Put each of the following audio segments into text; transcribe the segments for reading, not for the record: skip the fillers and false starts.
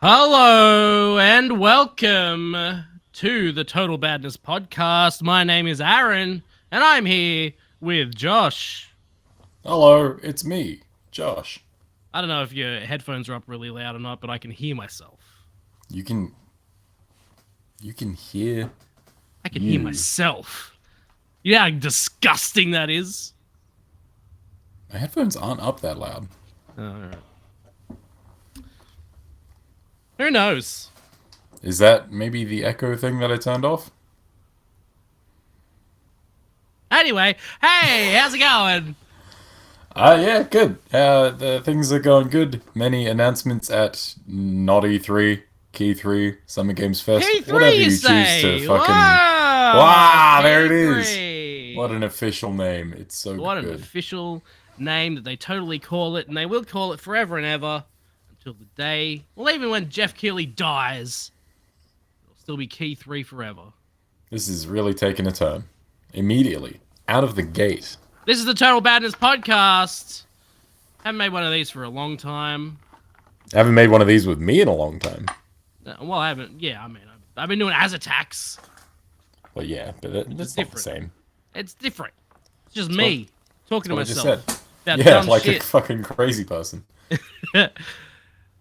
Hello and welcome to the Total Badness podcast. My name is Aaron and I'm here with Josh. Hello, it's me, Josh. I don't know if your headphones are up really loud or not, but I can hear myself. You can hear I can hear myself. You know how disgusting that is? My headphones aren't up that loud. Alright. Who knows? Is that maybe the echo thing that I turned off? Anyway, hey, how's it going? Yeah, good. The things are going good. Many announcements at not E3, Keigh3, Summer Games Fest, Keigh3, whatever you you choose say? to fucking. Wow, There it is. Keigh3. What an official name. It's so What good. an official name that they totally call it, and they will call it forever and ever until the day, well, even when Jeff Keighley dies, it'll still be Keigh3 forever. This is really taking a turn. Immediately. Out of the gate. This is the Total Badness podcast. Haven't made one of these for a long time. I haven't made one of these with me in a long time. Well, I haven't. Yeah, I mean, I've been doing as attacks. Well, yeah, but that's not the same. It's different. It's just me talking to myself. Yeah, dumb like shit. a fucking crazy person.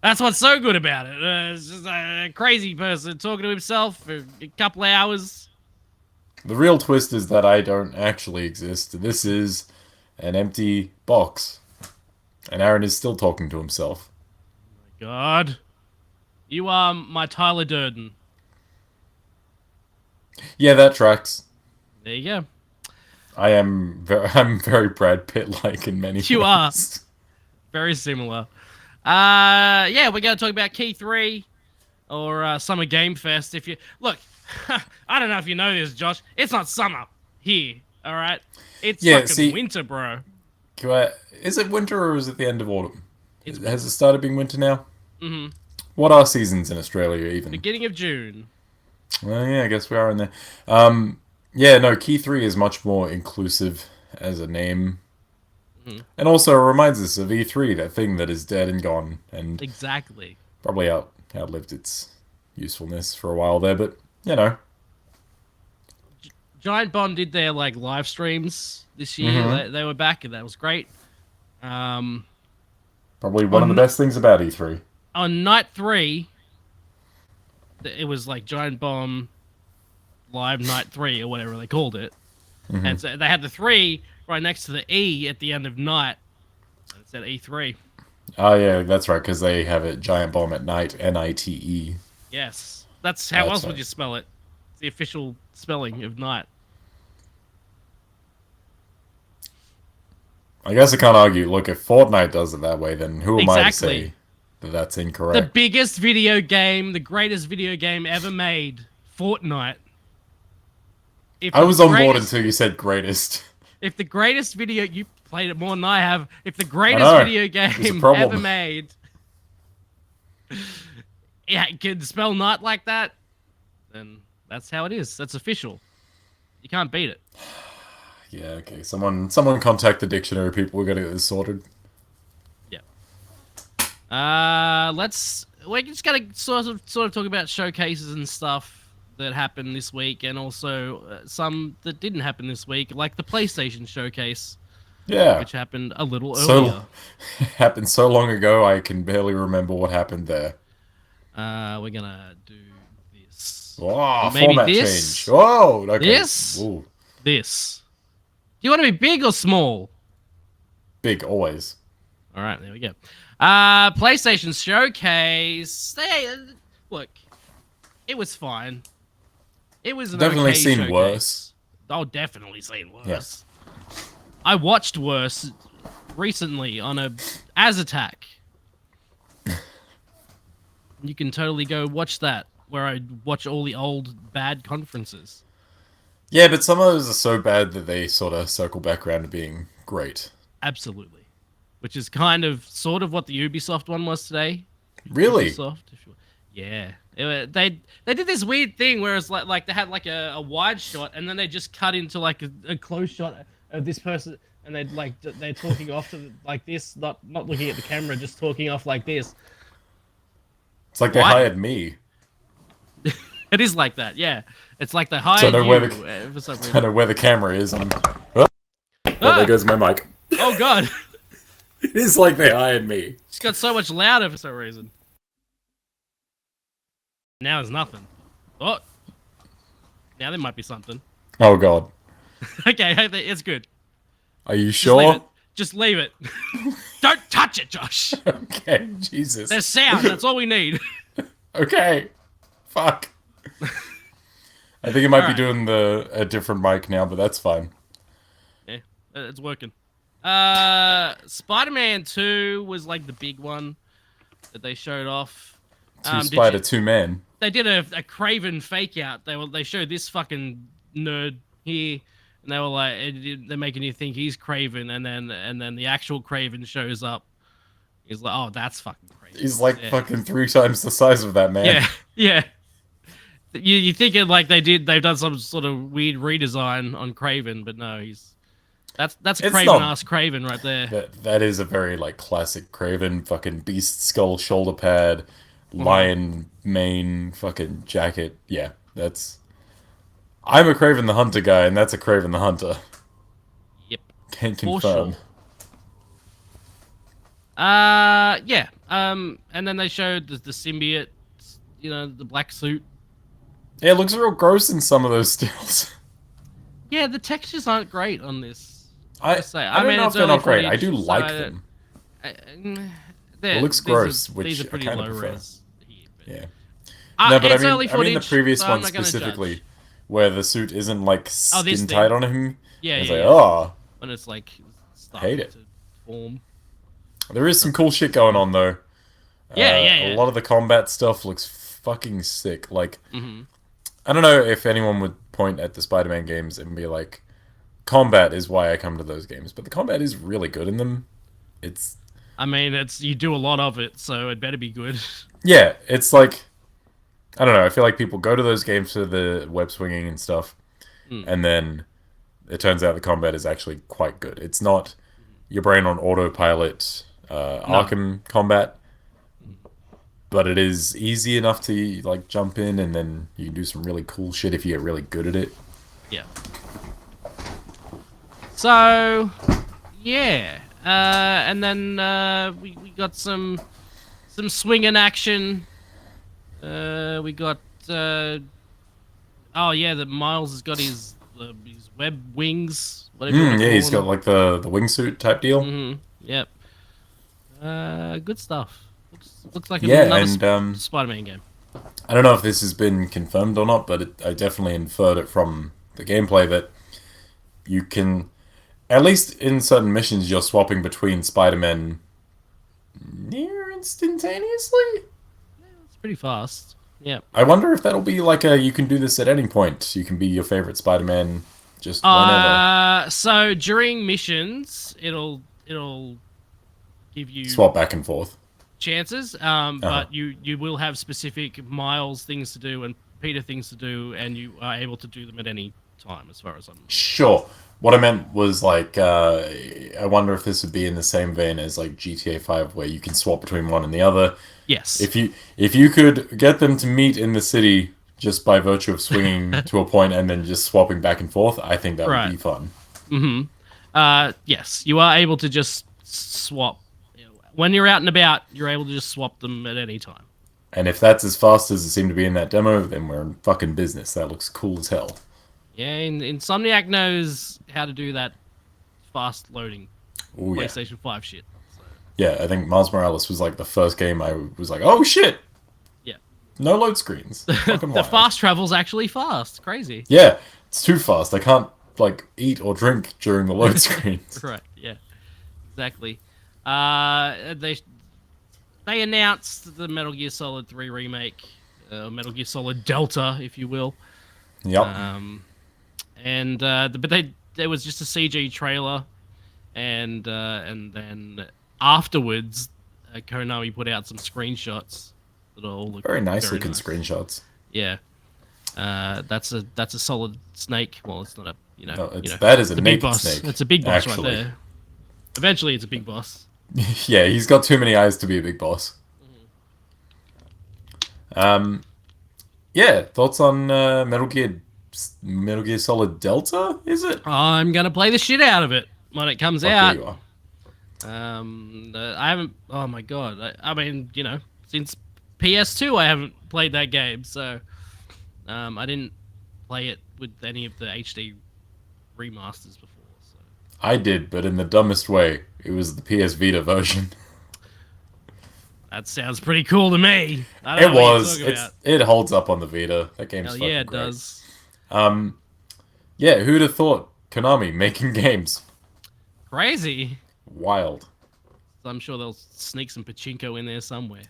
That's what's so good about it. It's just a crazy person talking to himself for a couple of hours. The real twist is that I don't actually exist. This is an empty box. And Aaron is still talking to himself. Oh my God. You are my Tyler Durden. Yeah, that tracks. There you go. I'm very Brad Pitt-like in many ways. You are. Very similar. Yeah, we're going to talk about Keigh3 or Summer Game Fest. If you look, I don't know if you know this, Josh. It's not summer here, all right? It's fucking winter, bro. Is it winter or is it the end of autumn? Has it winter. started being winter now? Mm-hmm. What are seasons in Australia even? Beginning of June. Well, yeah, I guess we are in there. Yeah, no, Keigh3 is much more inclusive as a name. Mm-hmm. And also reminds us of E3, that thing that is dead and gone, and Exactly. probably outlived its usefulness for a while there, but, you know. Giant Bomb did their live streams this year. Mm-hmm. They were back, and that was great. Probably one of the best things about E3. On night 3, it was like Giant Bomb Live Night 3 or whatever they called it. Mm-hmm. And so they had the 3 right next to the E at the end of night. It said E3. Oh, yeah, that's right, because they have it Giant Bomb at Night, N-I-T-E. Yes. That's how else would you spell it? It's the official spelling of night. I guess I can't argue. Look, if Fortnite does it that way, then who am I to say that that's incorrect? The biggest video game, the greatest video game ever made, Fortnite. I was on board until you said greatest. If the greatest video... You played it more than I have. If the greatest video game ever made... Yeah, it can spell night like that, then that's how it is. That's official. You can't beat it. Yeah, okay. Someone contact the dictionary people. We gotta get this sorted. Yeah. We're just gonna sort of talk about showcases and stuff that happened this week, and also some that didn't happen this week, like the PlayStation Showcase. Yeah. Which happened a little earlier. It happened so long ago, I can barely remember what happened there. We're gonna do this. Oh, maybe format this? change. Whoa, okay. This? Ooh. This. Do you want to be big or small? Big, always. All right, there we go. PlayStation Showcase. Look, it was fine. It was definitely okay seen showcase. Worse. Oh, definitely seen worse. Yes. I watched worse recently on a As Attack. You can totally go watch that, where I watch all the old bad conferences. Yeah, but some of those are so bad that they sort of circle back around to being great. Absolutely. Which is kind of, sort of what the Ubisoft one was today. Really? Ubisoft, yeah. They did this weird thing where it's like they had like a wide shot, and then they just cut into like a close shot of this person, and they're talking off to like this, not looking at the camera, just talking off like this. It's like they Why? hired me. It is like that, yeah. It's like they So I hired know where you the for some I reason. know where the camera is. Oh, there Ah! goes my mic. Oh god, It is like they hired me. it's got so much louder for some reason. Now there's nothing. Oh, now there might be something. Oh god. Okay, it's good. Are you Just leave it. sure? Just leave it. Don't touch it, Josh. Okay, Jesus. There's sound. That's all we need. Okay. Fuck. I think it might be Alright. doing a different mic now, but that's fine. Yeah, it's working. Spider-Man 2 was like the big one that they showed off. Two Spider, two man. They did a Craven fake out. They showed this fucking nerd here, and they were like, they're making you think he's Craven, and then the actual Craven shows up. He's like, oh, that's fucking Craven. He's like fucking 3 times the size of that man. Yeah, yeah. You thinking like they've done some sort of weird redesign on Craven, but no, that's a Craven ass Craven right there. That is a very like classic Craven fucking beast skull shoulder pad, lion mane fucking jacket. Yeah, that's. I'm a Craven the Hunter guy, and that's a Craven the Hunter. Yep. Can For confirm. sure. Yeah. And then they showed the symbiote, the black suit. Yeah, it looks real gross in some of those stills. Yeah, the textures aren't great on this. I don't know if they're not great. I do like them. It looks gross, which these are pretty I kind low of prefer. res. Here, Yeah. No, but it's I early mean footage, the previous so one I'm not gonna specifically, judge. where the suit isn't like skin tight on him. Yeah, it's yeah, like, yeah. oh, When it's like hate starting it. to form. There is some cool shit going on though. Yeah, A lot of the combat stuff looks fucking sick. Like, Mm-hmm. I don't know if anyone would point at the Spider-Man games and be like, combat is why I come to those games, but the combat is really good in them. It's. I mean, you do a lot of it, so it better be good. Yeah, it's like, I don't know. I feel like people go to those games for the web swinging and stuff, and then it turns out the combat is actually quite good. It's not your brain on autopilot Arkham combat, but it is easy enough to like jump in, and then you can do some really cool shit if you get really good at it. Yeah. So, yeah, and then we got some swinging action. We got oh yeah, the Miles has got his web wings. Whatever you wanna Yeah, call he's got them. like the wingsuit type deal. Yep. Good stuff. Looks like Yeah, another and Spider-Man game. I don't know if this has been confirmed or not, but I definitely inferred it from the gameplay that you can, at least in certain missions, you're swapping between Spider-Man near instantaneously. It's pretty fast. Yeah. I wonder if that'll be like you can do this at any point. You can be your favorite Spider-Man just whenever. So during missions, it'll give you Swap back and forth. chances, but you will have specific Miles things to do and Peter things to do, and you are able to do them at any time, as far as I'm. Sure. What I meant was like, I wonder if this would be in the same vein as like GTA 5, where you can swap between one and the other. Yes. If you could get them to meet in the city just by virtue of swinging to a point and then just swapping back and forth, I think that would be fun. Yes, you are able to just swap. When you're out and about, you're able to just swap them at any time. And if that's as fast as it seemed to be in that demo, then we're in fucking business. That looks cool as hell. Yeah, Insomniac knows how to do that fast loading Ooh, yeah. PlayStation 5 shit. So. Yeah, I think Miles Morales was like the first game I was like, oh shit! Yeah. No load screens. Fucking The wild. fast travel's actually fast. Crazy. Yeah, it's too fast. I can't like eat or drink during the load screens. Right, yeah. Exactly. They announced the Metal Gear Solid 3 remake, Metal Gear Solid Delta, if you will. Yep. But there was just a CG trailer, and then afterwards, Konami put out some screenshots that all look Very nice looking nice. screenshots. Yeah, that's a solid snake. Well, it's not a that is a big naked boss. snake. It's a big boss actually. right there. Eventually, it's a big boss. Yeah, he's got too many eyes to be a big boss. Um, yeah, thoughts on Metal Gear Solid Delta? Is it? I'm gonna play the shit out of it when it comes Fuck yeah, out. you are. I haven't. Oh my god! I mean, since PS2, I haven't played that game, so I didn't play it with any of the HD remasters before. So I did, but in the dumbest way. It was the PS Vita version. that sounds pretty cool to me. I don't It know what you're was. talking about. It holds up on the Vita. That game's Hell yeah, fucking it great. does. Um, yeah, who'd have thought Konami making games? Crazy. Wild. So I'm sure they'll sneak some pachinko in there somewhere.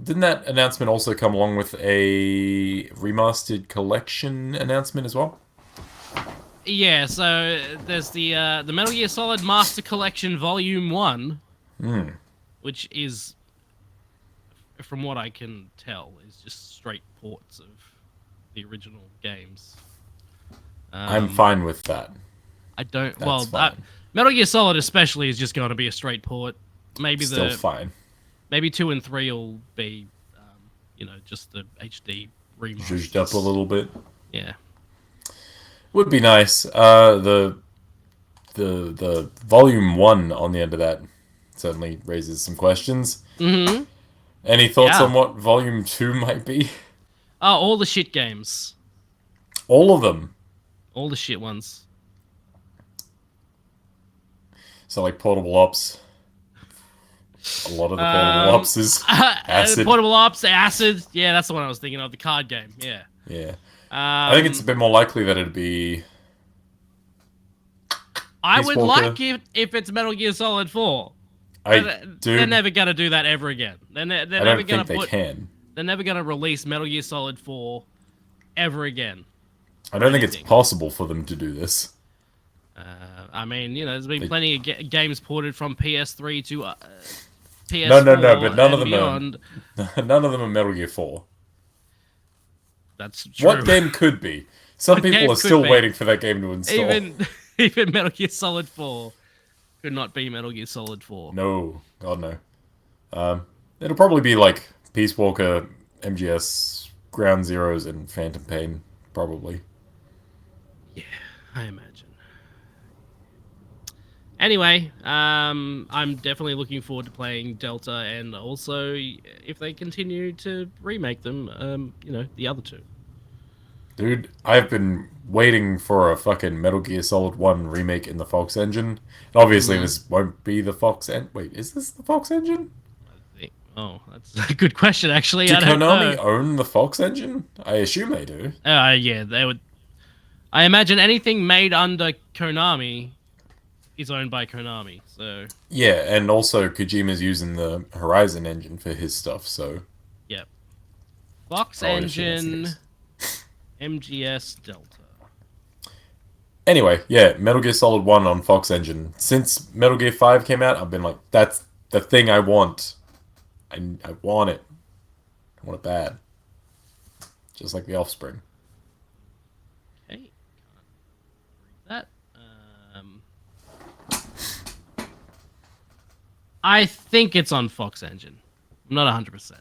Didn't that announcement also come along with a remastered collection announcement as well? Yeah, so there's the Metal Gear Solid Master Collection Volume 1, which is, from what I can tell, is just straight ports of the original games. I'm fine with that. I don't. That's fine. Metal Gear Solid especially is just going to be a straight port. Maybe Still fine. maybe 2 and 3 will be, just the HD remasters. Zhuzhed up a little bit. Yeah. Would be nice. The volume 1 on the end of that certainly raises some questions. Mm-hmm. Any thoughts Yeah. on what volume 2 might be? Oh, all the shit games. All of them. All the shit ones. So like Portable Ops. A lot of the Portable Ops is Acid. Portable Ops, Acid. Yeah, that's the one I was thinking of. The card game. Yeah. Yeah. I think it's a bit more likely that it'd be... I Peace would Walker. like it if it's Metal Gear Solid 4. They're never gonna do that ever again. They're I never don't gonna think they can. They're never gonna release Metal Gear Solid 4 ever again. I don't think it's possible for them to do this. I mean, there's been plenty of games ported from PS3 to PS4. No, but none of them beyond. none of them are Metal Gear 4. That's true. What game could be? Some What people game are could still be? waiting for that game to install. Even Metal Gear Solid 4 could not be Metal Gear Solid 4. No, God no. It'll probably be like Peace Walker, MGS, Ground Zeroes, and Phantom Pain, probably. Yeah, I imagine. Anyway, I'm definitely looking forward to playing Delta, and also if they continue to remake them, the other two. Dude, I've been waiting for a fucking Metal Gear Solid 1 remake in the Fox engine. And obviously this won't be the Fox Wait, is this the Fox engine? Oh, that's a good question, actually. Do I don't Konami know. own the Fox engine? I assume they do. Yeah, they would. I imagine anything made under Konami is owned by Konami, so... Yeah, and also Kojima's using the Horizon engine for his stuff, so... Yep. Fox I would assume that's the Engine, case. MGS Delta. Anyway, yeah, Metal Gear Solid 1 on Fox Engine. Since Metal Gear 5 came out, I've been like, that's the thing I want. I want it. I want it bad. Just like The Offspring. Okay. Can't read that. I think it's on Fox Engine. I'm not 100%.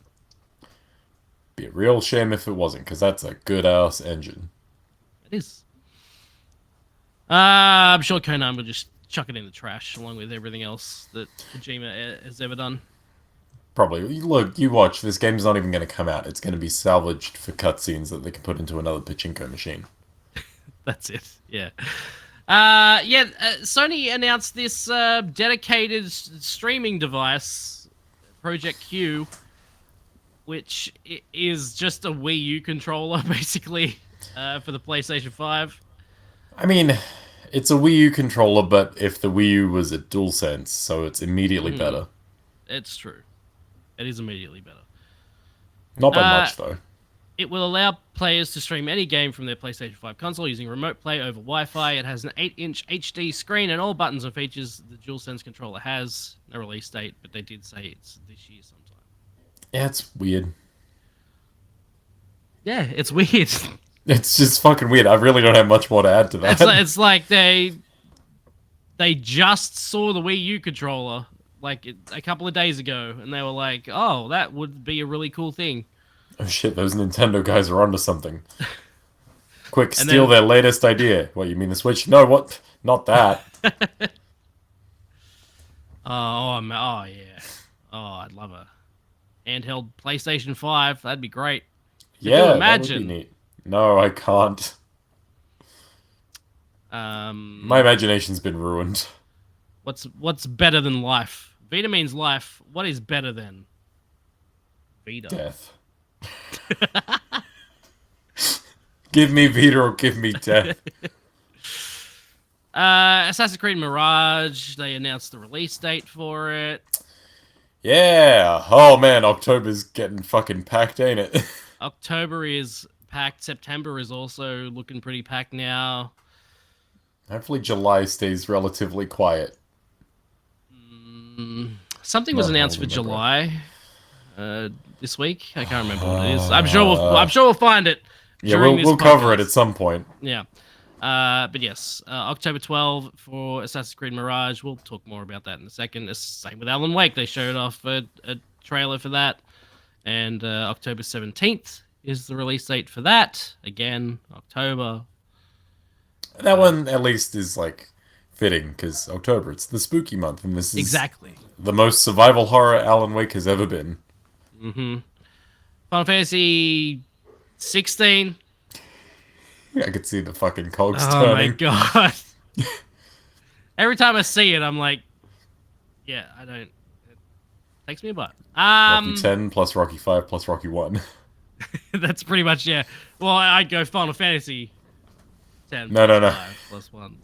Be a real shame if it wasn't, because that's a good-ass engine. It is. I'm sure Konami will just chuck it in the trash along with everything else that Kojima has ever done. Probably. Look, you watch. This game's not even going to come out. It's going to be salvaged for cutscenes that they can put into another pachinko machine. That's it. Yeah. Sony announced this dedicated streaming device, Project Q, which is just a Wii U controller, basically, for the PlayStation 5. I mean, it's a Wii U controller, but if the Wii U was a DualSense, so it's immediately better. It's true. It is immediately better. Not by much, though. It will allow players to stream any game from their PlayStation 5 console using remote play over Wi-Fi. It has an 8-inch HD screen and all buttons and features the DualSense controller has. No release date, but they did say it's this year sometime. Yeah, it's weird. Yeah, it's weird. It's just fucking weird. I really don't have much more to add to that. It's like they just saw the Wii U controller like a couple of days ago, and they were like, "Oh, that would be a really cool thing." Oh shit, those Nintendo guys are onto something. Quick, And steal then, their latest idea. What, you mean the Switch? No, what? Not that. oh yeah, oh, I'd love a handheld PlayStation 5. That'd be great. Could you Yeah, that would be imagine? neat. No, I can't. My Um, imagination's been ruined. what's better than life? Vita means life. What is better than Vita? Death. Give me Vita or give me death. Assassin's Creed Mirage. They announced the release date for it. Yeah. Oh man, October's getting fucking packed, ain't it? October is packed. September is also looking pretty packed now. Hopefully July stays relatively quiet. Something was Not announced for holding my breath. July this week. I can't remember what it is. I'm sure we'll find it Yeah, during this we'll cover it podcast. at some point. Yeah. But yes, October 12 for Assassin's Creed Mirage. We'll talk more about that in a second. The same with Alan Wake. They showed off a trailer for that. And October 17th is the release date for that. Again, October. That one at least is like fitting because October, it's the spooky month, and this is Exactly. the most survival horror Alan Wake has ever been. Mm-hmm. Final Fantasy 16. I could see the fucking cogs Oh my turning. god. Every time I see it, I'm like, yeah, I don't. It takes me a butt. Rocky 10 plus Rocky 5 plus Rocky 1. That's pretty much, yeah. Well, I'd go Final Fantasy 10 No, plus no, no. 5 plus 1.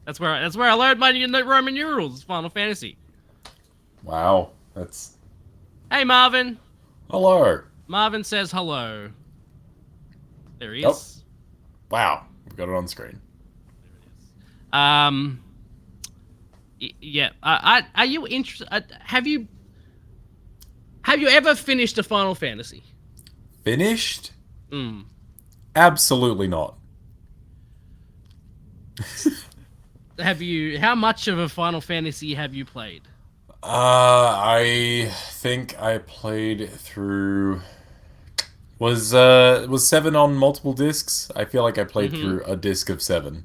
That's where I learned my Roman numerals. Final Fantasy. Wow, that's... Hey, Marvin. Hello. Marvin says hello. There he Oh. is. Wow, we've got it on screen. Um. Yeah. Are you interested? Have you ever finished a Final Fantasy? Finished? Hmm. Absolutely not. Have you? How much of a Final Fantasy have you played? I think I played through... Was 7 on multiple discs? I feel like I played Mm-hmm. through a disc of 7.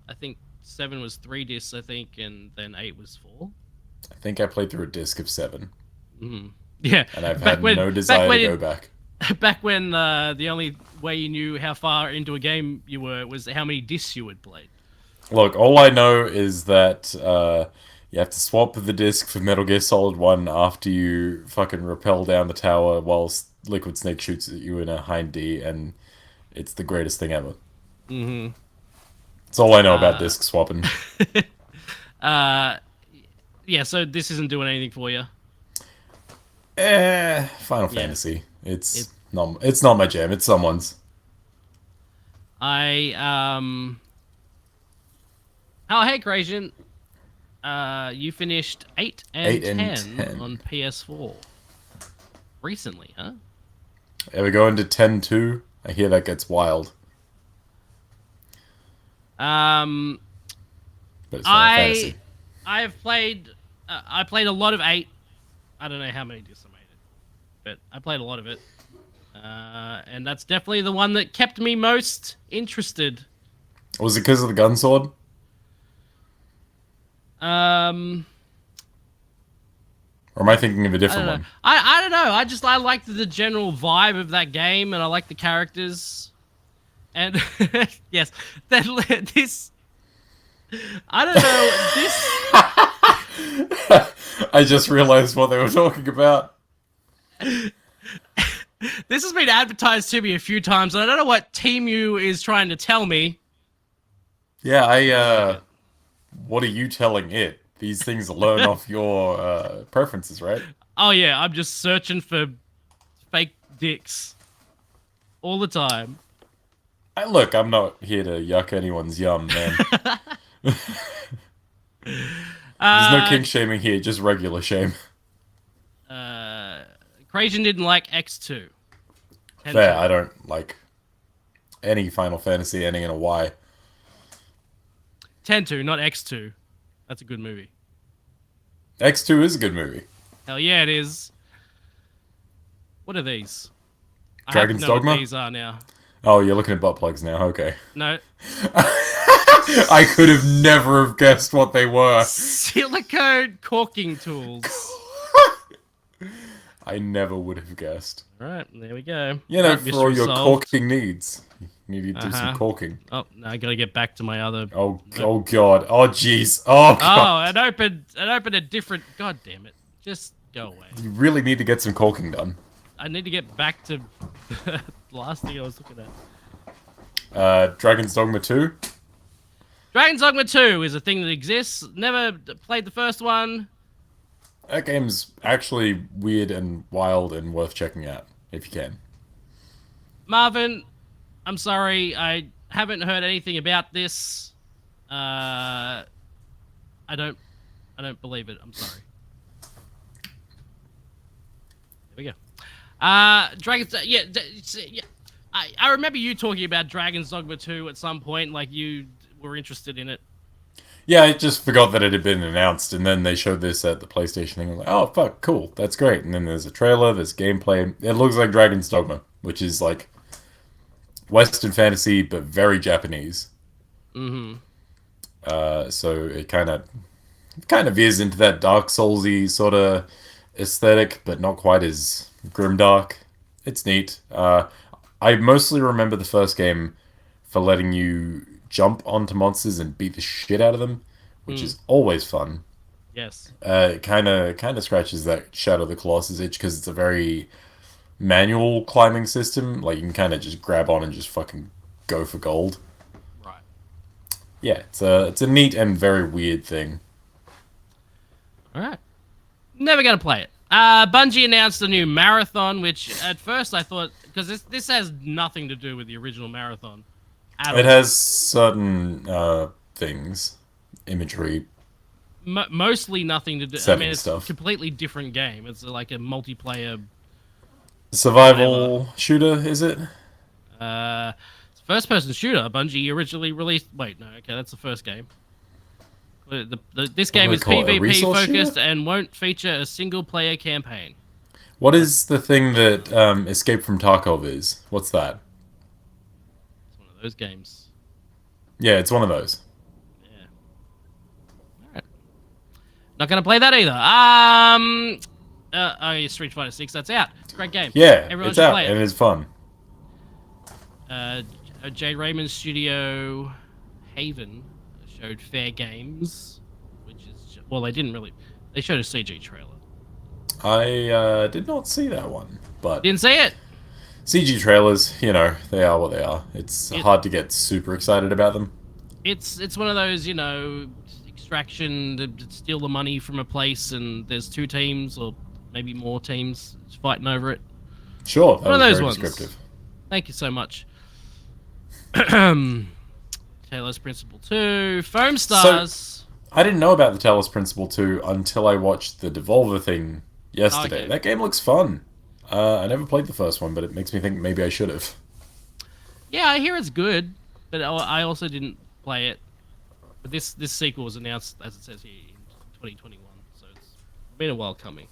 I think 7 was 3 discs, I think, and then 8 was 4. I think I played through a disc of 7. Mm-hmm. Yeah. And I've had no desire to go back. Back when the only way you knew how far into a game you were was how many discs you had played. Look, all I know is that you have to swap the disc for Metal Gear Solid 1 after you fucking rappel down the tower whilst Liquid Snake shoots at you in a hind D, and it's the greatest thing ever. Mm-hmm. That's all I know about disc swapping. Yeah, so this isn't doing anything for you. Final Yeah. Fantasy. It's not my jam. It's someone's. Oh, hey, Grayson. You finished 8 and 8 and 10 10. on PS4 recently, huh? Ever go into 10-2? I hear that gets wild. Um, But it's Final Fantasy. I've played. I played a lot of 8. I don't know how many discs I made it, but I played a lot of it. And that's definitely the one that kept me most interested. Was it because of the gun sword? Um, Or am I thinking of a I don't different know. one? I don't know. I liked the general vibe of that game, and I liked the characters. And yes, that this. I don't know this. I just realized what they were talking about. This has been advertised to me a few times, and I don't know what Team U is trying to tell me. Yeah, what are you telling it? These things learn off your preferences, right? Oh yeah, I'm just searching for fake dicks all the time. Look, I'm not here to yuck anyone's yum, man. There's no kink shaming here, just regular shame. Krajan didn't like X2. Fair, I don't like any Final Fantasy ending in a Y. 10-2, not X2. That's a good movie. X2 is a good movie. Hell yeah, it is. Hell yeah, it is. 10-2 is not X2. That's a good movie. 10-2, not X2. That's a good movie. X2 is a good movie. Hell yeah, it is. 10-2 is a good movie. Hell yeah, it is. 10-2 is a good movie. Hell yeah, it is. What are these? I have to Dragon's know what Dogma? these are now. Oh, you're looking at butt plugs now. Okay. No. I could have never have guessed what they were. Silicone caulking tools. I never would have guessed. Right, there we go. You know, Right, for all mystery your solved. corking needs. You need to do some corking. Oh, no, I gotta get back to my other. Oh, oh god. Oh jeez. Oh god. Oh, it opened a different. God damn it! Just go away. You really need to get some corking done. I need to get back to the last thing I was looking at. Dragon's Dogma 2? Dragon's Dogma 2 is a thing that exists. Never played the first one. That game's actually weird and wild and worth checking out, if you can. Marvin, I'm sorry, I haven't heard anything about this. I don't believe it. I'm sorry. There we go. Dragon's, yeah. I remember you talking about Dragon's Dogma 2 at some point, like you were interested in it. Yeah, I just forgot that it had been announced, and then they showed this at the PlayStation thing. I'm like, oh, fuck, cool, that's great. And then there's a trailer, there's gameplay. It looks like Dragon's Dogma, which is like Western fantasy, but very Japanese. Mm-hmm. So it kind of veers into that Dark Soulsy sort of aesthetic, but not quite as grimdark. It's neat. I mostly remember the first game for letting you jump onto monsters and beat the shit out of them, which is always fun. Yes. It kind of scratches that Shadow of the Colossus itch because it's a very manual climbing system. Like you can kind of just grab on and just fucking go for gold. Right. Yeah, it's a neat and very weird thing. All right. Never gonna play it. Bungie announced a new marathon, which at first I thought, because this has nothing to do with the original marathon. It has certain things, imagery, Mostly nothing to do. I mean, it's a completely different game. It's like a multiplayer survival shooter, is it? It's a first-person shooter. Bungie originally released. Wait, no, okay, that's the first game. This game is PvP focused and won't feature a single-player campaign. What is the thing that Escape from Tarkov is? What's that? It's one of those games. Yeah, it's one of those. Yeah. All right. Not gonna play that either. Oh, yeah, Street Fighter 6. That's out. It's a great game. Yeah, everyone it's should out play it. and it's fun. Jade Raymond's studio, Haven, showed Fair Games, which is they didn't really. They showed a CG trailer. I did not see that one, but Didn't see it. CG trailers, you know, they are what they are. It's hard to get super excited about them. It's one of those, extraction to steal the money from a place, and there's two teams or maybe more teams fighting over it. Sure, that one of was those very ones. descriptive. Thank you so much. Talos Principle 2, Foam Stars. So, I didn't know about the Talos Principle 2 until I watched the Devolver thing yesterday. Okay. That game looks fun. I never played the first one, but it makes me think maybe I should have. Yeah, I hear it's good, but I also didn't play it. But this sequel was announced, as it says here, in 2021, so it's been a while coming.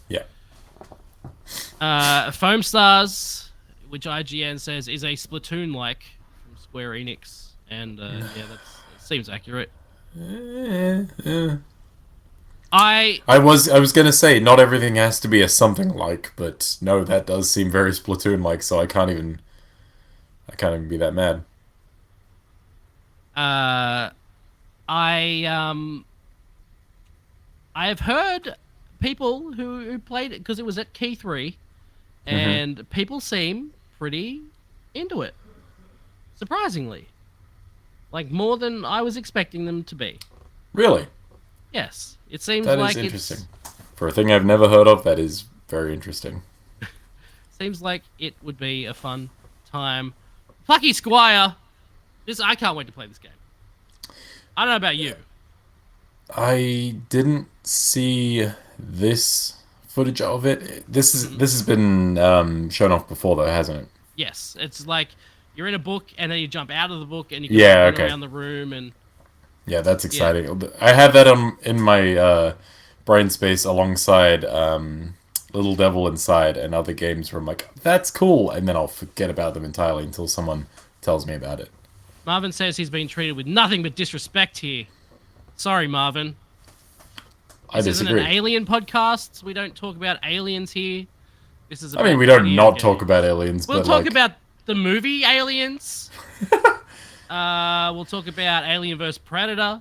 Yeah. Foam Stars, which IGN says is a Splatoon-like from Square Enix, and that seems accurate. I was gonna say not everything has to be a something like, but no, that does seem very Splatoon-like, so I can't even be that mad. I have heard people who played it because it was at Keigh3, and people seem pretty into it. Surprisingly, like more than I was expecting them to be. Really? Yes, it seems that like is interesting. For a thing I've never heard of, that is very interesting. Seems like it would be a fun time. Plucky Squire, I can't wait to play this game. I don't know about you. I didn't see this footage of it. This has been shown off before, though, hasn't it? Yes, it's like you're in a book and then you jump out of the book and you can run around the room and. Yeah, that's exciting. Yeah. I had that in my brain space alongside little devil inside, and other games where I'm like, that's cool, and then I'll forget about them entirely until someone tells me about it. Marvin says he's been treated with nothing but disrespect here. Sorry, Marvin. I This isn't an disagree. alien podcast. We don't talk about aliens here. This is I about mean, we don't video not games. talk about aliens, We'll but talk like, about the movie Aliens. We'll talk about Alien vs Predator.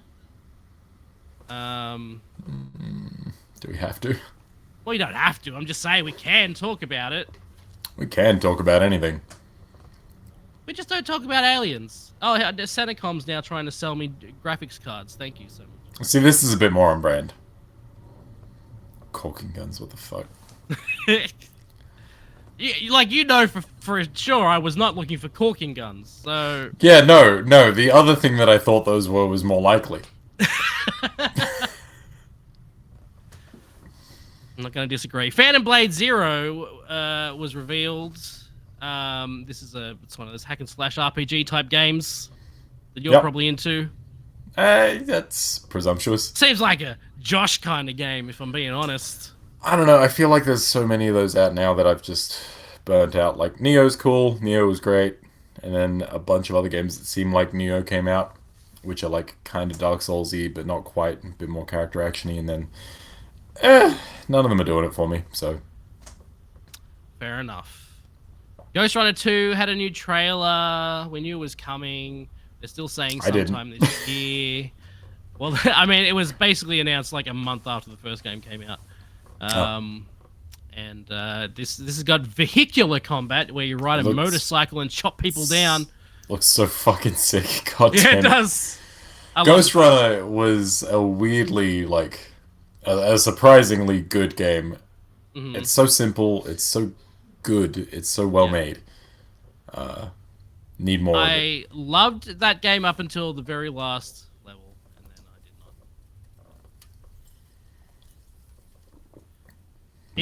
do we have to? Well, you don't have to. I'm just saying we can talk about it. We can talk about anything. We just don't talk about aliens. Oh, Senecom's now trying to sell me graphics cards. Thank you so much. See, this is a bit more on brand. Caulking guns, what the fuck? You know for sure I was not looking for corking guns, so... Yeah, no, the other thing that I thought those were was more likely. I'm not going to disagree. Phantom Blade Zero was revealed. It's one of those hack and slash RPG type games that you're probably into. That's presumptuous. Seems like a Josh kind of game, if I'm being honest. I don't know, I feel like there's so many of those out now that I've just burnt out. Like, Neo's cool, Neo was great, and then a bunch of other games that seem like Neo came out, which are like kind of Dark Souls-y, but not quite, a bit more character action-y, and then, none of them are doing it for me, so. Fair enough. Ghost Runner 2 had a new trailer. We knew it was coming. They're still saying sometime this year. Well, I mean, it was basically announced like a month after the first game came out. And this has got vehicular combat where you ride a motorcycle and chop people down. Looks so fucking sick. God Yeah, damn it does. Ghost Runner was a weirdly, like, a surprisingly good game. Mm-hmm. It's so simple. It's so good. It's so well made. Need more of it. I loved that game up until the very last level, and then I did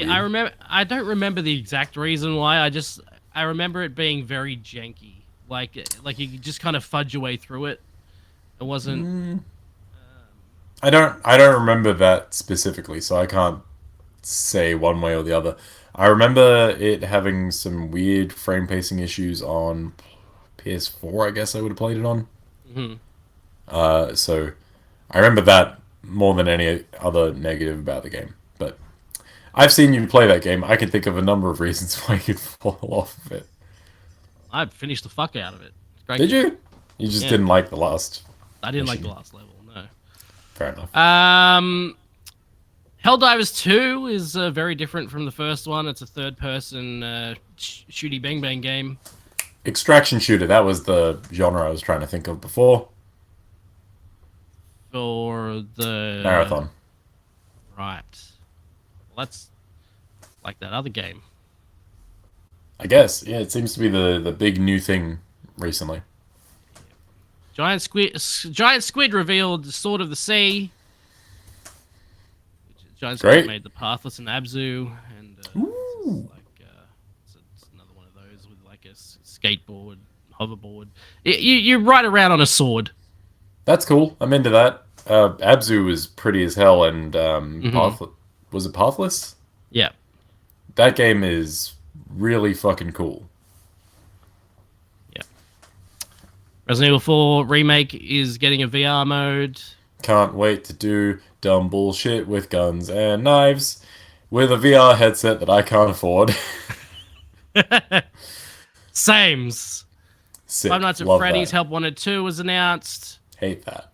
not. Yeah, I remember. I don't remember the exact reason why. I remember it being very janky. Like you could just kind of fudge your way through it. It wasn't. I don't remember that specifically, so I can't say one way or the other. I remember it having some weird frame pacing issues on PS4. I guess I would have played it on. Mm-hmm. So I remember that more than any other negative about the game. But I've seen you play that game. I can think of a number of reasons why you'd fall off of it. I finished the fuck out of it. Great Did game. you? You just didn't like the last. I didn't like the last level. No. Fair enough. Helldivers 2 is very different from the first one. It's a third-person shooty bang bang game. Extraction shooter. That was the genre I was trying to think of before. For the Marathon. Right. Well, that's like that other game. I guess. Yeah, it seems to be the big new thing recently. Giant squid revealed Sword of the Sea. Giant squid made the Pathless and Abzu, and it's another one of those with like a skateboard, hoverboard. You ride around on a sword. That's cool. I'm into that. Abzu was pretty as hell, and was it Pathless? Yeah. That game is really fucking cool. Yeah. Resident Evil 4 Remake is getting a VR mode. Can't wait to do dumb bullshit with guns and knives with a VR headset that I can't afford. Sames. Sick. Five Nights at Freddy's Help Wanted 2 was announced. Hate that.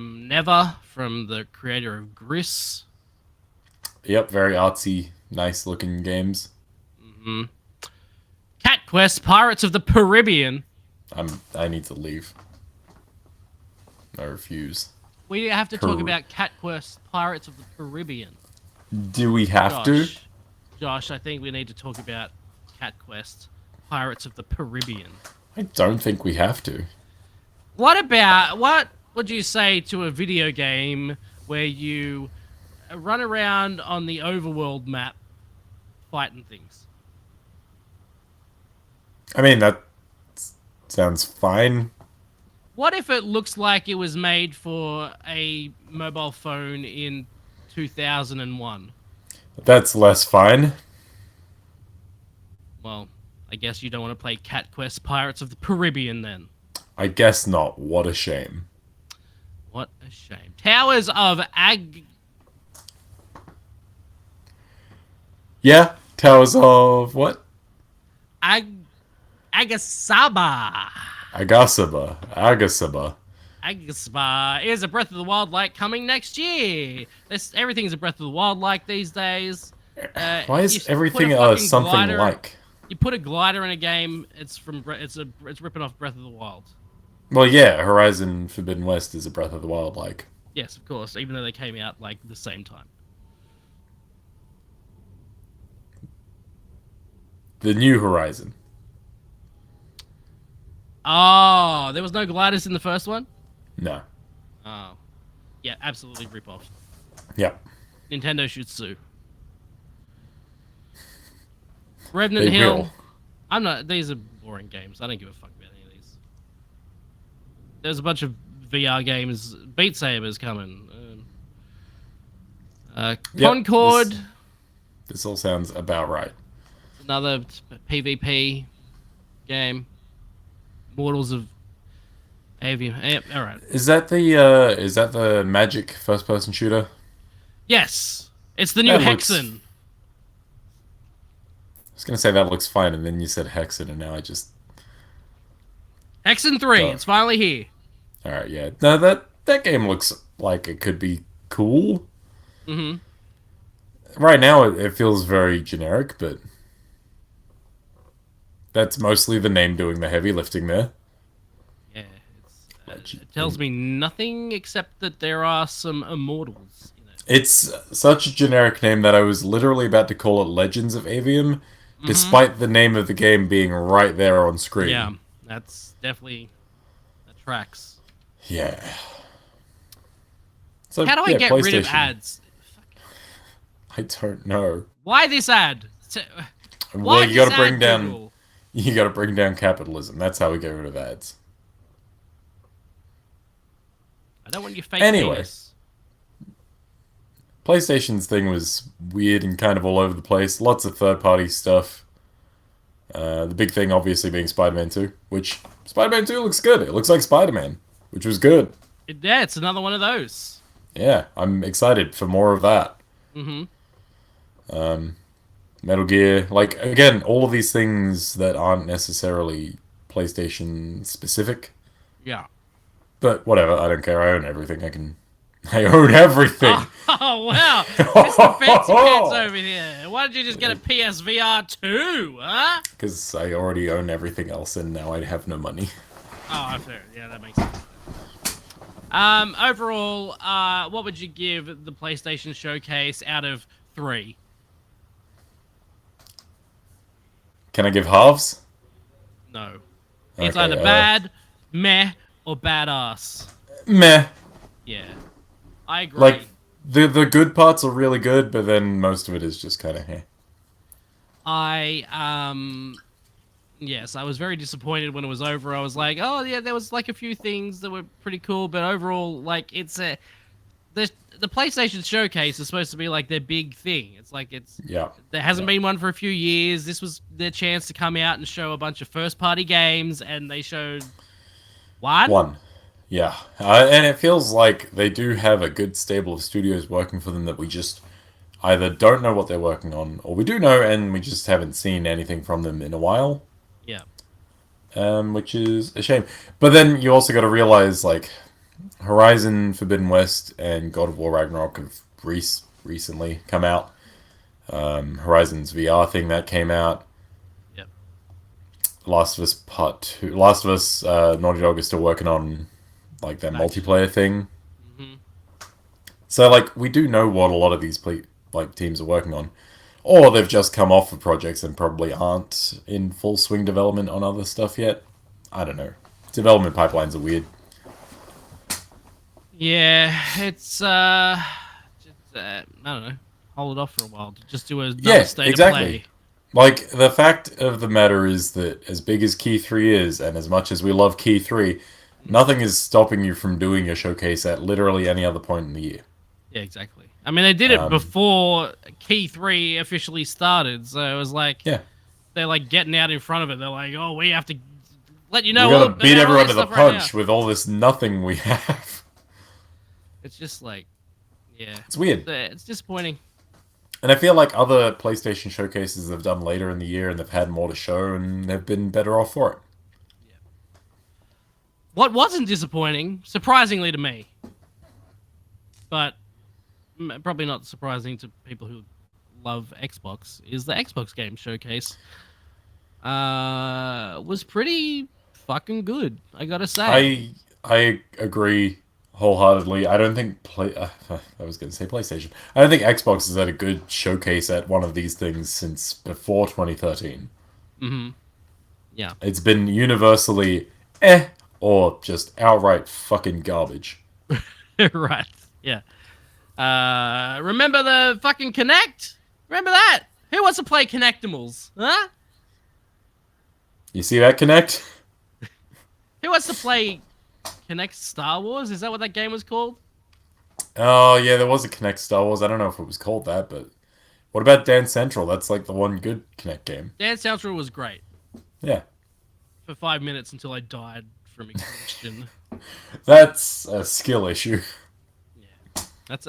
Never, from the creator of Gris. Yep, very artsy, nice looking games. Mm-hmm. Cat Quest Pirates of the Caribbean. I need to leave. I refuse. We have to talk about Cat Quest Pirates of the Caribbean. Do we have to? Josh, I think we need to talk about Cat Quest Pirates of the Caribbean. I don't think we have to. What would you say to a video game where you run around on the overworld map fighting things? I mean, that sounds fine. What if it looks like it was made for a mobile phone in 2001? That's less fine. Well, I guess you don't want to play Cat Quest Pirates of the Caribbean then. I guess not. What a shame. What a shame. Towers of Yeah, Towers of what? Ag- Agasaba. Agasaba. Agasaba is a Breath of the Wild like coming next year. Everything's a Breath of the Wild like these days. Why You is put a everything fucking something glider. like? You put a glider in a game. It's ripping off Breath of the Wild. Well, yeah, Horizon Forbidden West is a Breath of the Wild like. Yes, of course. Even though they came out like the same time. The New Horizon. Oh, there was no gliders in the first one. No. Oh, yeah, absolutely rip off. Yep. Nintendo should sue. Revenant They Hill. will. I'm not. These are boring games. I don't give a fuck about any of these. There's a bunch of VR games. Beat Saber's coming. Yep, Concord. This all sounds about right. Another PvP game. Mortals of Avium. Yep, all right. Is that the Magic first person shooter? Yes, it's the new That looks- Hexen. I was gonna say that looks fine, and then you said Hexen, and now I just Hexen 3. Oh. It's finally here. all right, yeah. No, that game looks like it could be cool. Mm-hmm. Right now, it feels very generic, but that's mostly the name doing the heavy lifting there. Yeah, it tells me nothing except that there are some immortals. You know. It's such a generic name that I was literally about to call it Legends of Avium, despite the name of the game being right there on screen. Yeah, that's definitely that tracks. Yeah. So, How do I yeah, get rid of PlayStation. ads? I don't know. Why this ad? Well, Why you got to this bring ad, down Google? you got to bring down capitalism. That's how we get rid of ads. I don't want your fake Anyway. penis. PlayStation's thing was weird and kind of all over the place. Lots of third-party stuff. The big thing, obviously, being Spider-Man 2, which Spider-Man 2 looks good. It looks like Spider-Man, which was good. Yeah, it's another one of those. Yeah, I'm excited for more of that. Mm-hmm. Metal Gear, like, again, all of these things that aren't necessarily PlayStation specific. Yeah. But whatever, I don't care. I own everything. I own everything. Oh wow, Mr. Fancy Pants over here. Why don't you just get a PSVR 2, huh? Because I already own everything else and now I have no money. Oh, fair. Yeah, that makes sense. Overall, what would you give the PlayStation Showcase out of 3? Can I give halves? No. It's Okay, either bad, meh, or badass. Meh. Yeah. I agree. Like, the good parts are really good, but then most of it is just kind of heh. Yes, I was very disappointed when it was over. I was like, oh yeah, there was like a few things that were pretty cool, but overall, like, the PlayStation Showcase is supposed to be like their big thing. It's like Yeah. there hasn't been one for a few years. This was their chance to come out and show a bunch of first-party games, and they showed One. Yeah. And it feels like they do have a good stable of studios working for them that we just either don't know what they're working on, or we do know and we just haven't seen anything from them in a while. Yeah. Which is a shame. But then you also got to realize, like, Horizon Forbidden West and God of War Ragnarok have recently come out. Horizon's VR thing that came out. Yep. Last of Us Part 2. Last of Us, Naughty Dog is still working on, like, that multiplayer thing. Mm-hmm. So, like, we do know what a lot of these teams are working on. Or they've just come off of projects and probably aren't in full swing development on other stuff yet. I don't know. Development pipelines are weird. Yeah, it's I don't know. Hold it off for a while. Just do another Yeah, state exactly. of play. Like, the fact of the matter is that as big as Keigh3 is, and as much as we love Keigh3, nothing is stopping you from doing your showcase at literally any other point in the year. Yeah, exactly. I mean, they did it Um, before Keigh3 officially started, so it was like yeah, they're like getting out in front of it. They're like, "Oh, we have to let you we know gotta all beat about all everyone this to the stuff right now." punch with all this nothing we have. It's just like, yeah, It's weird. it's disappointing. And I feel like other PlayStation showcases they've done later in the year and they've had more to show and they've been better off for it. Yeah. What wasn't disappointing, surprisingly to me, but probably not surprising to people who love Xbox, is the Xbox game showcase. Was pretty fucking good, I gotta say. I agree wholeheartedly. I don't think I was going to say PlayStation. I don't think Xbox has had a good showcase at one of these things since before 2013. Mm-hmm. Yeah. It's been universally eh or just outright fucking garbage. Right. Yeah. Remember the fucking Connect? Remember that? Who wants to play Connectimals? Huh? You see that Connect? Who wants to play Connect Star Wars? Is that what that game was called? Oh yeah, there was a Connect Star Wars. I don't know if it was called that, but what about Dance Central? That's like the one good Connect game. Dance Central was great Yeah. for 5 minutes until I died from exhaustion. That's a skill issue. Yeah,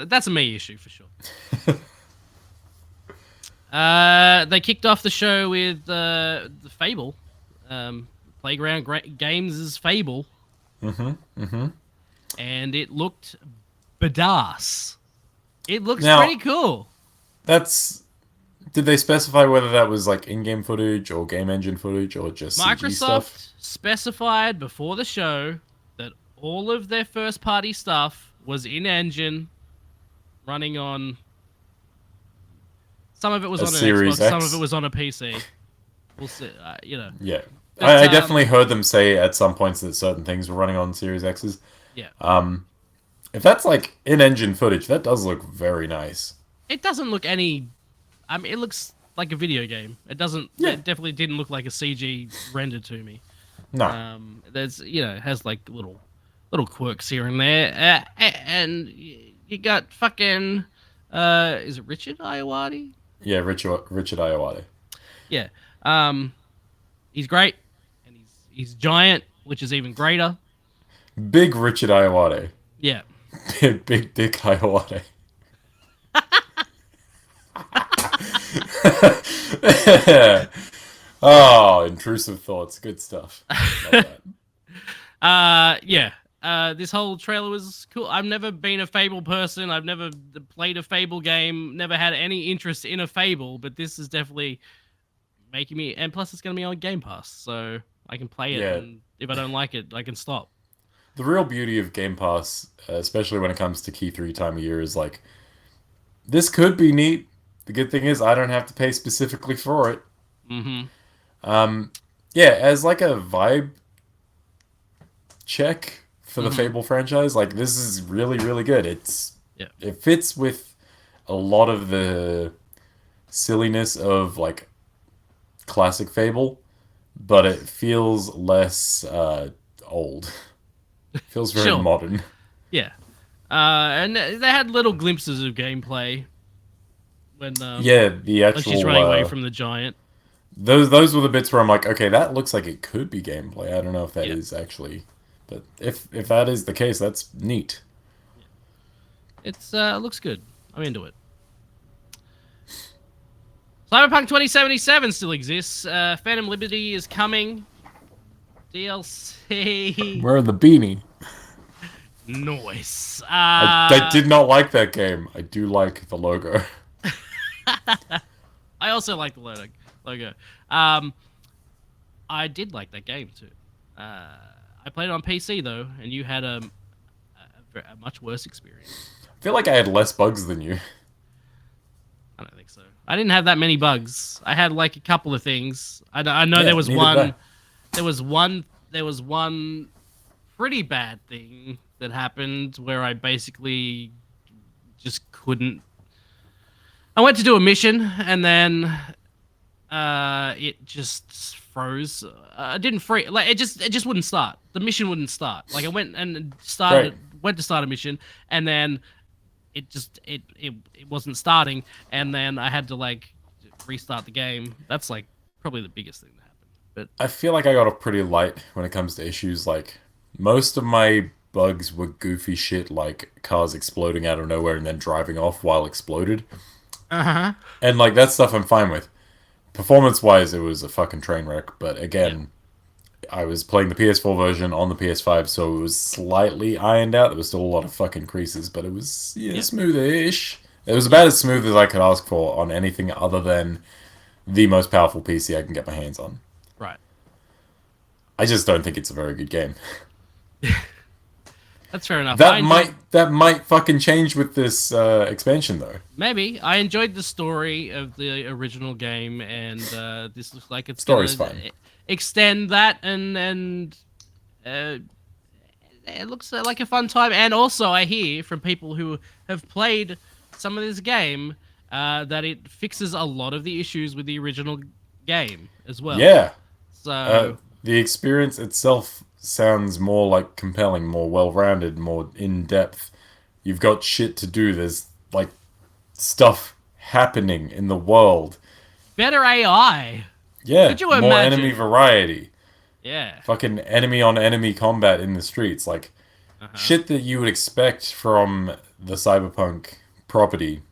that's a me issue for sure. They kicked off the show with the Fable, Playground Games' Fable, and it looked badass. It looks Now, pretty cool. that's. Did they specify whether that was like in-game footage or game engine footage or just CG stuff? Microsoft specified before the show that all of their first-party stuff was in-engine, running on. Some of it was A on an Series Xbox, some X? of it was on a PC. We'll see. You know. Yeah. But, I definitely heard them say at some points that certain things were running on Series X's. Yeah. If that's like in-engine footage, that does look very nice. It doesn't look any. I mean, it looks like a video game. It doesn't. Yeah. It definitely didn't look like a CG rendered to me. No. There's, it has like little quirks here and there, and you got fucking. Is it Richard Iowati? Yeah, Richard Iowati. Yeah. He's great, and he's giant, which is even greater. Big Richard Iowati. Yeah. Big Dick Iowati. Oh, intrusive thoughts. Good stuff. Love that. Yeah. This whole trailer was cool. I've never been a Fable person. I've never played a Fable game. Never had any interest in a Fable, but this is definitely making me. And plus, it's going to be on Game Pass, so I can play it. Yeah. And if I don't like it, I can stop. The real beauty of Game Pass, especially when it comes to Keigh3 time of year, is like, this could be neat. The good thing is I don't have to pay specifically for it. Mm-hmm. Yeah, as like a vibe check for the Mhm. Fable franchise, like this is really, really good. Yeah. It fits with a lot of the silliness of like classic Fable, but it feels less old. It feels very Sure. modern. Yeah. And they had little glimpses of gameplay when Yeah, the when actual she's running away from the giant. those were the bits where I'm like, okay, that looks like it could be gameplay. I don't know if that is Yeah. actually, but if that is the case, that's neat. It's looks good. I'm into it. Cyberpunk 2077 still exists. Phantom Liberty is coming. DLC. Where are the beanie? Nice. I did not like that game. I do like the logo. I also like the logo. I did like that game too. I played it on PC though, and you had a much worse experience. I feel like I had less bugs than you. I don't think so. I didn't have that many bugs. I had like a couple of things. I know Yeah, there was neither one. did I. There was one pretty bad thing that happened where I basically just couldn't. I went to do a mission and then it just froze. It didn't freeze. Like it just wouldn't start. The mission wouldn't start. Like I went to start a mission and then it wasn't starting, and then I had to like restart the game. That's like probably the biggest thing that happened. But I feel like I got off pretty light when it comes to issues. Like, most of my bugs were goofy shit, like cars exploding out of nowhere and then driving off while exploded. uh-huh. And, like, that stuff I'm fine with. Performance-wise, it was a fucking train wreck. But Yeah. again, I was playing the PS4 version on the PS5, so it was slightly ironed out. There was still a lot of fucking creases, but it was, yeah, Yeah. smooth-ish. It was Yeah. about as smooth as I could ask for on anything other than the most powerful PC I can get my hands on. Right. I just don't think it's a very good game. That's fair enough. I That enjoyed might fucking change with this expansion though. maybe I enjoyed the story of the original game, and this looks like it's Story's gonna fine. extend that, and uh, it looks like a fun time. And also, I hear from people who have played some of this game that it fixes a lot of the issues with the original game as well. Yeah, So the experience itself sounds more like compelling, more well-rounded, more in-depth. You've got shit to do. There's like stuff happening in the world. better AI. Yeah, Could you more enemy imagine? variety. Yeah. Fucking enemy on enemy combat in the streets. Like, Uh-huh. shit that you would expect from the Cyberpunk property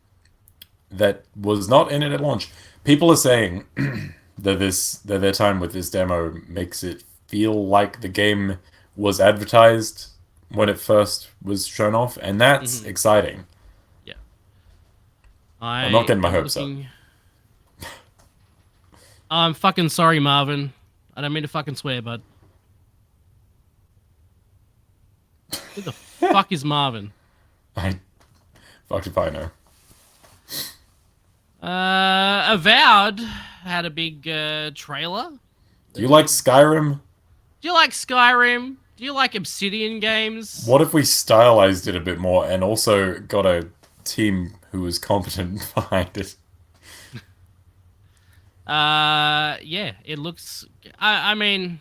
that was not in it at launch. People are saying that their time with this demo makes it feel like the game was advertised when it first was shown off, and that's Hmm. exciting. Yeah. I'm not I getting my am hopes up. looking. I'm fucking sorry, Marvin. I don't mean to fucking swear, but who the fuck is Marvin? I fucked if I know. Avowed had a big trailer. Do you like Skyrim? Do you like Skyrim? Do you like Obsidian games? What if we stylized it a bit more and also got a team who was competent behind it? Yeah, it looks. I mean,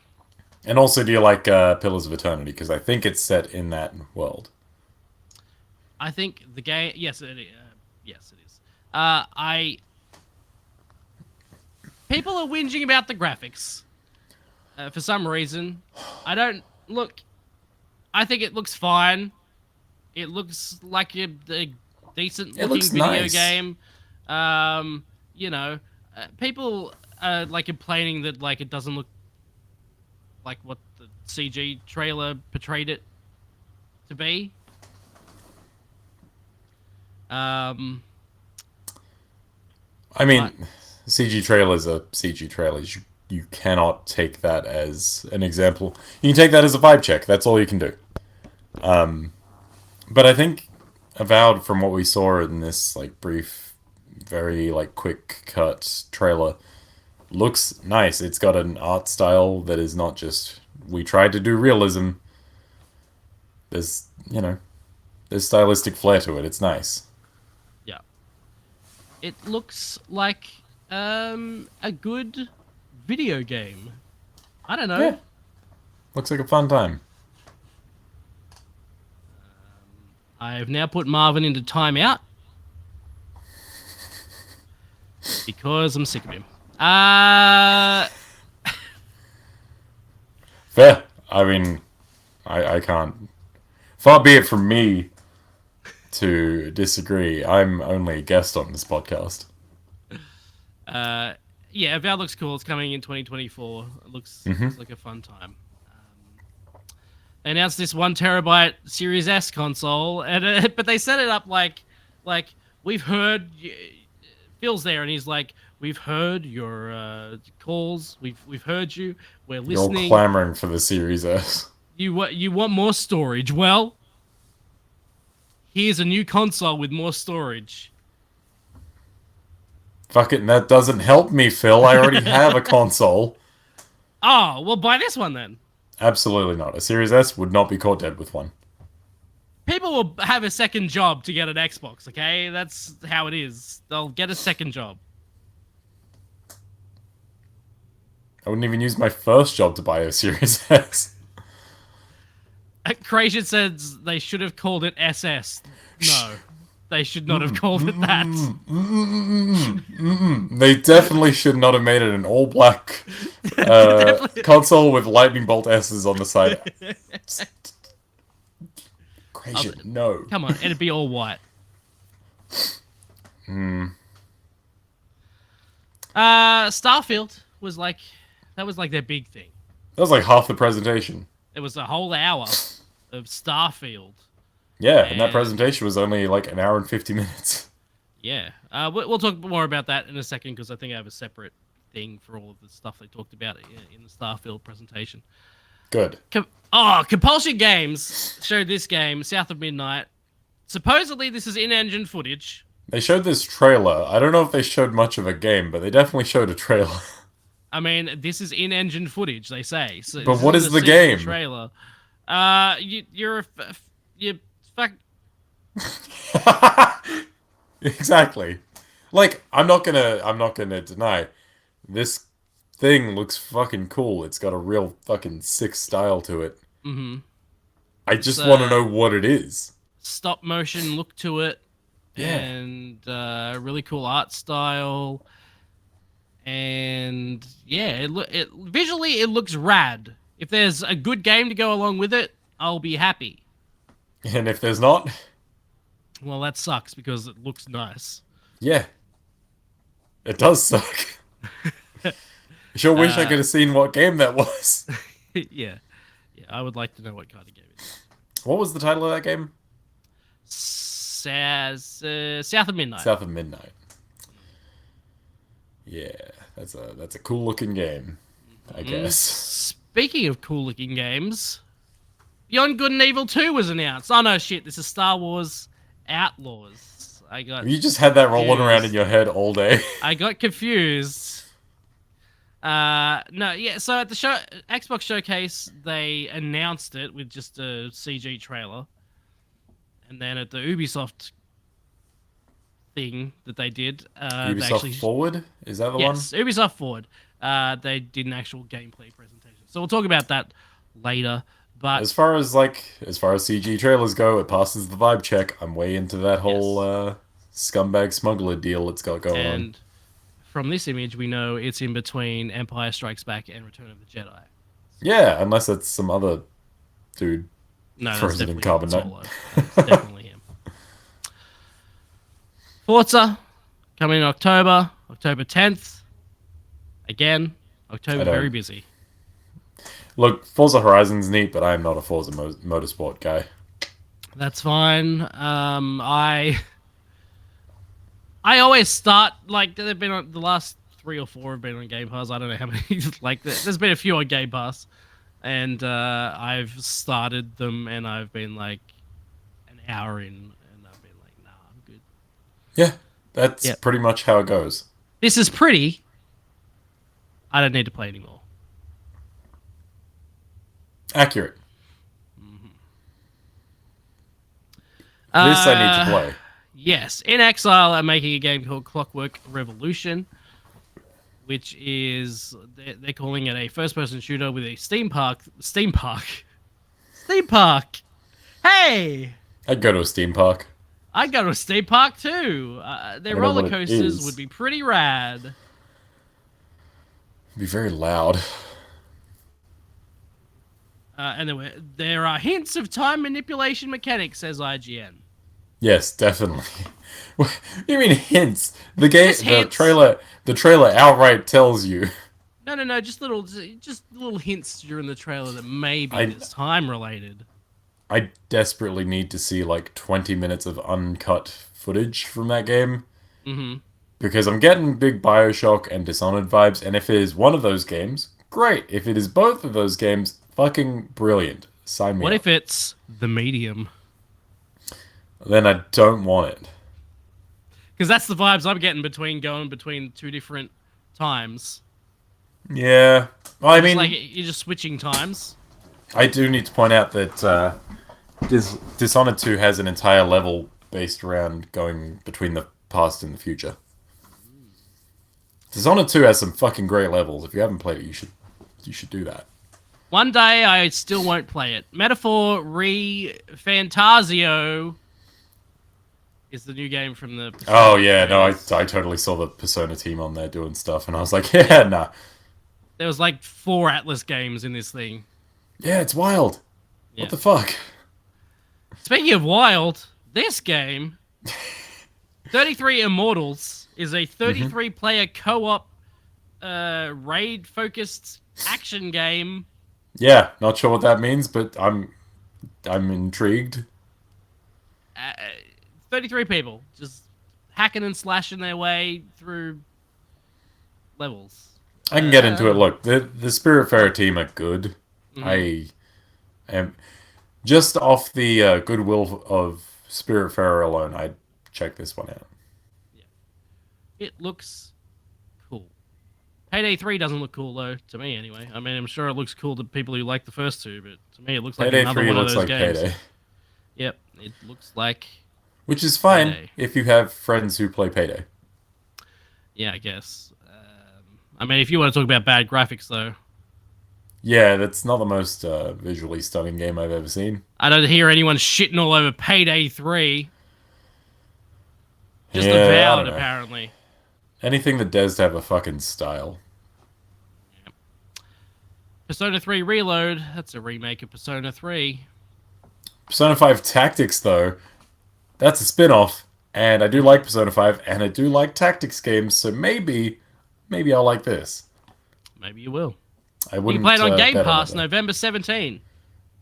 And also, do you like Pillars of Eternity? Because I think it's set in that world. I think the game. Yes, it is. I people are whinging about the graphics for some reason. I don't look. I think it looks fine. It looks like a decent It looking looks video nice. game. You know, people are like complaining that like it doesn't look like what the CG trailer portrayed it to be. Um, I mean, but CG trailers are CG trailers. You cannot take that as an example. You can take that as a vibe check. That's all you can do. But I think Avowed, from what we saw in this like brief, very like quick cut trailer, looks nice. It's got an art style that is not just we tried to do realism. There's there's stylistic flair to it. It's nice. yeah, it looks like a good video game. I don't know. Yeah, looks like a fun time. I have now put Marvin into timeout because I'm sick of him. Fair. I mean, I can't. Far be it from me to disagree. I'm only a guest on this podcast. uh, yeah, Avowed looks cool. It's coming in 2024. It looks like a fun time. They announced this 1 terabyte Series S console, and but they set it up like we've heard. Phil's there, and he's like, "We've heard your calls. We've heard you. We're You're all listening. clamoring for the Series S. You want more storage? Well, here's a new console with more storage." Fucking, that doesn't help me, Phil. I already have a console. Oh, well, buy this one then. Absolutely not. A Series S would not be caught dead with one. People will have a second job to get an Xbox, okay? That's how it is. They'll get a second job. I wouldn't even use my first job to buy a Series S. Creation says they should have called it SS. No. They should not have called it that. They definitely should not have made it an all black console with lightning bolt S's on the side. Gracious, no. Come on, it'd be all white. Starfield was like their big thing. That was like half the presentation. It was a whole hour of Starfield. Yeah, and that presentation was only like an hour and 50 minutes. Yeah, we'll talk more about that in a second because I think I have a separate thing for all of the stuff they talked about in the Starfield presentation. Good. Compulsion Games showed this game, South of Midnight. Supposedly, this is in-engine footage. They showed this trailer. I don't know if they showed much of a game, but they definitely showed a trailer. I mean, this is in-engine footage, they say. So but what is the game? Trailer. You're fuck. Exactly. Like, I'm not gonna deny this thing looks fucking cool. It's got a real fucking sick style to it. Mm-hmm. I just want to know what it is. Stop motion look to it. Yeah. And really cool art style. And yeah, visually it looks rad. If there's a good game to go along with it, I'll be happy. And if there's not, well, that sucks because it looks nice. Yeah. It does suck. Sure wish I could have seen what game that was. Yeah, I would like to know what kind of game it is. What was the title of that game? South of Midnight. South of Midnight. Yeah, that's a cool looking game, I guess. Speaking of cool looking games, Beyond Good and Evil 2 was announced. Oh no, shit! This is Star Wars Outlaws. You just had that rolling around in your head all day. I got confused. No, yeah. So at the Xbox Showcase, they announced it with just a CG trailer, and then at the Ubisoft thing that they did, Ubisoft Forward, is that the one? Yes, Ubisoft Forward. They did an actual gameplay presentation, so we'll talk about that later. But as far as CG trailers go, it passes the vibe check. I'm way into that whole scumbag smuggler deal it's got going on. From this image, we know it's in between Empire Strikes Back and Return of the Jedi. Yeah, unless it's some other dude. No, that's frozen in definitely carbonite. It's definitely him. Forza, coming in October 10th. Again, October, very busy. Look, Forza Horizon's neat, but I am not a Forza motorsport guy. That's fine. I always start, like, they've been on, the last 3 or 4 have been on Game Pass. I don't know how many, like, there's been a few on Game Pass. And I've started them, and I've been, like, an hour in, and I've been like, nah, I'm good. Yeah, that's pretty much how it goes. This is pretty. I don't need to play anymore. Accurate. This I need to play. Yes. In Exile are making a game called Clockwork Revolution, which is, they're calling it a first-person shooter with a theme park. Hey! I'd go to a theme park. I'd go to a theme park too. Their roller coasters would be pretty rad. It'd be very loud. And there are hints of time manipulation mechanics, says IGN. Yes, definitely. What do you mean hints? The Hints. The trailer outright tells you. No, just little hints during the trailer that maybe it's time related. I desperately need to see like 20 minutes of uncut footage from that game. Mm-hmm. Because I'm getting big BioShock and Dishonored vibes, and if it is one of those games, great. If it is both of those games, fucking brilliant. Sign me up. What if it's The Medium? Then I don't want it. Because that's the vibes I'm getting going between 2 different times. Yeah. Well, I mean, like you're just switching times. I do need to point out that Dishonored 2 has an entire level based around going between the past and the future. Dishonored 2 has some fucking great levels. If you haven't played it, you should do that. One day I still won't play it. Metaphor Fantasio Is the new game from the Oh Persona yeah, no, I creators. totally saw the Persona team on there doing stuff, and I was like, Yeah, yeah, nah, there was like 4 Atlas games in this thing. yeah, it's wild. What Yeah. the fuck? Speaking of wild, this game, 33 Immortals, is a Hmm. 33 player co-op raid focused action game. Yeah, not sure what that means, but I'm intrigued. Uh, 33 people just hacking and slashing their way through levels. I can get into it. Uh, Look, the Spiritfarer team are good. mhm. I am just off the goodwill of Spiritfarer alone. I'd check this one out. Yeah. It looks cool. Payday 3 doesn't look cool though, to me anyway. I mean, I'm sure it looks cool to people who like the first two, but to me it looks like Payday another 3 one of looks those like games. Payday, Yep, it looks like which is fine Payday. if you have friends who play Payday. Yeah, I guess. I mean, if you want to talk about bad graphics though, Yeah, that's not the most visually stunning game I've ever seen. I don't hear anyone shitting all over Payday 3. Just Yeah, I don't Avowed, know. apparently. Anything that dares to have a fucking style. Persona 3 Reload, that's a remake of Persona 3. Persona 5 Tactics, though, that's a spin off. And I do like Persona 5, and I do like tactics games, so maybe I'll like this. Maybe you will. I You can play wouldn't it on Game bet on it, Pass though. November 17.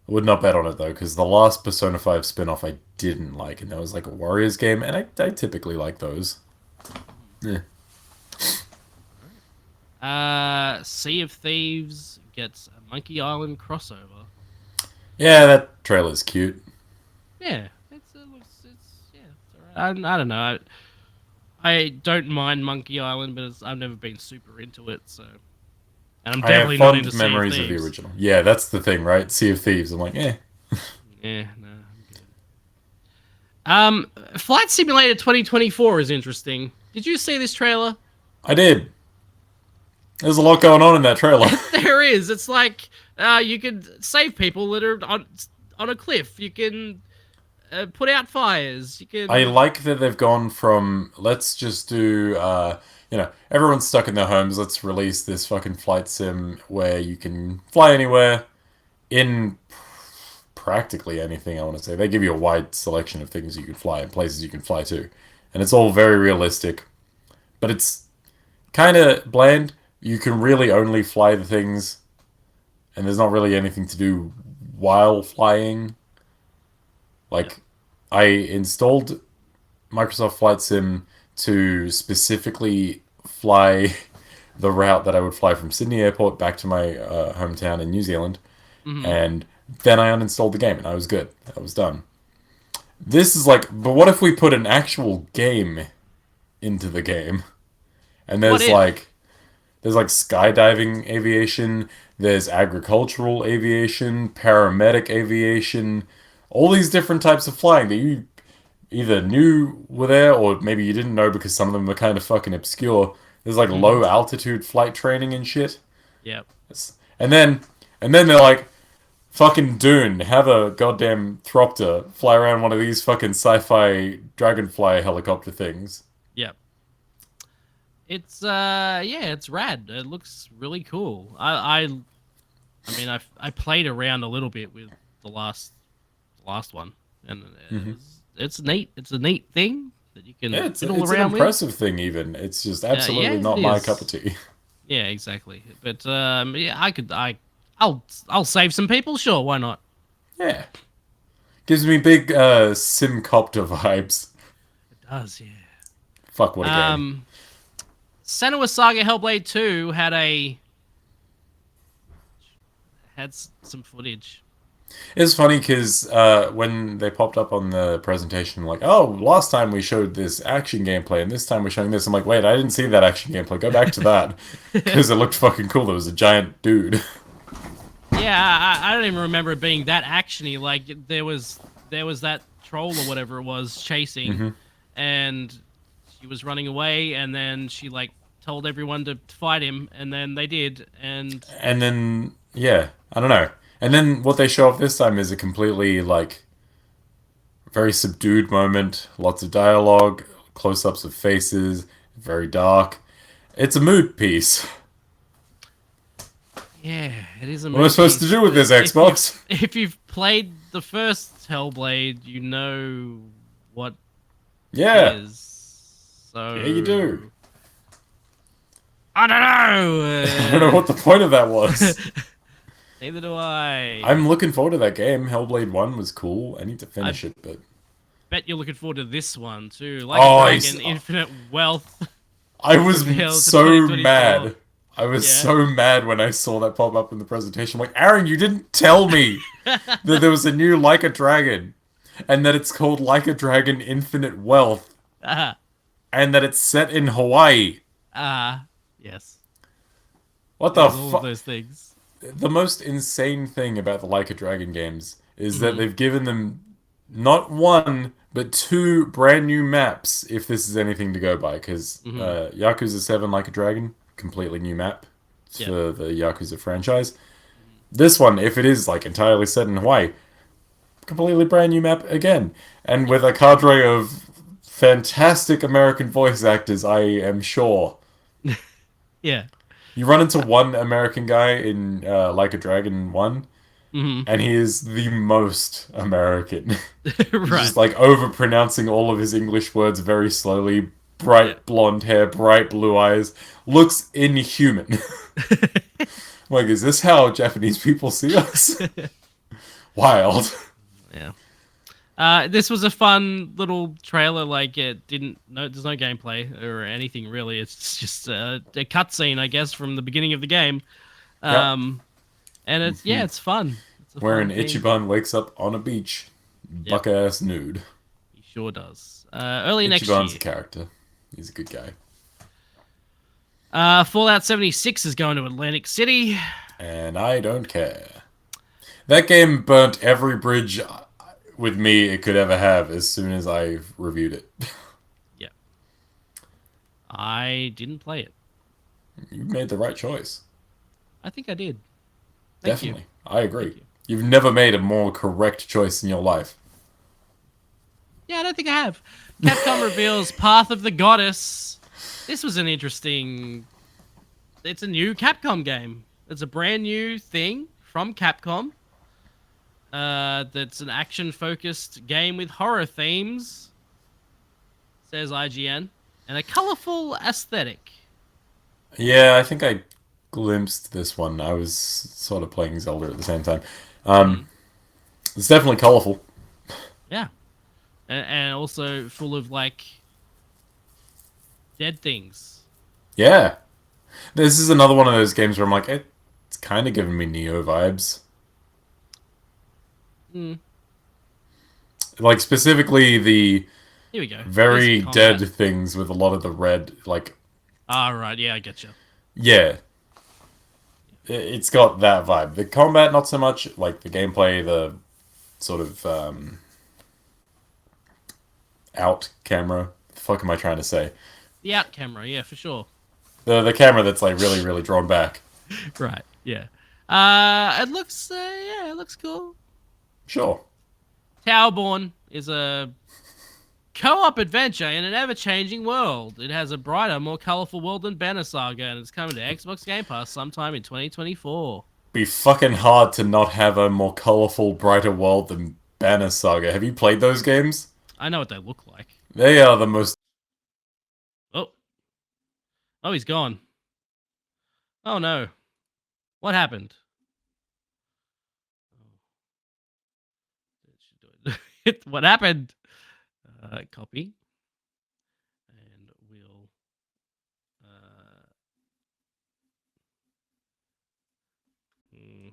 I would not bet on it, though, because the last Persona 5 spin off I didn't like, and that was like a Warriors game, and I typically like those. Yeah. Sea of Thieves gets a Monkey Island crossover. Yeah, that trailer's cute. Yeah, yeah, it's alright. I don't know. I don't mind Monkey Island, but I've never been super into it. So, and I'm I have definitely not into fond Sea of memories of the Thieves. original. Yeah, that's the thing, right? Sea of Thieves. I'm like, eh. Yeah, no, I'm good. Flight Simulator 2024 is interesting. Did you see this trailer? I did. There's a lot going on in that trailer. There is. It's like you could save people that are on a cliff. You can put out fires. You I can. like that they've gone from let's just do everyone's stuck in their homes, let's release this fucking flight sim where you can fly anywhere in practically anything. I want to say they give you a wide selection of things you can fly and places you can fly to, and it's all very realistic, but it's kind of bland. You can really only fly the things, and there's not really anything to do while flying. Yeah. Like, I installed Microsoft Flight Sim to specifically fly the route that I would fly from Sydney Airport back to my hometown in New Zealand, Hmm. and then I uninstalled the game, and I was good. I was done. This is like, but what if we put an actual game into the game? And What if? there's like skydiving aviation, there's agricultural aviation, paramedic aviation, all these different types of flying that you either knew were there or maybe you didn't know because some of them are kind of fucking obscure. There's like Hmm. low altitude flight training and shit. Yep. And then they're like fucking Dune, have a goddamn thropter fly around one of these fucking sci-fi dragonfly helicopter things. Yep. It's yeah, it's rad. It looks really cool. I mean I played around a little bit with the last one, and Hmm. it's neat. It's a neat thing that you Yeah, can fiddle it's an around with. impressive thing even. It's just Yeah, absolutely it not my cup of is. tea. Yeah, exactly. But yeah, I'll save some people. Sure, why not? Yeah. Gives me big Simcopter vibes. It does, yeah. Fuck, what a game. Um, Senua Saga Hellblade 2 some footage. It's funny because when they popped up on the presentation, like, oh, last time we showed this action gameplay, and this time we're showing this. I'm like, wait, I didn't see that action gameplay. Go back to that because it looked fucking cool. There was a giant dude. Yeah, I don't even remember it being that actiony. Like there was that troll or whatever it was chasing, Hmm. and she was running away, and then she like told everyone to fight him, and then they did, and And then, yeah, I don't know. And then what they show off this time is a completely, like, Very subdued moment, lots of dialogue, close-ups of faces, very dark. It's a mood piece. Yeah, it is a What am I mood supposed to piece, do with but this Xbox? if you've played the first Hellblade, you know what Yeah, is. yeah, you do. So I don't I don't know know. what the point of that was. Neither do I. I'm looking forward to that game. Hellblade 1 was cool. I need to I finish it, but bet you're looking forward to this one too. Like a oh, Dragon, Infinite Wealth I was revealed for so 2024. mad. I was Yeah. so mad when I saw that pop up in the presentation. I'm like, Aaron, you didn't tell me that there was a new Like a Dragon, and that it's called Like a Dragon Infinite Wealth, Ah, and that it's set in Hawaii. yes. What It the is all of fuck? those things. The most insane thing about the Like a Dragon games is that Hmm. they've given them not one, but two brand new maps, if this is anything to go by, because Hmm. Yakuza 7 Like a Dragon, completely new map Yep. for the Yakuza franchise. Hmm. This one, if it is like entirely set in Hawaii, completely brand new map again. And Yep. with a cadre of fantastic American voice actors, I am sure. Yeah. You run into one American guy in Like a Dragon 1, Hmm. and he is the most American. He's Right. just like over pronouncing all of his English words very slowly. Yeah. Bright blonde hair, bright blue eyes. Looks inhuman. Like, is this how Japanese people see us? Wild. Yeah. This was a fun little trailer. Like it didn't. No, there's no gameplay or anything really. It's just a cutscene, I guess, from the beginning of the game. Yep. Um, and it's yeah, it's fun. It's a Wherein fun thing. Ichiban wakes up on a beach, Yep, buck ass nude. he sure does. Early next Ichiban's a year. character. He's a good guy. Fallout 76 is going to Atlantic City. And I don't care. That game burnt every bridge with me it could ever have as soon as I reviewed it. Yeah, I didn't play it. You made the right choice. I think I did. Thank you. Definitely. I Thank agree. you. You've never made a more correct choice in your life. Yeah, I don't think I have. Capcom reveals Path of the Goddess. This was an interesting. It's a new Capcom game. It's a brand new thing from Capcom. That's an action-focused game with horror themes, says IGN, and a colorful aesthetic. Yeah, I think I glimpsed this one. I was sort of playing Zelda at the same time. Hmm. It's definitely colorful. Yeah, and also full of like dead things. Yeah. This is another one of those games where I'm like, it's kind of giving me Neo vibes. Hmm. Like, specifically the Here we go. Here's very dead combat. things with a lot of the red, like, Ah, right. Yeah, I get you. yeah. It's got that vibe. The combat, not so much. Like, the gameplay, the sort of out camera. The fuck am I trying to say? The out camera. Yeah, for sure. The camera that's, like, really, really drawn back. Right. Yeah. It looks. Yeah, it looks cool. Sure. Towerborn is a co-op adventure in an ever-changing world. It has a brighter, more colorful world than Banner Saga, and it's coming to Xbox Game Pass sometime in 2024. Be fucking hard to not have a more colorful, brighter world than Banner Saga. Have you played those games? I know what they look like. They are the most. Oh, oh, he's gone. Oh no, what happened? What happened? Copy, and we'll. Mm.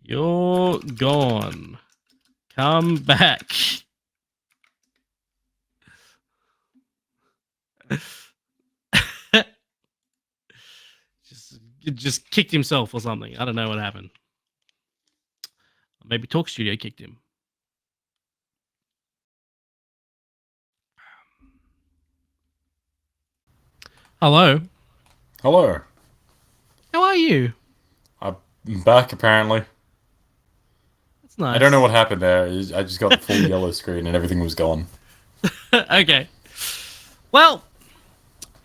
You're gone. Come back. just kicked himself or something. I don't know what happened. Maybe Talk Studio kicked him. Hello. Hello. How are you? I'm back, apparently. That's I don't know what happened there. I just got the full yellow screen and everything was gone. Okay. Well,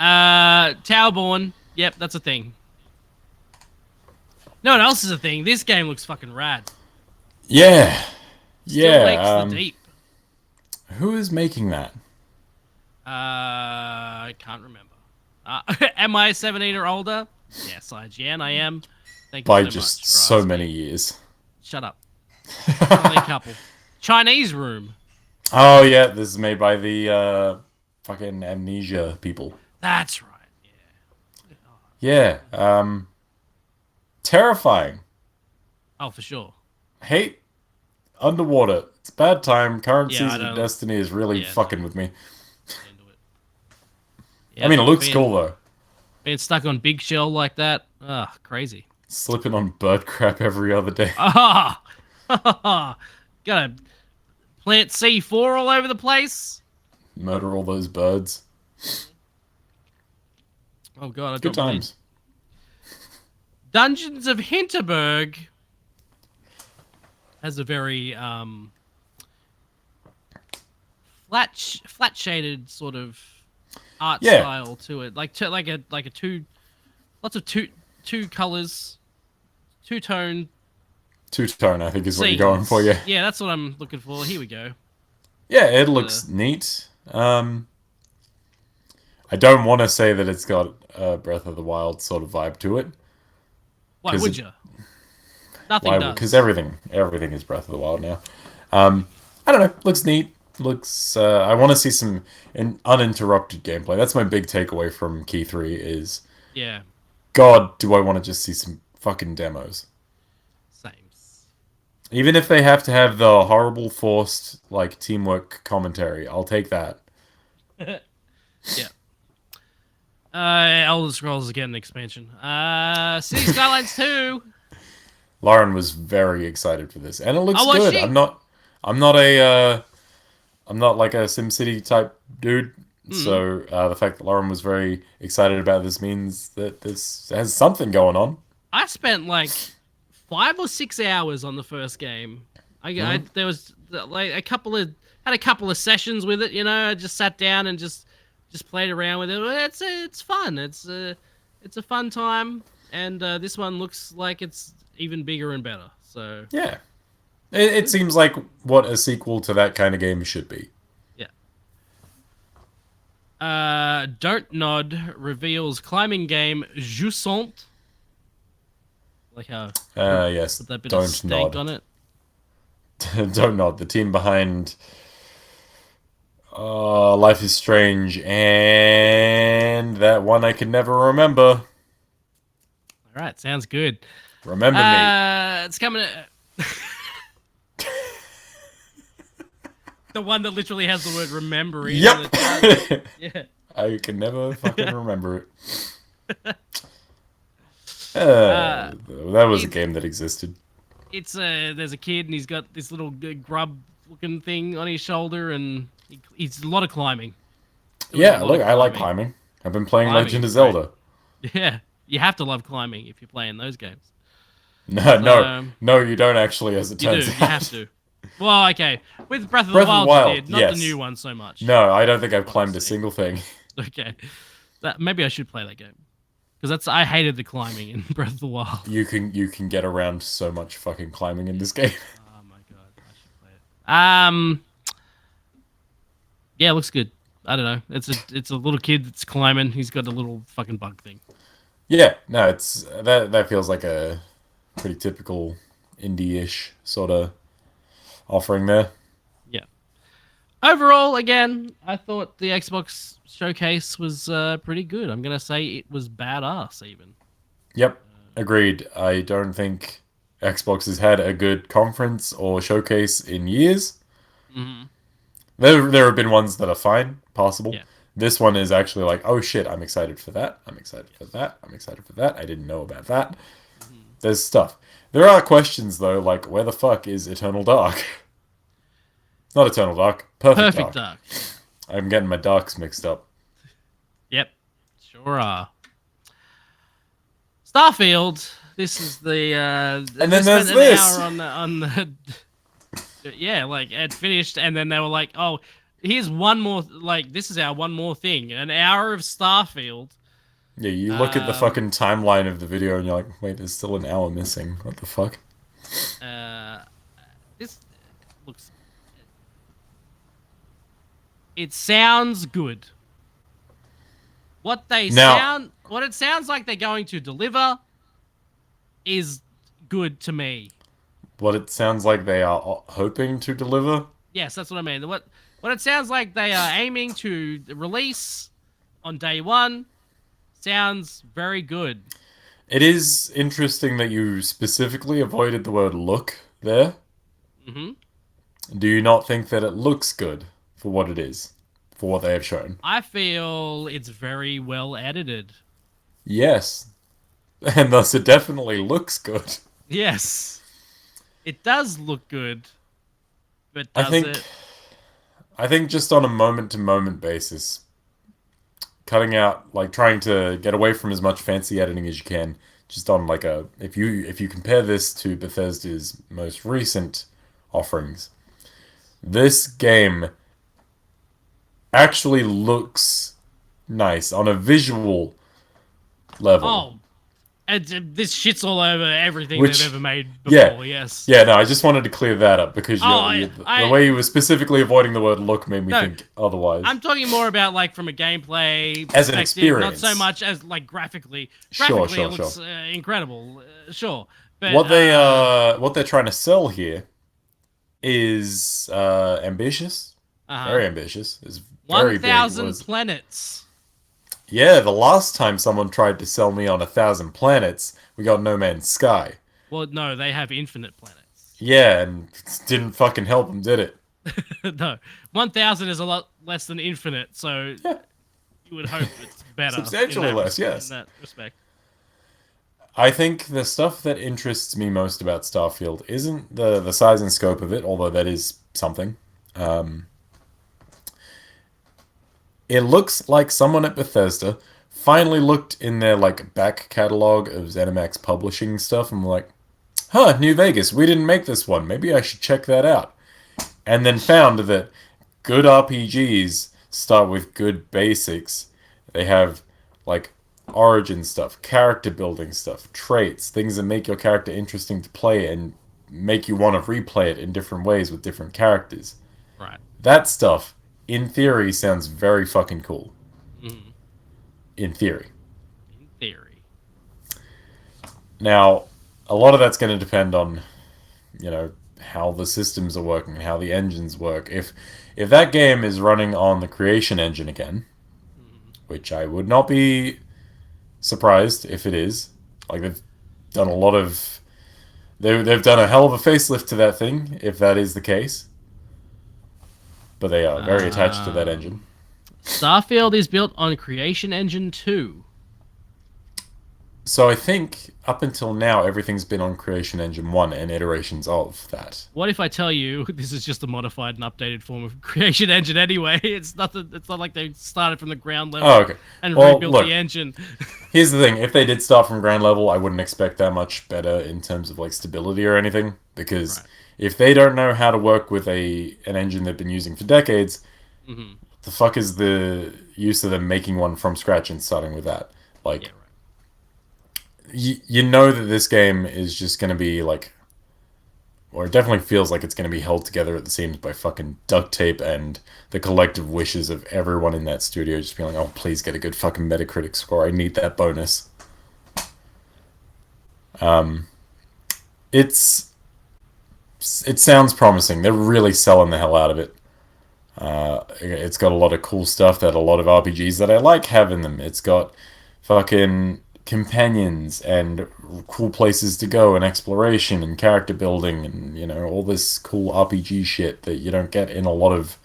Towerborn. Yep, that's a thing. No one else is a thing. This game looks fucking rad. Yeah. Still Lakes Yeah. the Deep. Who is making that? I can't remember. Am I 17 or older? Yes, IGN, I am. Thank you By so just much for so asking. many years. Shut up. Only a couple. Chinese Room. Oh yeah, this is made by the fucking Amnesia people. That's right. Yeah. Terrifying. Oh, for sure. Hate underwater. It's a bad time. Current Yeah, I season of don't- Destiny is really yeah, fucking with me. Into it. Yeah, I mean, it looks being, cool though. Being stuck on big shell like that. Ugh, crazy. Slipping on bird crap every other day. Ah! Gotta plant C4 all over the place. Murder all those birds. Oh god, I Good dropped my times. Dungeons of Hinterberg has a very flat shaded sort of art Yeah. style to it, like a lots of two colors, two-tone Two-tone, I think, is what scenes. you're going for, yeah. Yeah, that's what I'm looking for. Here we go. Yeah, it looks neat. I don't want to say that it's got a Breath of the Wild sort of vibe to it. Why 'Cause would it- you? Nothing Why? does. Because everything is Breath of the Wild now. I don't know. Looks neat. Looks. I want to see some uninterrupted gameplay. That's my big takeaway from Keigh3 is, Yeah, God, do I want to just see some fucking demos? same. Even if they have to have the horrible forced like teamwork commentary, I'll take that. Yeah. Elder Scrolls is getting an expansion. City Skylines 2. Lauren was very excited for this, and it looks Oh, was good. she? I'm not like a SimCity type dude. So the fact that Lauren was very excited about this means that this has something going on. I spent like 5 or 6 hours on the first game. There was like had a couple of sessions with it. You know, I just sat down and just played around with it. It's fun. It's a fun time, and this one looks like it's even bigger and better. So Yeah, it seems like what a sequel to that kind of game should be. yeah. Don't Nod reveals climbing game Jouissant. Like how Yes, put that bit of don't stank nod. on it. Don't nod. The team behind Life is Strange and that one I can never remember. All right, sounds good. Remember me. It's coming. The one that literally has the word remembering. Yep. Yeah. I can never fucking remember it. That was a game that existed. It's there's a kid and he's got this little grub looking thing on his shoulder and he's a lot of climbing. Yeah, look, I like climbing. I've been playing Climbing Legend of is great. Zelda. Yeah, you have to love climbing if you're playing those games. No, you don't actually, as it You do, turns you out. have to. Well, okay, with Breath of Breath the of the Wild, Wild, you did, not yes. the new one so much. No, I don't think I've climbed a Honestly. single thing. Okay, maybe I should play that game because I hated the climbing in Breath of the Wild. You can get around so much fucking climbing in this game. Oh my god, I should play it. Yeah, it looks good. I don't know. It's a little kid that's climbing. He's got a little fucking bug thing. Yeah, no, it's that feels like a pretty typical indie-ish sort of offering there. Yeah. Overall, again, I thought the Xbox Showcase was pretty good. I'm gonna say it was badass even. Yep, agreed. I don't think Xbox has had a good conference or showcase in years. Mm-hmm. There have been ones that are fine, passable. Yeah. This one is actually like, oh shit, I'm excited for that. I'm excited for that. I'm excited for that. I didn't know about that. Mm-hmm. There's stuff. There are questions though, like where the fuck is Eternal Dark? Not Eternal Dark. Perfect Dark. I'm getting my darks mixed up. Yep, sure are. Starfield. This is the. And then they there's spent this. An hour on the Yeah, like it finished, and then they were like, "Oh, here's one more. Like this is our one more thing. An hour of Starfield." Yeah, you look at the Um, fucking timeline of the video and you're like, wait, there's still an hour missing. What the fuck? uh, this looks. It sounds good. Now, What it sounds like they're going to deliver is good to me. what it sounds like they are hoping to deliver. Yes, that's what I mean. What it sounds like they are aiming to release on day one sounds very good. It is interesting that you specifically avoided the word look there. Hmm. Do you not think that it looks good for what it is, for what they have shown? I feel it's very well edited. Yes, and thus it definitely looks good. Yes, it does look good, but I does think it? I think just on a moment to moment basis, cutting out like trying to get away from as much fancy editing as you can, just on like a if you compare this to Bethesda's most recent offerings, this game actually looks nice on a visual level. Oh, this shit's all over everything they've Which, ever made yeah, before. Yes. yeah, no, I just wanted to clear that up because Oh, the way you were specifically avoiding the word look made me no, think otherwise. I'm talking more about like from a gameplay As an perspective, not so experience. much as like graphically. Sure, Graphically, it sure, sure. looks incredible, sure, but What they're trying to sell here is ambitious, uh-huh. very ambitious. Is very big. 1,000 Was planets. yeah, the last time someone tried to sell me on 1,000 planets, we got No Man's Sky. Well, no, they have infinite planets. Yeah, and it didn't fucking help them, did it? No, 1,000 is a lot less than infinite, so Yeah, you would hope it's better substantially less. in Yes. that respect. I think the stuff that interests me most about Starfield isn't the size and scope of it, although that is something. Um, it looks like someone at Bethesda finally looked in their like back catalog of ZeniMax publishing stuff and were like, "Huh, New Vegas, we didn't make this one. Maybe I should check that out." And then found that good RPGs start with good basics. They have like origin stuff, character building stuff, traits, things that make your character interesting to play and make you want to replay it in different ways with different characters. Right. That stuff, in theory, sounds very fucking cool. Mhm. In theory. In theory. Now, a lot of that's going to depend on, how the systems are working and how the engines work. If that game is running on the Creation Engine again, Mhm. which I would not be surprised if it is. Like they've done a lot of they've done a hell of a facelift to that thing, if that is the case. But they are very attached to that engine. Starfield is built on Creation Engine 2. So I think up until now everything's been on Creation Engine 1 and iterations of that. What if I tell you this is just a modified and updated form of Creation Engine anyway? It's nothing. It's not like they started from the ground level Oh, okay. and Well, rebuilt look, the engine. here's the thing. If they did start from ground level, I wouldn't expect that much better in terms of like stability or anything. Because Right. if they don't know how to work with an engine they've been using for decades, Hmm. the fuck is the use of them making one from scratch and starting with that? Yeah. Like, Right. you know that this game is just going to be like, or it definitely feels like it's going to be held together at the seams by fucking duct tape and the collective wishes of everyone in that studio just being like, oh, please get a good fucking Metacritic score. I need that bonus. It's it sounds promising. They're really selling the hell out of it. It's got a lot of cool stuff that a lot of RPGs that I like have in them. It's got fucking companions and cool places to go and exploration and character building and all this cool RPG shit that you don't get in a lot of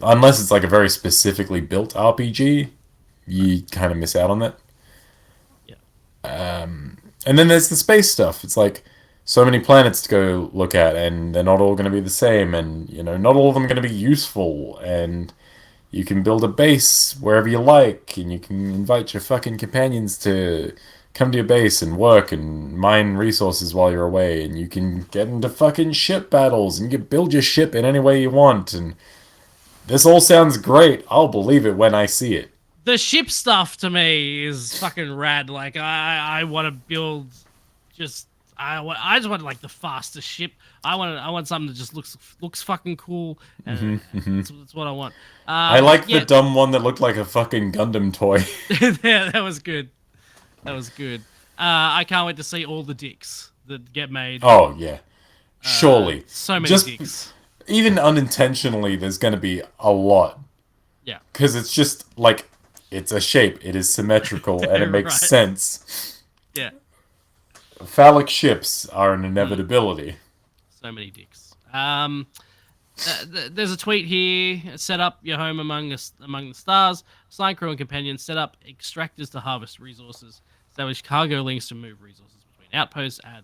unless it's like a very specifically built RPG. You kind of miss out on that. Yeah. And then there's the space stuff. It's like so many planets to go look at, and they're not all going to be the same, and not all of them are going to be useful, and you can build a base wherever you like, and you can invite your fucking companions to come to your base and work and mine resources while you're away, and you can get into fucking ship battles, and you can build your ship in any way you want, and this all sounds great. I'll believe it when I see it. The ship stuff to me is fucking rad. Like I want to build just I just want like the fastest ship. I want something that just looks fucking cool, and that's what I want. I like Yeah, the dumb one that looked like a fucking Gundam toy. yeah, that was good. That was good. I can't wait to see all the dicks that get made. Oh yeah, surely. So many Just dicks. even unintentionally, there's going to be a lot Yeah. because it's just like it's a shape. It is symmetrical and it makes Right. sense. Yeah. Phallic ships are an inevitability. So many dicks. There's a tweet here. Set up your home among the stars. Assign crew and companions. Set up extractors to harvest resources. Establish cargo links to move resources between outposts. Add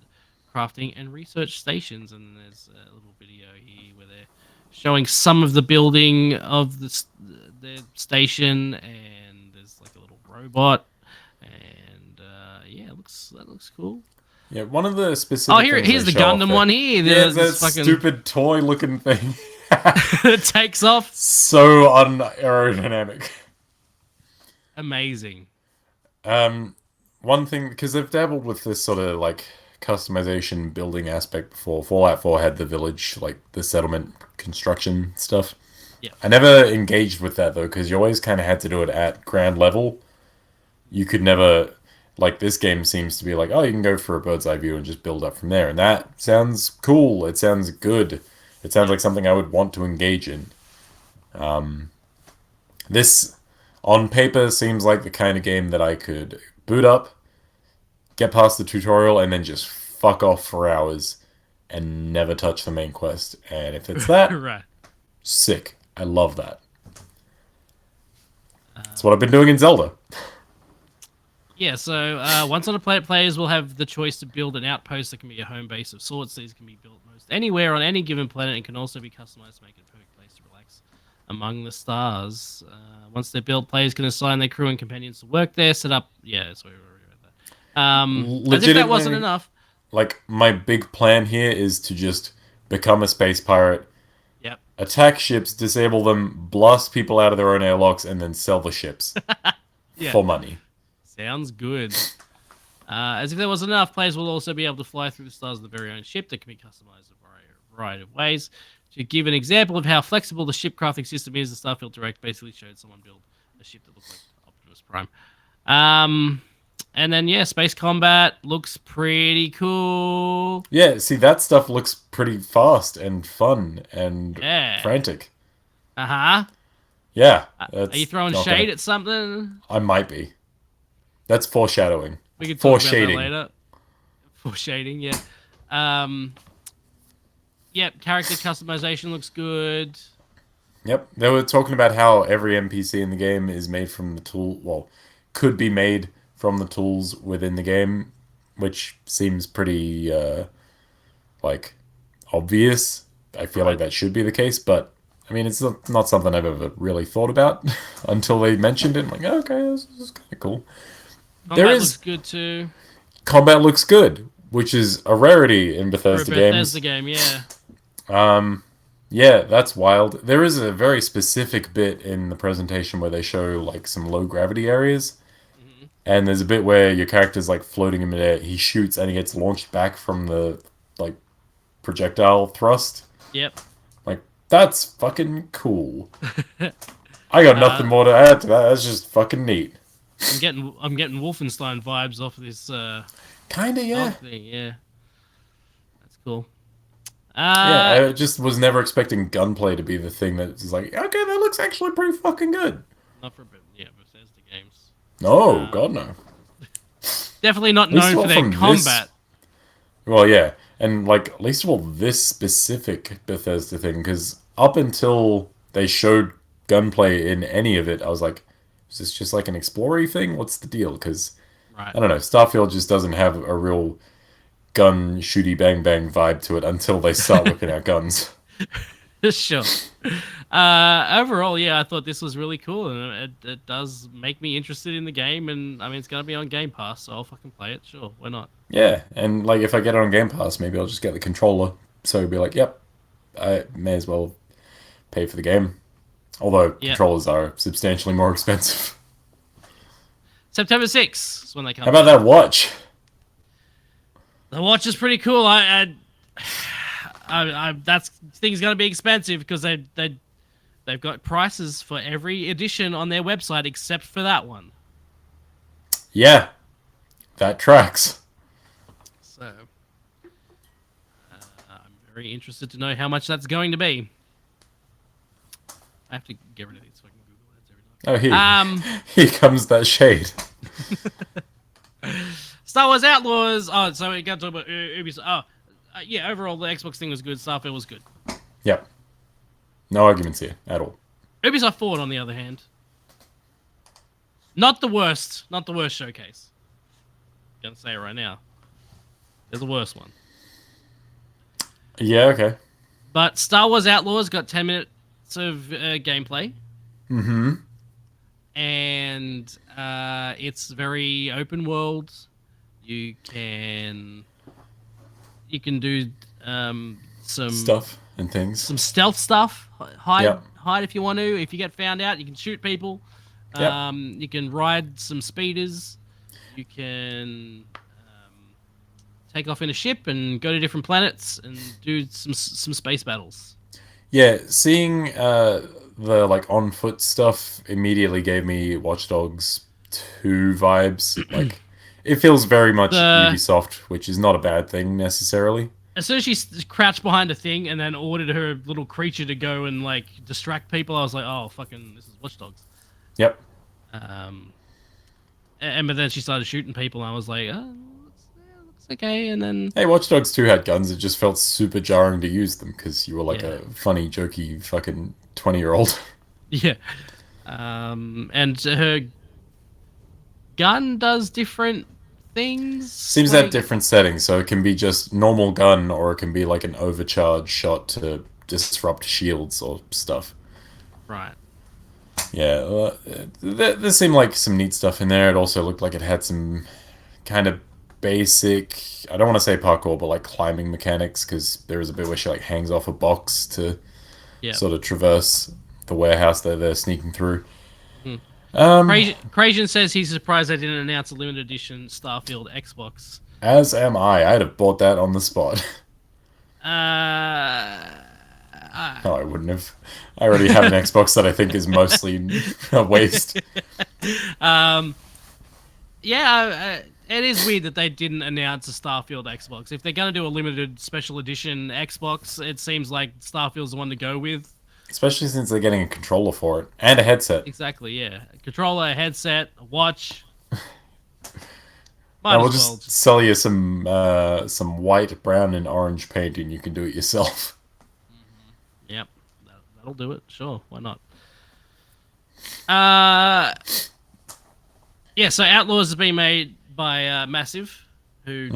crafting and research stations. And there's a little video here where they're showing some of the building of the station, and there's like a little robot, and yeah, that looks cool. Yeah, one of the specific. Oh, here's the Gundam one here. Yeah, There's that this fucking stupid toy-looking thing. it takes off. So unaerodynamic. Amazing. One thing, because they've dabbled with this sort of like customization building aspect before. Fallout 4 had the village, like the settlement construction stuff. Yeah. I never engaged with that though, because you always kind of had to do it at ground level. You could never, like this game seems to be like, oh, you can go for a bird's eye view and just build up from there. And that sounds cool. It sounds good. It sounds like something I would want to engage in. This, on paper, seems like the kind of game that I could boot up, get past the tutorial, and then just fuck off for hours and never touch the main quest. And if it's that, Right. sick. I love that. That's what I've been doing in Zelda. Yeah, so once on a plate, players will have the choice to build an outpost that can be a home base of sorts. These can be built most anywhere on any given planet and can also be customized to make it a perfect place to relax among the stars. Once they're built, players can assign their crew and companions to work there, set up... Yeah, sorry, we already read that. As if that wasn't enough. Like, my big plan here is to just become a space pirate, Yep. attack ships, disable them, blast people out of their own airlocks, and then sell the ships Yeah. for money. Sounds good. As if there wasn't enough, players will also be able to fly through the stars of their very own ship that can be customized a variety of ways. To give an example of how flexible the ship crafting system is, the Starfield Direct basically showed someone build a ship that looked like Optimus Prime. And then, yeah, space combat looks pretty cool. Yeah, see, that stuff looks pretty fast and fun and Yeah. frantic. Uh-huh. Yeah. Are you throwing shade at something? I might be. That's foreshadowing. We could talk about that Foreshading. later. Foreshading, yeah. Yep, character customization looks good. Yep. They were talking about how every NPC in the game is made from the tool, well, could be made from the tools within the game, which seems pretty, like, obvious. I feel like that should be the case, but, I mean, it's not something I've ever really thought about until they mentioned it. I'm like, okay, this is kind of cool. Combat looks good too. Combat looks good, which is a rarity in Bethesda For a games. Bethesda game, yeah. Yeah, that's wild. There is a very specific bit in the presentation where they show like some low gravity areas, and there's a bit where your character's like floating in midair. He shoots and he gets launched back from the like projectile thrust. Yep. Like that's fucking cool. I got nothing more to add to that. That's just fucking neat. I'm getting Wolfenstein vibes off of this Kinda, yeah. thing, yeah. That's cool. Yeah, I just was never expecting gunplay to be the thing that's like, okay, that looks actually pretty fucking good. Not for Bethesda games. No, God no. Definitely not least known for all their from combat. Well, yeah, and like at least of all this specific Bethesda thing, because up until they showed gunplay in any of it, I was like, is this just like an explorer thing? What's the deal? Because Right. I don't know, Starfield just doesn't have a real gun shooty bang bang vibe to it until they start whipping out guns. Sure. Overall, yeah, I thought this was really cool, and it does make me interested in the game. And I mean, it's gonna be on Game Pass, so I'll fucking play it. Sure, why not? Yeah, and like if I get it on Game Pass, maybe I'll just get the controller. So it'll be like, yep, I may as well pay for the game. Although Yeah, controllers are substantially more expensive. September 6th is when they come How about out. that watch? The watch is pretty cool. That's thing's gonna be expensive because they've got prices for every edition on their website except for that one. Yeah, that tracks. So I'm very interested to know how much that's going to be. I have to get rid of these fucking Google ads every Oh, time. here comes that shade. Star Wars Outlaws. Oh, so we got to talk about Ubisoft. Yeah. Overall, the Xbox thing was good. Starfield was good. Yep, no arguments here at all. Ubisoft Forward, on the other hand, not the worst. Not the worst showcase. Gonna say it right now. There's a worse one. Yeah, okay. But Star Wars Outlaws got 10 minutes of gameplay. Mm-hmm. And it's very open world. You can do some Stuff and things. some stealth stuff. Hide Yep. hide if you want to. If you get found out, you can shoot people. Yep. You can ride some speeders. You can take off in a ship and go to different planets and do some space battles. Yeah, seeing the like on foot stuff immediately gave me Watch Dogs 2 vibes. Like it feels very much The Ubisoft, which is not a bad thing necessarily. As soon as she crouched behind a thing and then ordered her little creature to go and like distract people, I was like, "Oh, fucking, this is Watch Dogs." Yep. But then she started shooting people, and I was like, "Oh, looks okay." And then Hey, Watch Dogs 2 had guns. It just felt super jarring to use them because you were like yeah, a funny, jokey fucking 20-year-old. yeah, and her gun does different things. Seems to have different settings, so it can be just normal gun or it can be like an overcharge shot to disrupt shields or stuff. Right. Yeah, there seemed like some neat stuff in there. It also looked like it had some kind of basic, I don't want to say parkour, but like climbing mechanics, because there is a bit where she like hangs off a box to Yeah. sort of traverse the warehouse that they're sneaking through. Hmm. Um, Crazian says he's surprised they didn't announce a limited edition Starfield Xbox. as am I. I'd have bought that on the spot. No, I wouldn't have. I already have an Xbox that I think is mostly a waste. Yeah, it is weird that they didn't announce a Starfield Xbox. If they're going to do a limited special edition Xbox, it seems like Starfield's the one to go with. Especially since they're getting a controller for it and a headset. Exactly, yeah. A controller, a headset, a watch. Might And we'll as well. just sell you some white, brown, and orange paint, and you can do it yourself. Yep, that'll do it. Sure, why not? Uh, yeah. So Outlaws has been made by Massive, who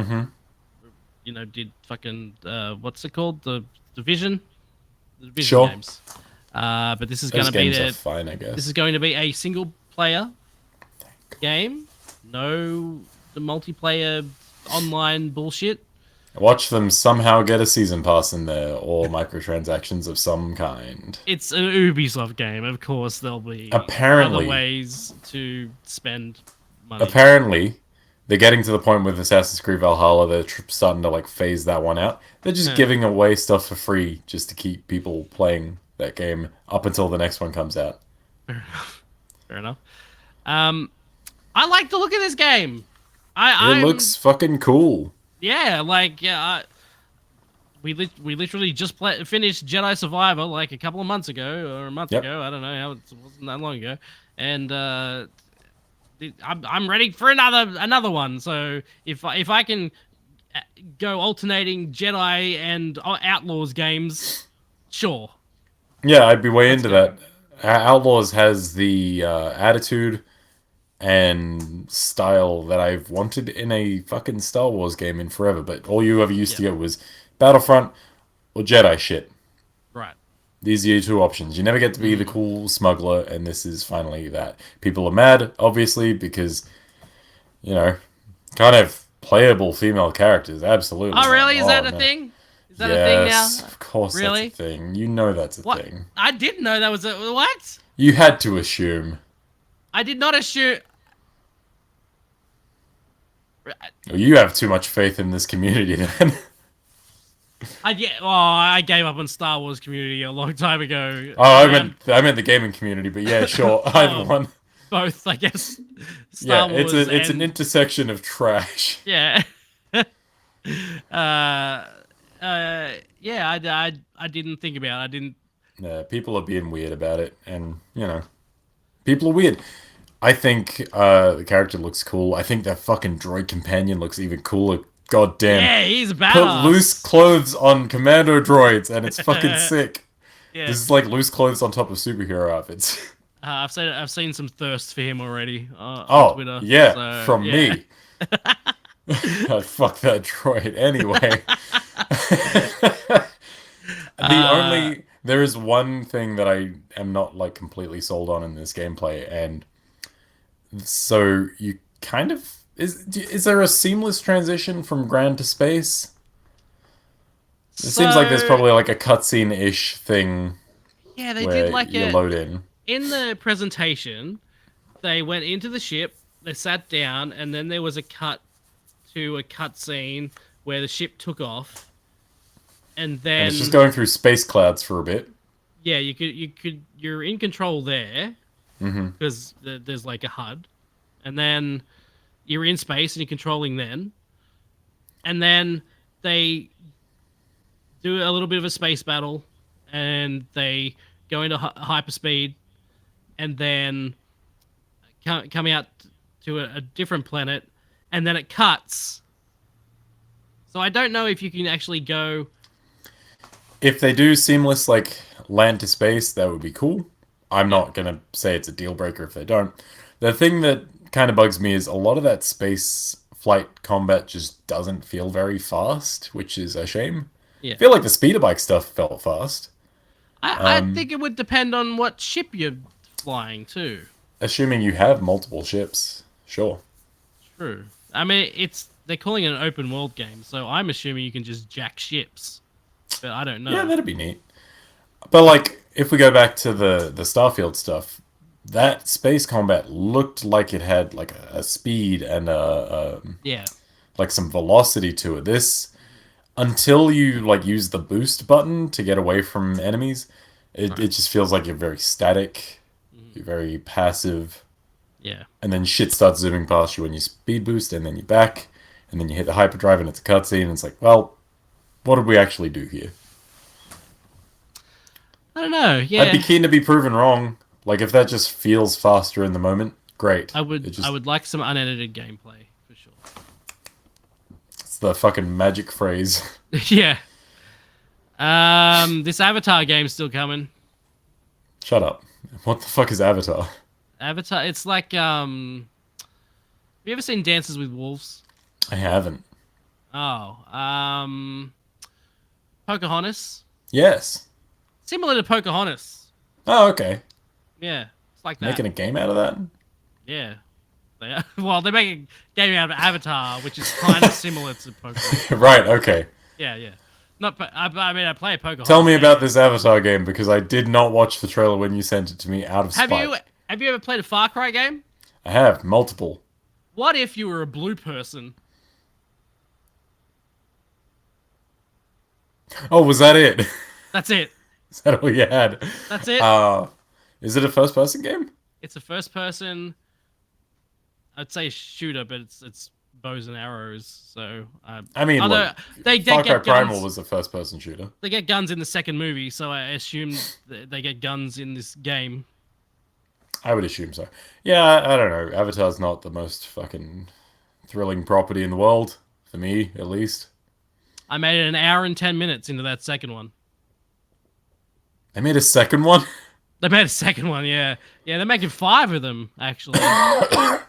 did fucking what's it called? The Division Sure. games. But this is Those going to be games are fine, I guess. this is going to be a single player game. No the multiplayer online bullshit. Watch them somehow get a season pass in there, or microtransactions of some kind. It's an Ubisoft game, of course. There'll be Apparently, other ways to spend money. apparently, they're getting to the point with Assassin's Creed Valhalla. They're starting to like phase that one out. They're just giving away stuff for free just to keep people playing that game up until the next one comes out. Fair enough. I like the look of this game. It looks fucking cool. Yeah, like we literally just finished Jedi Survivor like a couple of months ago or a month ago. I don't know how it wasn't that long ago, and I'm ready for another one. So if I can go alternating Jedi and Outlaws games, sure. Yeah, I'd be way into that. Outlaws has the attitude and style that I've wanted in a fucking Star Wars game in forever, but all you ever used to get was Battlefront or Jedi shit. Right. These are your two options. You never get to be the cool smuggler, and this is finally that. People are mad, obviously, because, you know, can't have playable female characters. Absolutely Oh, not. really? Is that Oh, a no. thing? Is that a thing Yes, now? of course that's a Really? thing. You know that's a What? thing. I didn't know that was a what? You had to assume. I did not assume. Well, you have too much faith in this community, then. I gave up on Star Wars community a long time ago. Oh, I meant the gaming community, but yeah, sure, either Oh, one. both, I guess. Yeah, Star Wars it's an and intersection of trash. yeah. uh, yeah. I didn't think about it. I didn't. Yeah, people are being weird about it, and you know, people are weird. I think the character looks cool. I think that fucking droid companion looks even cooler. God damn. Yeah, he's a Put loose badass. clothes on commando droids, and it's fucking sick. Yeah. This is like loose clothes on top of superhero outfits. I've seen some thirst for him already on Oh, Twitter. yeah, So, from yeah. me. Fuck that droid. Anyway. There is one thing that I am not like completely sold on in this gameplay, and so you kind of is there a seamless transition from ground to space? It seems like there's So probably like a cutscene-ish thing yeah, they did where like you load in. in the presentation. They went into the ship, they sat down, and then there was a cut to a cutscene where the ship took off, and And then it's just going through space clouds for a bit. yeah, you're in control there because there's like a HUD, and then you're in space and you're controlling then, and then they do a little bit of a space battle, and they go into hyperspeed, and then come out to a different planet, and then it cuts. So I don't know if you can actually go. If they do seamless like land to space, that would be cool. I'm not gonna say it's a deal breaker if they don't. The thing that kind of bugs me is a lot of that space flight combat just doesn't feel very fast, which is a shame. Yeah, I feel like the speeder bike stuff felt fast. I think it would depend on what ship you're flying too. Assuming you have multiple ships, sure. True. I mean, they're calling it an open world game, so I'm assuming you can just jack ships, but I don't know. Yeah, that'd be neat. But like, if we go back to the Starfield stuff, that space combat looked like it had like a speed and Yeah. like some velocity to it. This until you like use the boost button to get away from enemies, it just feels like you're very static, you're very passive, Yeah. and then shit starts zooming past you when you speed boost, and then you're back, and then you hit the hyperdrive, and it's a cutscene, and it's like, well, what did we actually do here? I don't know. Yeah. I'd be keen to be proven wrong. Like if that just feels faster in the moment, great. I would. It just, I would like some unedited gameplay for sure. It's the fucking magic phrase. Yeah. This Avatar game's still coming. Shut up. What the fuck is Avatar? Avatar. It's like Have you ever seen Dances with Wolves? I haven't. Oh. Pocahontas. Yes. Similar to Pocahontas. Oh, okay. Yeah. It's like that. Making a game out of that? Yeah. Well, they make a game out of Avatar, which is kind of similar to Pokemon. Right, okay. Yeah, yeah. Not, I mean, I play Pokemon. Tell me about this Avatar game because I did not watch the trailer when you sent it to me out of spite. Have you ever played a Far Cry game? I have, multiple. What if you were a blue person? Oh, was that it? That's it. Is that all you had? That's it. Is it a first-person game? It's a first person. I'd say shooter, but it's bows and arrows. So I mean, although look, they Far Cry get Primal guns, was a first-person shooter. they get guns in the second movie, so I assume they get guns in this game. I would assume so. Yeah, I don't know. Avatar's not the most fucking thrilling property in the world, for me, at least. I made it an hour and 10 minutes into that second one. They made a second one? They made a second one, yeah. Yeah, they're making 5 of them, actually. That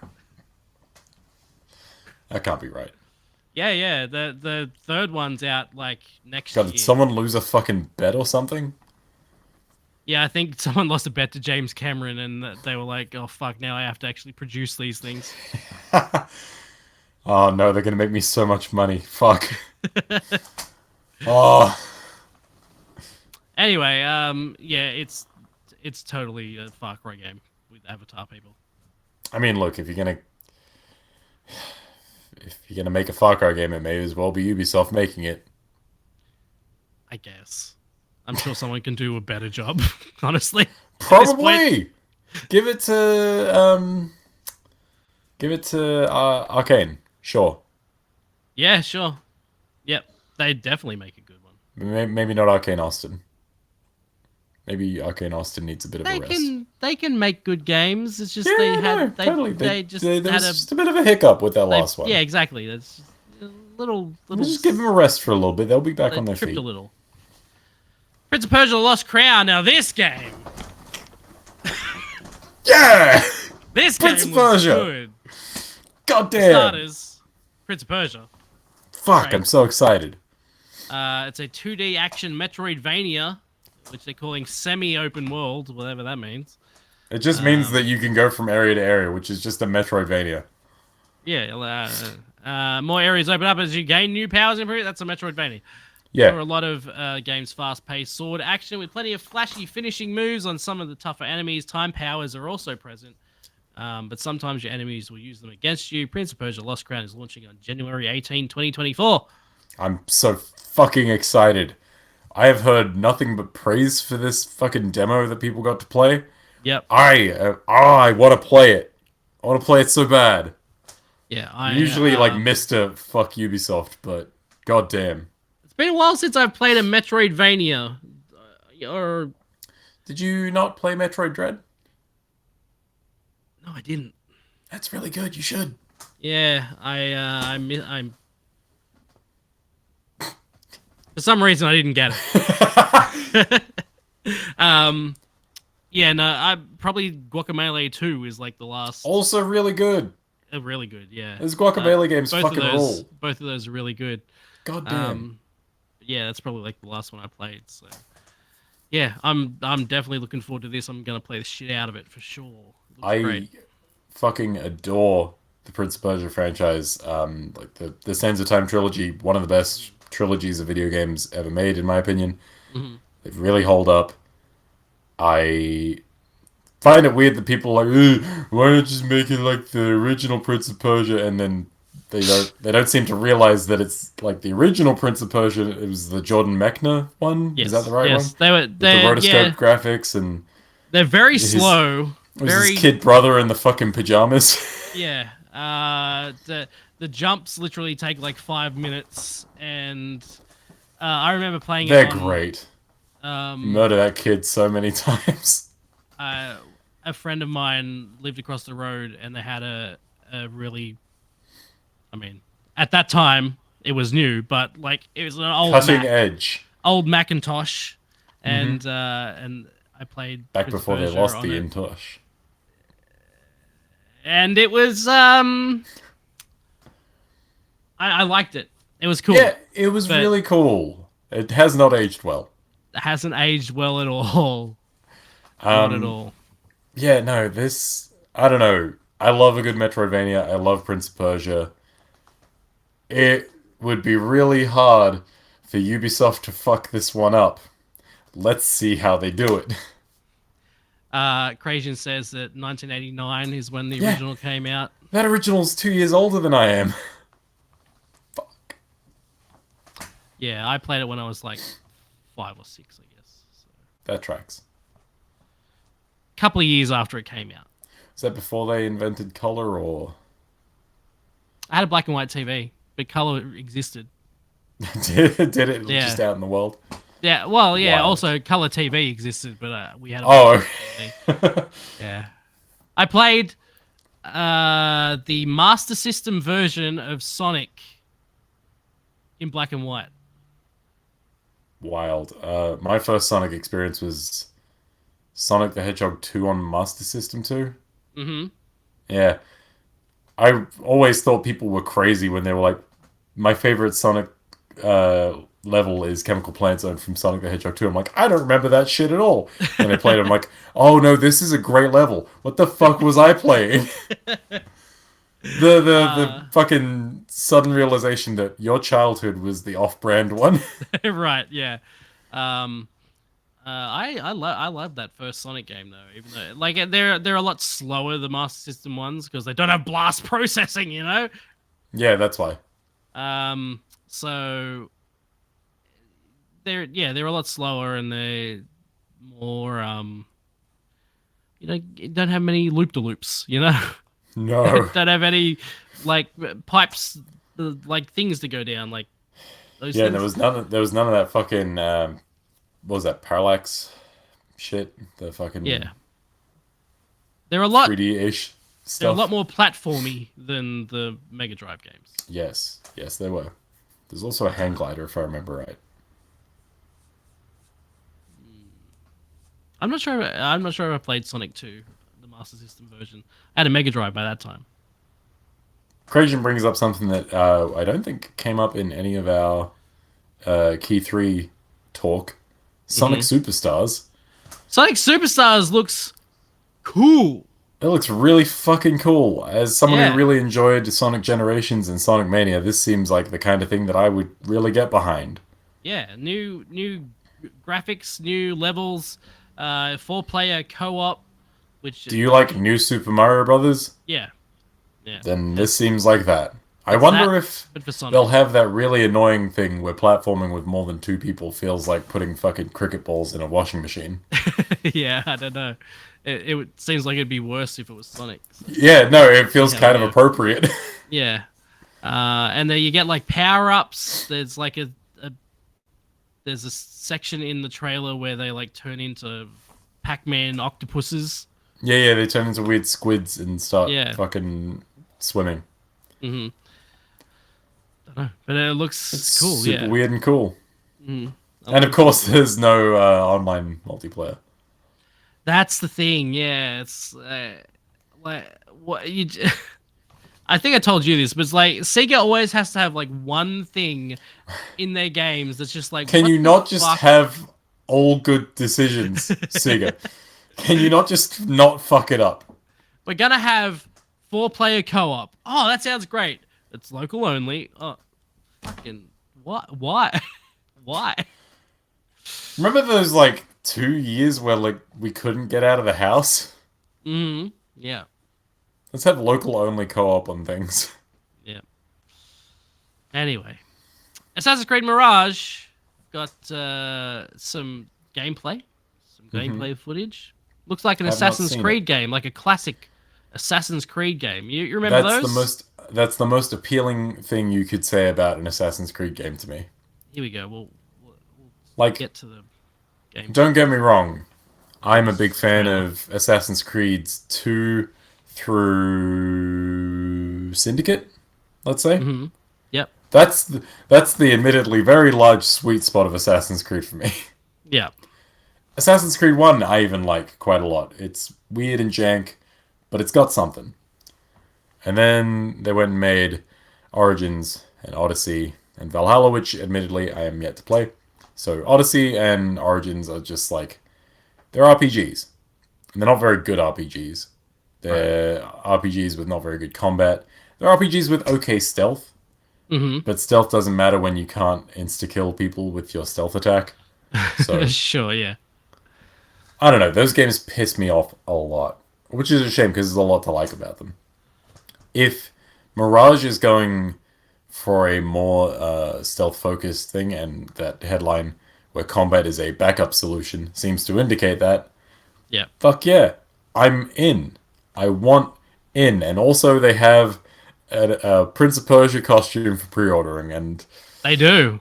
can't be right. Yeah, yeah. The third one's out like next year. God, did someone lose a fucking bet or something? Yeah, I think someone lost a bet to James Cameron, and they were like, "Oh fuck! Now I have to actually produce these things." Oh no, they're gonna make me so much money. Fuck. Oh, Anyway, yeah, it's totally a Far Cry game with Avatar people. I mean, look, if you're gonna make a Far Cry game, it may as well be Ubisoft making it. I guess. I'm sure someone can do a better job, honestly. At this point, Probably. Give it to Arcane. Sure. yeah, sure. Yep, they definitely make a good one. Maybe not Arcane Austin. Maybe Arcane Austin needs a bit of a rest. They can make good games. It's just Yeah, no, totally. they just There had was a just a bit of a hiccup with that they last one. yeah, exactly. That's just a We'll just give them a rest for a little bit. They'll be back they on their tripped a feet. little. Prince of Persia: The Lost Crown. Now this game, Yeah! this Prince game of was Persia. good. God For damn. starters, Prince of Persia. Fuck, Right. I'm so excited. It's a 2D action Metroidvania, which they're calling semi-open world, whatever that means. It just means that you can go from area to area, which is just a Metroidvania. Yeah, more areas open up as you gain new powers. That's a Metroidvania. Yeah. For a lot of games, fast-paced sword action with plenty of flashy finishing moves on some of the tougher enemies. Time powers are also present, but sometimes your enemies will use them against you. Prince of Persia: Lost Crown is launching on January 18, 2024. I'm so fucking excited. I have heard nothing but praise for this fucking demo that people got to play. Yep. I want to play it. I want to play it so bad. Yeah, Usually like Mr. Fuck Ubisoft, but goddamn. It's been a while since I've played a Metroidvania. Or Did you not play Metroid Dread? no, I didn't. That's really good. You should. Yeah, I'm. For some reason, I didn't get it. Yeah, no, I probably Guacamelee 2 is like the last. Also really good. Really good, yeah. Those Guacamelee games both fucking of those, rule. Both of those are really good. God damn. Yeah, that's probably like the last one I played. So, yeah, I'm definitely looking forward to this. I'm gonna play the shit out of it for sure. It looks great. Fucking adore the Prince of Persia franchise. Like the Sands of Time trilogy, one of the best trilogies of video games ever made, in my opinion. Mhm. They really hold up. I find it weird that people are like, "Ugh, why not just make it like the original Prince of Persia?" And then they don't seem to realize that it's like the original Prince of Persia. It was the Jordan Mechner one. Yes, Is that the right yes, one? they were. With the They rotoscope yeah, graphics and they're very his- slow. it was Very his kid brother in the fucking pajamas. yeah. The jumps literally take like 5 minutes, and I remember playing They're it on. great. Um, Murder that kid so many times. a friend of mine lived across the road, and they had a really, I mean, at that time it was new, but like it was an Cutting edge. old Macintosh, and I played Back Prince of before they Persia lost on the it. Intosh. And it was I liked it. It was cool. Yeah, it was But- really cool. It has not aged well. It hasn't aged well at all. Not at all. Yeah, no, this... I don't know. I love a good Metroidvania. I love Prince of Persia. It would be really hard for Ubisoft to fuck this one up. Let's see how they do it. Crasian says that 1989 is when the Yeah. original came out. That original's 2 years older than I am. Fuck. Yeah, I played it when I was like 5 or 6, I guess. So, That tracks. couple of years after it came out. Is that before they invented color, or... I had a black and white TV, but color existed. did it Yeah. just out in the world? Yeah, well, yeah. Wild. Also, color TV existed, but we had a Oh, black and white TV. Yeah, I played the Master System version of Sonic in black and white. wild. My first Sonic experience was Sonic the Hedgehog 2 on Master System 2. Mm-hmm. Yeah. I always thought people were crazy when they were like, my favorite Sonic level is Chemical Plant Zone from Sonic the Hedgehog 2. I'm like, I don't remember that shit at all. And I played it, I'm like, oh no, this is a great level. What the fuck was I playing? The fucking sudden realization that your childhood was the off-brand one. Right, yeah. I love that first Sonic game though, even though like they're a lot slower the Master System ones because they don't have blast processing, you know. Yeah, that's why. So they're a lot slower and they're more don't have many loop-de-loops, you know. No. Don't have any like pipes, like things to go down, like those. Yeah, things. there was none of that fucking what was that, parallax shit? The fucking Yeah. They're a lot 3D-ish stuff. They're a lot more platformy than the Mega Drive games. Yes, they were. There's also a hang glider, if I remember right. I'm not sure if I played Sonic 2, the Master System version. I had a Mega Drive by that time. Krajan brings up something that I don't think came up in any of our Keigh3 talk. Sonic Superstars. Sonic Superstars looks cool. It looks really fucking cool. As someone who really enjoyed Sonic Generations and Sonic Mania, this seems like the kind of thing that I would really get behind. Yeah, new graphics, new levels, 4-player co-op. Do you like New Super Mario Brothers? Yeah. Then this seems like that. I wonder if they'll have that really annoying thing where platforming with more than 2 people feels like putting fucking cricket balls in a washing machine. Yeah, I don't know. It seems like it'd be worse if it was Sonic. So. Yeah, no, it feels kind of appropriate. Yeah. And then you get like power-ups. There's like there's a section in the trailer where they like turn into Pac-Man octopuses. Yeah, they turn into weird squids and start fucking swimming. Mm-hmm. Don't know, but it looks cool. Super weird and cool. Mm-hmm. And of course, there's no online multiplayer. That's the thing. Yeah, it's like what you. I think I told you this, but it's like Sega always has to have like one thing in their games that's just like. Can you not just have all good decisions, Sega? Can you not just not fuck it up? We're gonna have 4-player co-op. Oh, that sounds great. It's local only. Oh, fucking what? Why? Why? Remember those like 2 years where like we couldn't get out of the house? Mm-hmm. Yeah. Let's have local only co-op on things. Yeah. Anyway, Assassin's Creed Mirage got some gameplay, footage. Looks like an Assassin's Creed game, like a classic Assassin's Creed game. You remember those? That's the most appealing thing you could say about an Assassin's Creed game to me. Here we go. We'll like, get to the game. Don't get me wrong. I'm a big fan of Assassin's Creed's 2 through Syndicate, let's say. Mm-hmm. Yep. That's the admittedly very large sweet spot of Assassin's Creed for me. Yeah. Assassin's Creed 1 I even like quite a lot. It's weird and jank, but it's got something. And then they went and made Origins and Odyssey and Valhalla, which admittedly I am yet to play. So Odyssey and Origins are just like, they're RPGs. And they're not very good RPGs. They're RPGs with not very good combat. They're RPGs with okay stealth. Mm-hmm. But stealth doesn't matter when you can't insta-kill people with your stealth attack. So sure, yeah. I don't know. Those games piss me off a lot. Which is a shame because there's a lot to like about them. If Mirage is going for a more stealth-focused thing, and that headline where combat is a backup solution seems to indicate that, fuck yeah, I'm in. I want in. And also they have a Prince of Persia costume for pre-ordering, and they do.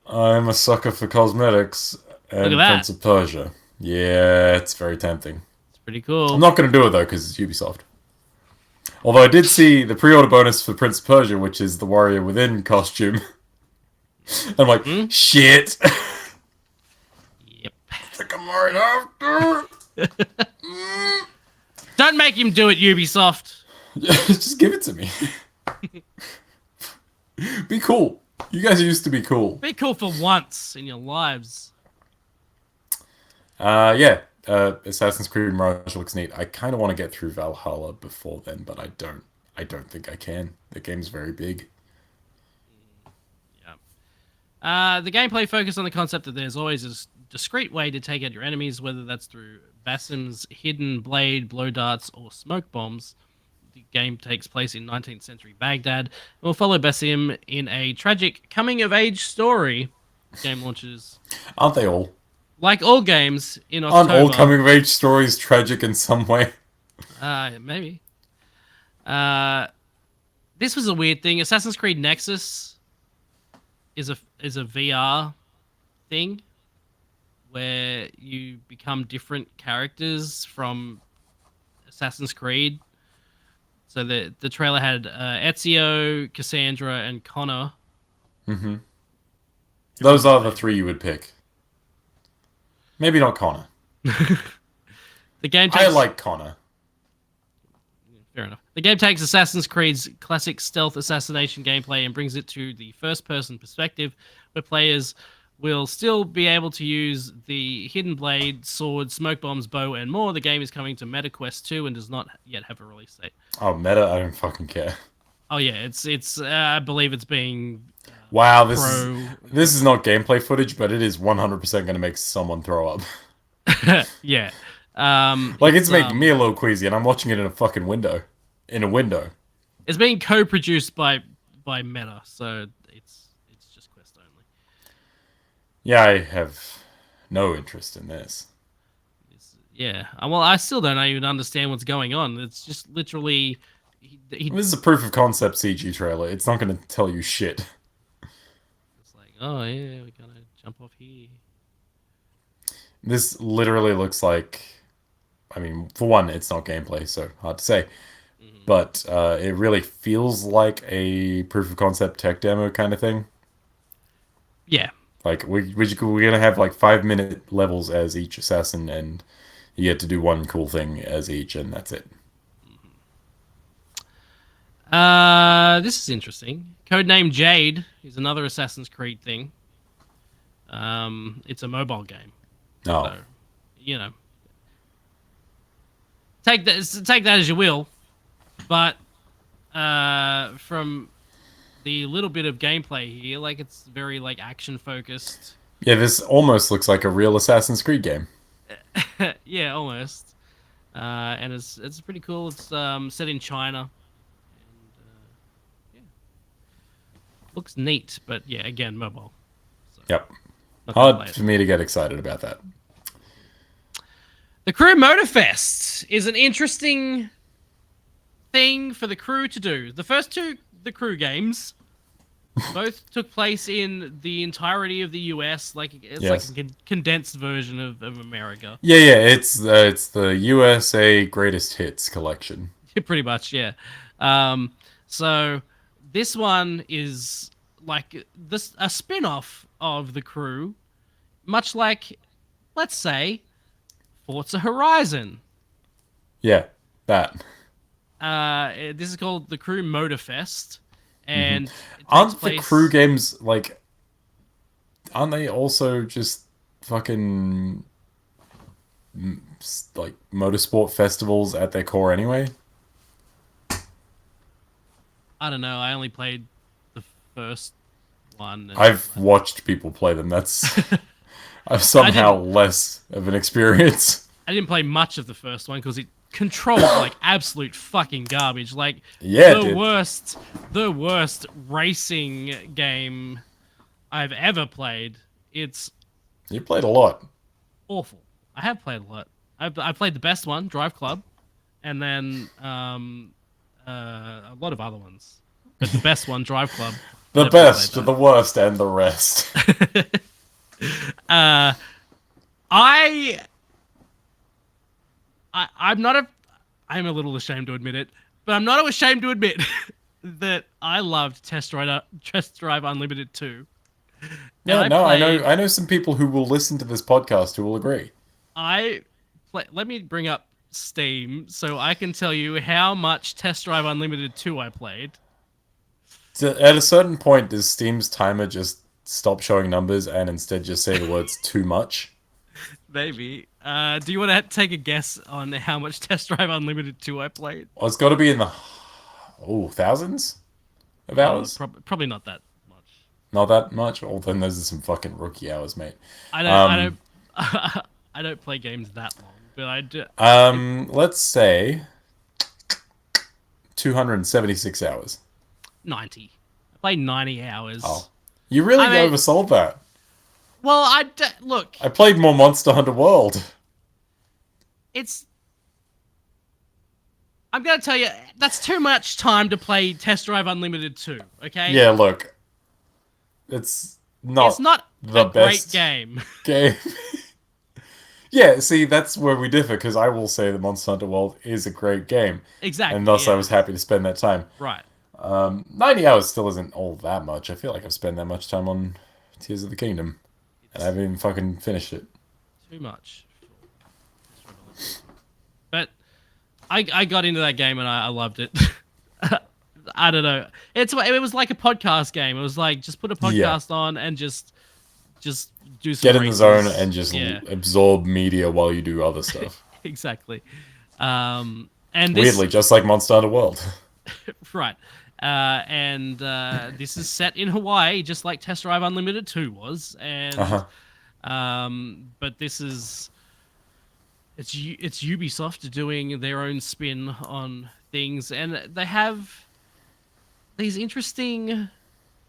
I'm a sucker for cosmetics and Prince of Persia. Yeah, it's very tempting. It's pretty cool. I'm not going to do it though because it's Ubisoft. Although I did see the pre-order bonus for Prince of Persia, which is the Warrior Within costume. I'm like, shit. Yep. I think I might have to. Don't make him do it, Ubisoft. Just give it to me. Be cool. You guys used to be cool. Be cool for once in your lives. Yeah. Assassin's Creed Mirage looks neat. I kind of want to get through Valhalla before then, but I don't. I don't think I can. The game's very big. Yeah. The gameplay focused on the concept that there's always a discreet way to take out your enemies, whether that's through Basim's hidden blade, blow darts, or smoke bombs. The game takes place in 19th century Baghdad and will follow Basim in a tragic coming-of-age story. The game launches, Aren't they all? like all games, in Aren't all October. coming of age stories tragic in some way? Maybe. This was a weird thing. Assassin's Creed Nexus is a VR thing where you become different characters from Assassin's Creed. So the trailer had Ezio, Cassandra, and Connor. Mm-hmm. Those are the three you would pick. Maybe not Connor. The game I takes, like Connor. fair enough. The game takes Assassin's Creed's classic stealth assassination gameplay and brings it to the first-person perspective, where players will still be able to use the hidden blade, sword, smoke bombs, bow, and more. The game is coming to MetaQuest 2 and does not yet have a release date. Oh, meta, I don't fucking care. Oh yeah, it's I believe it's being Wow, pro. this is not gameplay footage, but it is 100% going to make someone throw up. Yeah. Like, it's making me a little queasy, and I'm watching it in a fucking window. In a window. It's being co-produced by Meta, so it's just Quest only. Yeah, I have no interest in this. Yeah. Well, I still don't even understand what's going on. It's just literally This is a proof of concept CG trailer. It's not going to tell you shit. it's like, oh yeah, we gotta jump off here. This literally looks like... I mean, for one, it's not gameplay, so hard to say. But it really feels like a proof of concept tech demo kind of thing. Yeah. Like, we're going to have like 5-minute levels as each assassin, and you get to do one cool thing as each, and that's it. This is interesting. Codename Jade is another Assassin's Creed thing. It's a mobile game. Oh. So, you know, take that as you will. But from the little bit of gameplay here, like it's very like action focused. Yeah, this almost looks like a real Assassin's Creed game. Yeah, almost. And it's pretty cool. It's set in China. And yeah, looks neat, but yeah, again, mobile. So, Yep. not gonna play Hard it. for me to get excited about that. The Crew Motorfest is an interesting thing for the crew to do. The first two The Crew games both took place in the entirety of the US. Like it's Yes. like a condensed version of America. Yeah, it's the USA Greatest Hits collection. Pretty much, yeah. So this one is like a spin-off of The Crew, much like, let's say, Forza Horizon. Yeah, that. This is called The Crew Motorfest, and it takes Aren't the place- crew games like? Aren't they also just fucking like motorsport festivals at their core anyway? I don't know. I only played the first one. And I've watched people play them. That's I've somehow less of an experience. I didn't play much of the first one because it controlled like absolute fucking garbage. Like Yeah, it the did. worst racing game I've ever played. It's You played a lot. awful. I have played a lot. I played the best one, Drive Club, and then a lot of other ones. But the best one, Drive Club. The never played best, that. the worst, and the rest. I'm a little ashamed to admit it, but I'm not ashamed to admit that I loved Test Drive Unlimited 2. Yeah, And no, played- I know some people who will listen to this podcast who will agree. Let me bring up Steam so I can tell you how much Test Drive Unlimited 2 I played. At a certain point, does Steam's timer just stop showing numbers and instead just say the words too much? Maybe. Do you want to take a guess on how much Test Drive Unlimited 2 I played? Well, it's got to be in the thousands of hours. Probably not that much. Not that much. Well, then those are some fucking rookie hours, mate. I don't. I Um, don't. I don't play games that long, but I do. let's say 276 hours. 90. I played 90 hours. Oh, you really I mean, oversold that. well, look. I played more Monster Hunter World. It's. I'm gonna tell you that's too much time to play Test Drive Unlimited 2. Okay. Yeah, look, it's not It's not the a great best game. game. Yeah, see, that's where we differ, because I will say that Monster Hunter World is a great game, and Exactly. thus I Yeah. was happy to spend that time. Right. 90 hours still isn't all that much. I feel like I've spent that much time on Tears of the Kingdom, and I haven't even fucking finished it. Too much. But I got into that game and I loved it. I don't know. It was like a podcast game. It was like just put a Yeah. podcast on and just do some Get in the zone races. and just Yeah, absorb media while you do other stuff. exactly. And this Weirdly, just like Monster Hunter World. right. This is set in Hawaii, just like Test Drive Unlimited 2 was. And Uh-huh. but this is it's Ubisoft doing their own spin on things, and they have these interesting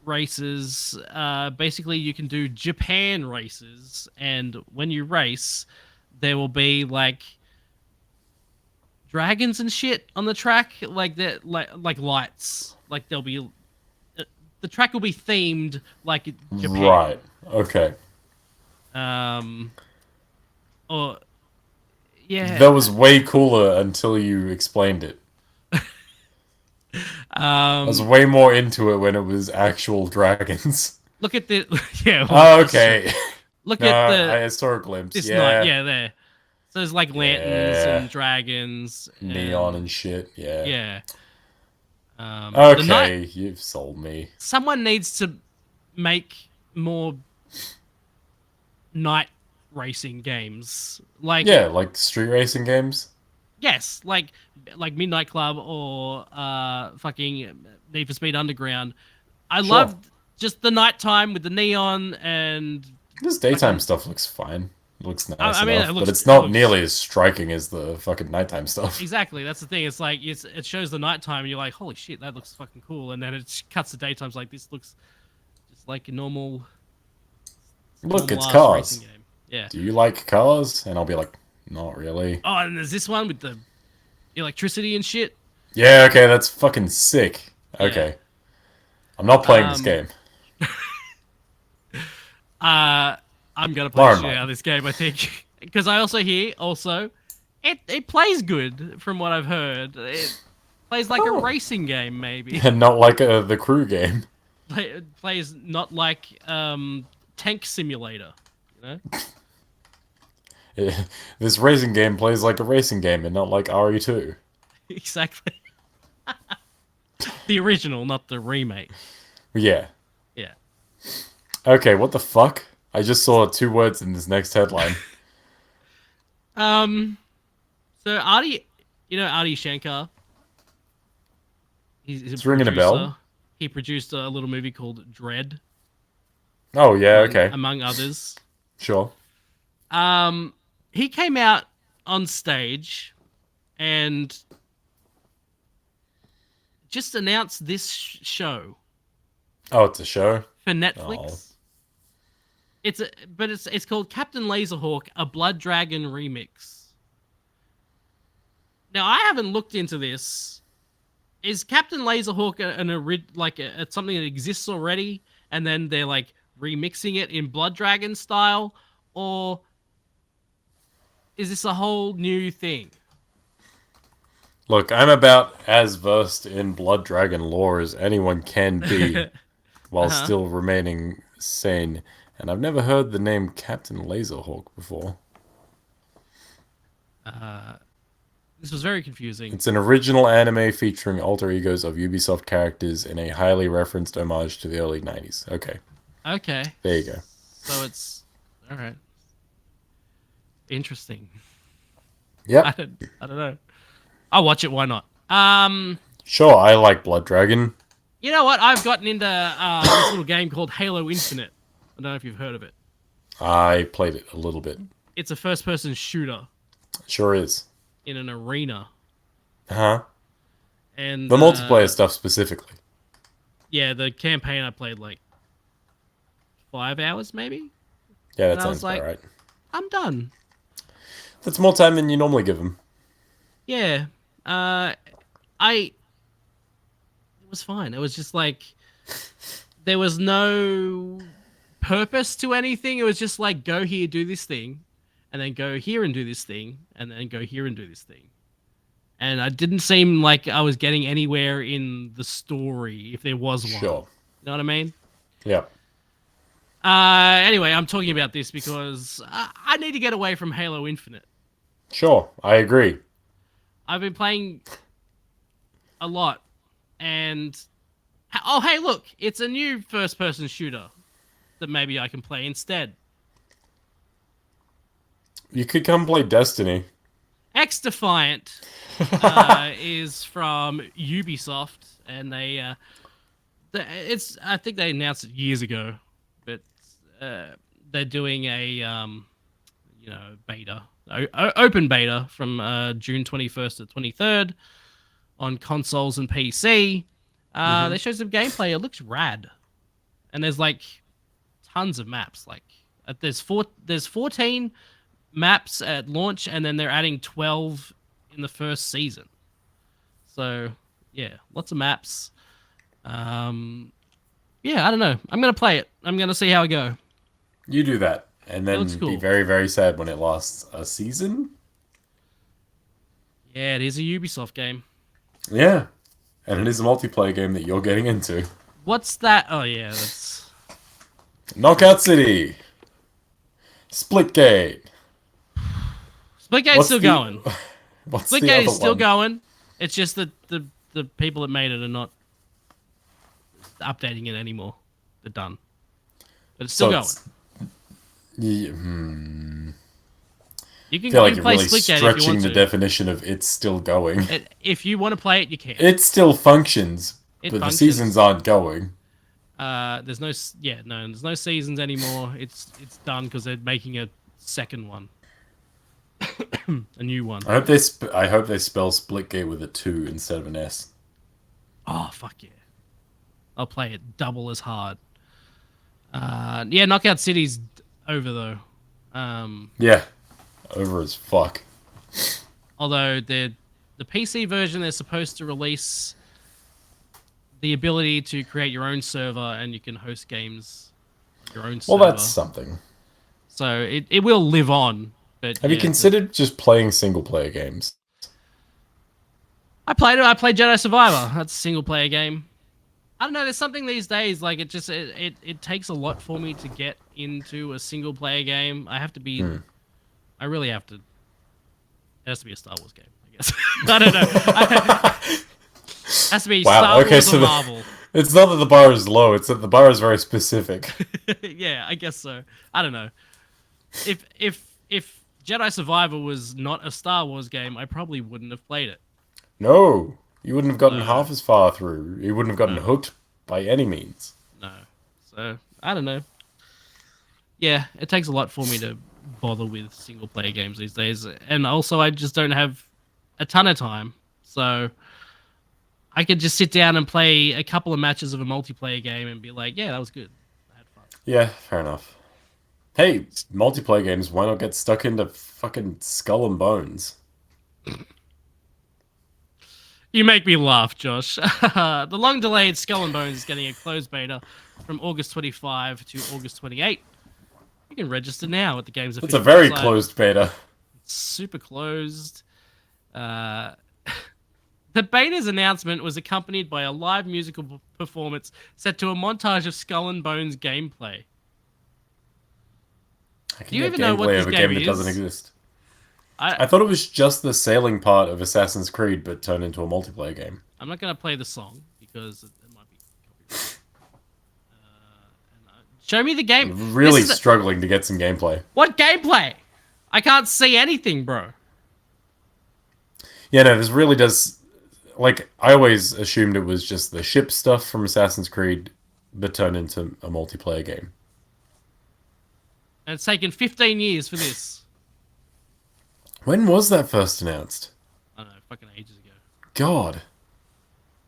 races. Basically, you can do Japan races, and when you race, there will be like dragons and shit on the track, like that, like lights. Like there'll be the track will be themed like Japan. Right. Okay. Um. Or yeah. That was way cooler until you explained it. I was way more into it when it was actual dragons. Look at the yeah. Oh, okay. Look No, at I saw a glimpse. this Yeah. night. Yeah, there. So there's like lanterns Yeah. and dragons, Neon and shit. Yeah. yeah. The night Okay, you've sold me. someone needs to make more night racing games. Like Yeah, like street racing games. yes, like Midnight Club or fucking Need for Speed Underground. I Sure. loved just the nighttime with the neon and This daytime stuff looks fine. It looks nice I mean, enough, it looks- but it's it not looks- nearly as striking as the fucking nighttime stuff. exactly, that's the thing. It's like it shows the nighttime and you're like, holy shit, that looks fucking cool, and then it cuts to daytime's like this looks just like a normal. Look, it's ass cars. racing game. Yeah. Do you like cars? And I'll be like, not really. Oh, and there's this one with the electricity and shit. Yeah, okay, that's fucking sick. Okay. I'm not playing this game. I'm gonna play Lauren shit might. out of this game, I think, because I also hear it plays good from what I've heard. It plays like a racing game, maybe. And not like the crew game. It plays not like Tank Simulator, you know? This racing game plays like a racing game and not like RE2. Exactly. The original, not the remake. Yeah. Yeah. Okay, what the fuck? I just saw 2 words in this next headline. So Artie, Artie Shankar. He's It's a ringing a producer. bell. He produced a little movie called Dread, Oh, yeah, okay. among others. Sure. He came out on stage and just announced this show Oh, it's a show? for Netflix. It's called Captain Laserhawk: A Blood Dragon Remix. Now I haven't looked into this. Is Captain Laserhawk something that exists already, and then they're like remixing it in Blood Dragon style, or is this a whole new thing? Look, I'm about as versed in Blood Dragon lore as anyone can be while still remaining sane. And I've never heard the name Captain Laserhawk before. This was very confusing. It's an original anime featuring alter egos of Ubisoft characters in a highly referenced homage to the early 90s. Okay, Okay. there you go. So it's all right. Interesting. I Yep. don't know. I'll watch it. Why not? Sure, I like Blood Dragon. You know what? I've gotten into this little game called Halo Infinite. I don't know if you've heard of it. I played it a little bit. It's a first-person shooter Sure is. in an arena, Huh? and The multiplayer stuff specifically. yeah, the campaign I played like 5 hours maybe. Yeah, that And I was sounds about like, right. I'm done. That's more time than you normally give them. Yeah. It was fine. It was just like there was no purpose to anything. It was just like go here, do this thing, and then go here and do this thing, and then go here and do this thing. And it didn't seem like I was getting anywhere in the story if there was one. Sure. You know what I mean? Yeah. Anyway, I'm talking about this because I need to get away from Halo Infinite. Sure, I agree. I've been playing a lot, and oh, hey, look, it's a new first-person shooter that maybe I can play instead. You could come play Destiny. X Defiant is from Ubisoft, and it's I think they announced it years ago, but they're doing a beta, open beta from June 21st to 23rd on consoles and PC. They showed some gameplay. It looks rad, and there's like tons of maps. Like there's 14 maps at launch, and then they're adding 12 in the first season. So yeah, lots of maps. Yeah, I don't know. I'm gonna play it. I'm gonna see how I go. You do that, and then looks cool. be very, very sad when it lasts a season. Yeah, it is a Ubisoft game. Yeah, and it is a multiplayer game that you're getting into. What's that? Oh yeah, that's Knockout City. Splitgate. Splitgate's still going. What's the Splitgate other is still one? going. It's just that the people that made it are not updating it anymore. They're done. But it's still going. Yeah, You can I feel like you're play really Splitgate if you stretching want the to. definition of it's still going. If you want to play it, you can. It still functions, It but functions. the seasons aren't going. There's no seasons anymore. It's done because they're making a second one, a new one. I hope they spell Splitgate with a 2 instead of an S. Oh fuck yeah! I'll play it double as hard. Yeah, Knockout City's over though. Yeah, over as fuck. Although the PC version, they're supposed to release the ability to create your own server and you can host games on your own server. Well, that's something. So it will live on. But Have you considered just playing single player games? I played it. I played Jedi Survivor. That's a single player game. I don't know. There's something these days like it takes a lot for me to get into a single player game. I have to be. I really have to. It has to be a Star Wars game, I guess. I don't know. It has to be Star Wars or Marvel. It's not that the bar is low, it's that the bar is very specific. Yeah, I guess so. I don't know. If Jedi Survivor was not a Star Wars game, I probably wouldn't have played it. No, you wouldn't have gotten half as far through. You wouldn't have gotten hooked by any means. No. So, I don't know. Yeah, it takes a lot for me to bother with single player games these days. And also, I just don't have a ton of time. So, I could just sit down and play a couple of matches of a multiplayer game and be like, yeah, that was good. I had fun. Yeah, fair enough. Hey, multiplayer games, why not get stuck into fucking Skull and Bones? You make me laugh, Josh. The long-delayed Skull and Bones is getting a closed beta from August 25 to August 28. You can register now at the game's official It's a very website. closed beta. It's super closed. The beta's announcement was accompanied by a live musical performance set to a montage of Skull and Bones gameplay. I can Do you get even know what gameplay this of a game game that is? doesn't exist. I thought it was just the sailing part of Assassin's Creed, but turned into a multiplayer game. I'm not gonna play the song because it might be copyrighted. Show me the game. I'm really struggling to get some gameplay. What gameplay? I can't see anything, bro. Yeah, no, this really does. Like, I always assumed it was just the ship stuff from Assassin's Creed, but turned into a multiplayer game. And it's taken 15 years for this. When was that first announced? I don't know, fucking ages ago. God.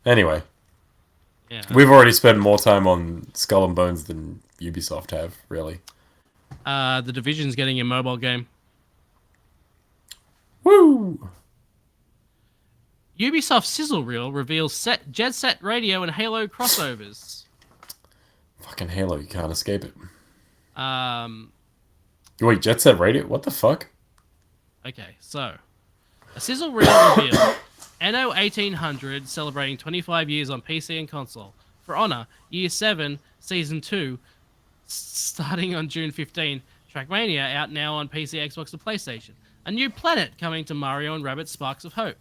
Anyway. Yeah. We've already spent more time on Skull and Bones than Ubisoft have, really. The Division's getting a mobile game. Woo! Ubisoft Sizzle Reel reveals Jet Set Radio and Halo crossovers. Fucking Halo, you can't escape it. Um, Wait, Jet Set Radio? What the fuck? Okay, so a Sizzle Reel reveal. Anno 1800 celebrating 25 years on PC and console. For Honor, Year 7, Season 2, starting on June 15. Trackmania out now on PC, Xbox, and PlayStation. A new planet coming to Mario and Rabbids Sparks of Hope.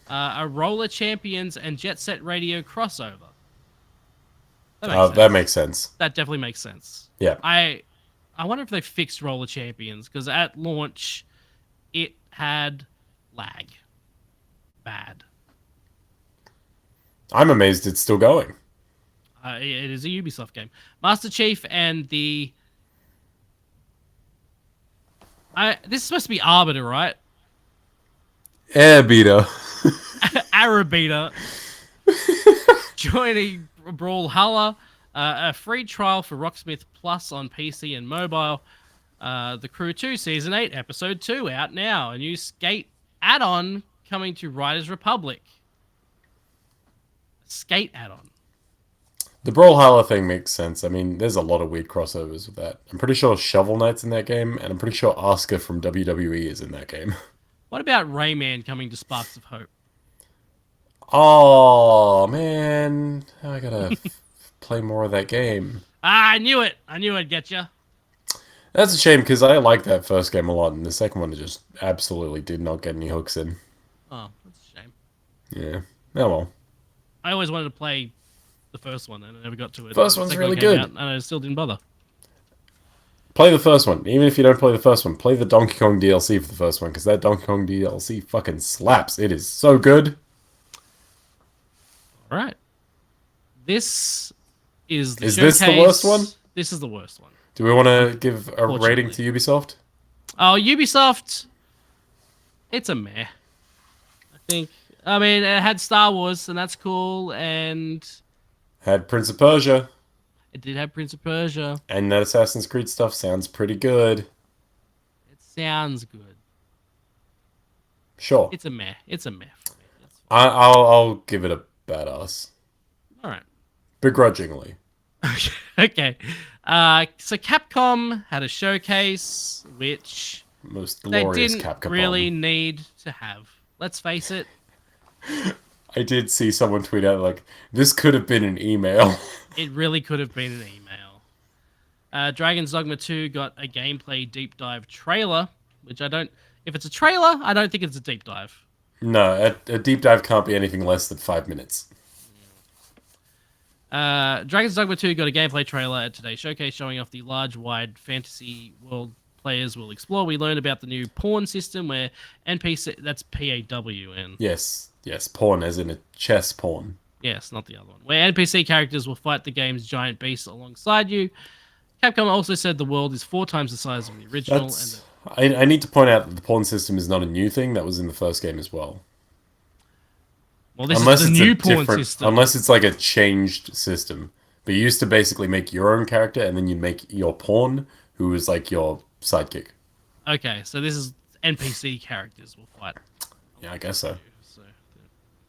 A Roller Champions and Jet Set Radio crossover. That makes sense. That definitely makes sense. Yeah. I wonder if they fixed Roller Champions, because at launch, it had lag. Bad. I'm amazed it's still going. It is a Ubisoft game. Master Chief and the... this is supposed to be Arbiter, right? Airbiter. Arabita. Joining Brawlhalla. A free trial for Rocksmith Plus on PC and mobile. The Crew 2 Season 8, Episode 2 out now. A new Skate add-on coming to Riders Republic. Skate add-on. The Brawlhalla thing makes sense. I mean, there's a lot of weird crossovers with that. I'm pretty sure Shovel Knight's in that game, and I'm pretty sure Asuka from WWE is in that game. What about Rayman coming to Sparks of Hope? Oh, man. I gotta play more of that game. I knew it. I knew I'd get you. That's a shame, because I like that first game a lot, and the second one just absolutely did not get any hooks in. Oh, that's a shame. Yeah. Oh, well. I always wanted to play the first one, and I never got to it. First one's really good. And I still didn't bother. Play the first one. Even if you don't play the first one, play the Donkey Kong DLC for the first one, because that Donkey Kong DLC fucking slaps. It is so good. All right. This is the Is showcase. this the worst one? This is the worst one. Do we want to give a rating to Ubisoft? Oh, Ubisoft. It's a meh. I think. I mean, it had Star Wars, and that's cool, and Had Prince of Persia. it did have Prince of Persia. And that Assassin's Creed stuff sounds pretty good. It sounds good. Sure. It's a meh. It's a meh for me. I'll give it a badass. All right. Begrudgingly. Okay. So Capcom had a showcase, which Most they glorious didn't Capcom. really need to have. Let's face it. I did see someone tweet out, like, this could have been an email. It really could have been an email. Dragon's Dogma 2 got a gameplay deep dive trailer, which I don't... If it's a trailer, I don't think it's a deep dive. No, a deep dive can't be anything less than 5 minutes. Dragon's Dogma 2 got a gameplay trailer at today's showcase showing off the large, wide fantasy world players will explore. We learned about the new pawn system where NPC... That's P-A-W-N. Yes, pawn as in a chess pawn. Yes, not the other one. Where NPC characters will fight the game's giant beasts alongside you. Capcom also said the world is 4 times the size of the original. I need to point out that the pawn system is not a new thing. That was in the first game as well. Well, this is the new pawn system. Unless it's like a changed system. But you used to basically make your own character, and then you make your pawn, who is like your sidekick. Okay, so this is NPC characters will fight. Yeah, I guess so.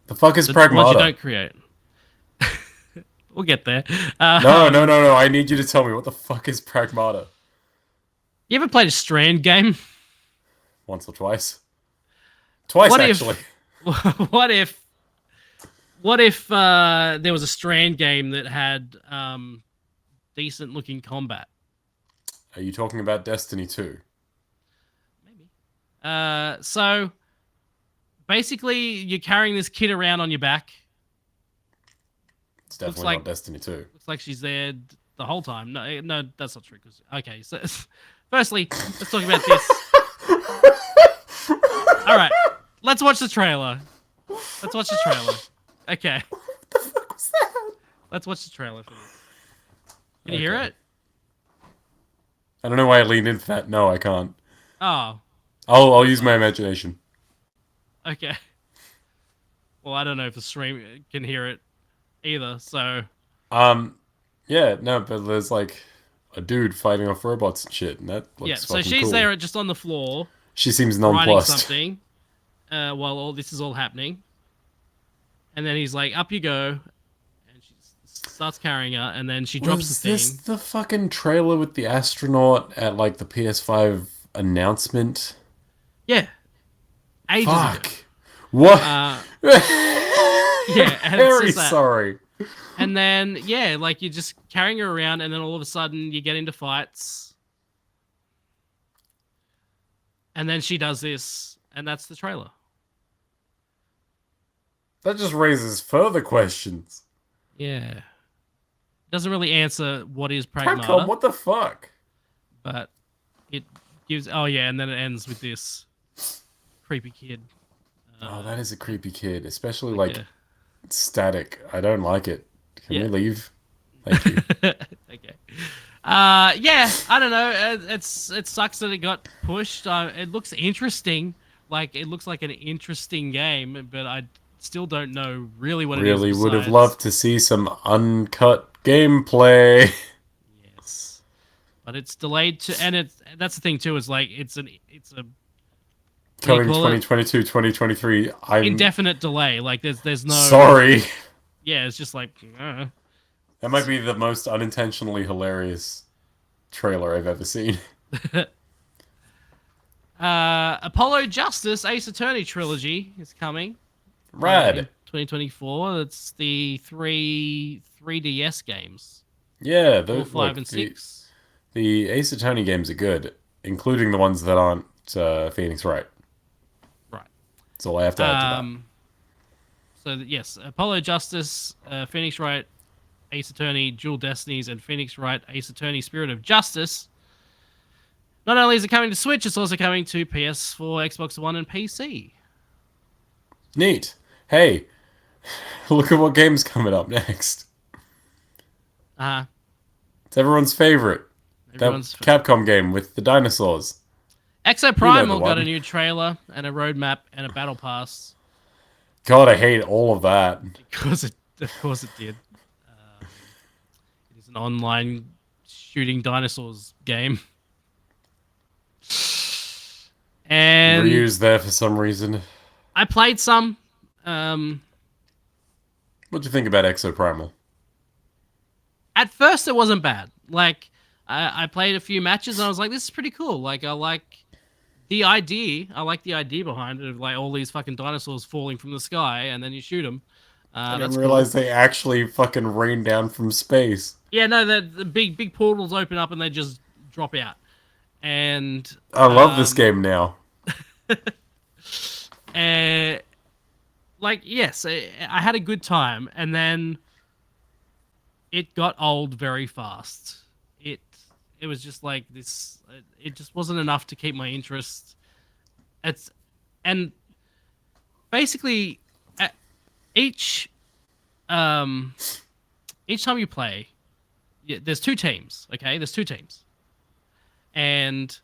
The fuck is Pragmata? Ones you don't create. We'll get there. No. I need you to tell me, what the fuck is Pragmata? You ever played a Strand game? Once or twice. Twice, actually. What if there was a Strand game that had decent looking combat? Are you talking about Destiny 2? Maybe. So basically, you're carrying this kid around on your back. It's Looks definitely like not Destiny 2. looks like she's there the whole time. No, no, that's not true. Okay, so firstly, let's talk about this. All right, let's watch the trailer. Let's watch the trailer. Okay, What the fuck was that? let's watch the trailer for this. Can you hear it? I don't know why I leaned into that. No, I can't. Oh, I'll use my imagination. okay. Well, I don't know if the stream can hear it either. So Um, yeah, no, but there's like a dude fighting off robots and shit, and that yeah, looks so fucking she's cool. there just on the floor She seems writing nonplussed. something while all this is all happening, and then he's like, "Up you go," and she starts carrying her, and then she drops Was the this thing. the fucking trailer with the astronaut at like the PS5 announcement? Yeah, ages ago. Fuck. What? Yeah, and it's Very just that. sorry. And then yeah, like you're just carrying her around, and then all of a sudden you get into fights, and then she does this, and that's the trailer. That just raises further questions. Yeah, doesn't really answer what is Capcom, Pragmata, what the fuck? but it gives. Oh yeah, and then it ends with this creepy kid. Oh, that is a creepy kid, especially Like like static. I don't like it. Can Yeah. we leave? Thank you. Okay. Yeah, I don't know. It sucks that it got pushed. It looks interesting. Like it looks like an interesting game, but I still don't know really what it is. Really would have Besides, loved to see some uncut gameplay. yes, but it's delayed to, and that's the thing too. Is like it's a Coming call it? 2022, 2023. I'm indefinite delay. Like there's no sorry. Yeah, it's just like That might be the most unintentionally hilarious trailer I've ever seen. Apollo Justice Ace Attorney trilogy is coming. Rad. In 2024. That's the three 3DS games. Yeah, 4, 5, and 6. The Ace Attorney games are good, including the ones that aren't Phoenix Wright. Right. That's all I have to add to that. So yes, Apollo Justice, Phoenix Wright, Ace Attorney, Dual Destinies, and Phoenix Wright Ace Attorney Spirit of Justice. Not only is it coming to Switch, it's also coming to PS4, Xbox One, and PC. Neat. Hey, look at what game's coming up next. It's everyone's favorite. Everyone's That Capcom game with the dinosaurs. Exo Primal got a new trailer and a roadmap and a battle pass. God, I hate all of that. Of course it did. It is an online shooting dinosaurs game. And Ryu's there for some reason. I played some. What'd you think about Exo Primal? At first, it wasn't bad. Like, I played a few matches and I was like, this is pretty cool. Like, I like the idea. I like the idea behind it of like all these fucking dinosaurs falling from the sky and then you shoot them. I didn't realize they actually fucking rain down from space. Yeah, no, the big portals open up and they just drop out. And I love this game now. Like, yes, I had a good time, and then it got old very fast. It was just like this. It just wasn't enough to keep my interest. And basically each time you play, there's two teams. Okay, there's two teams, and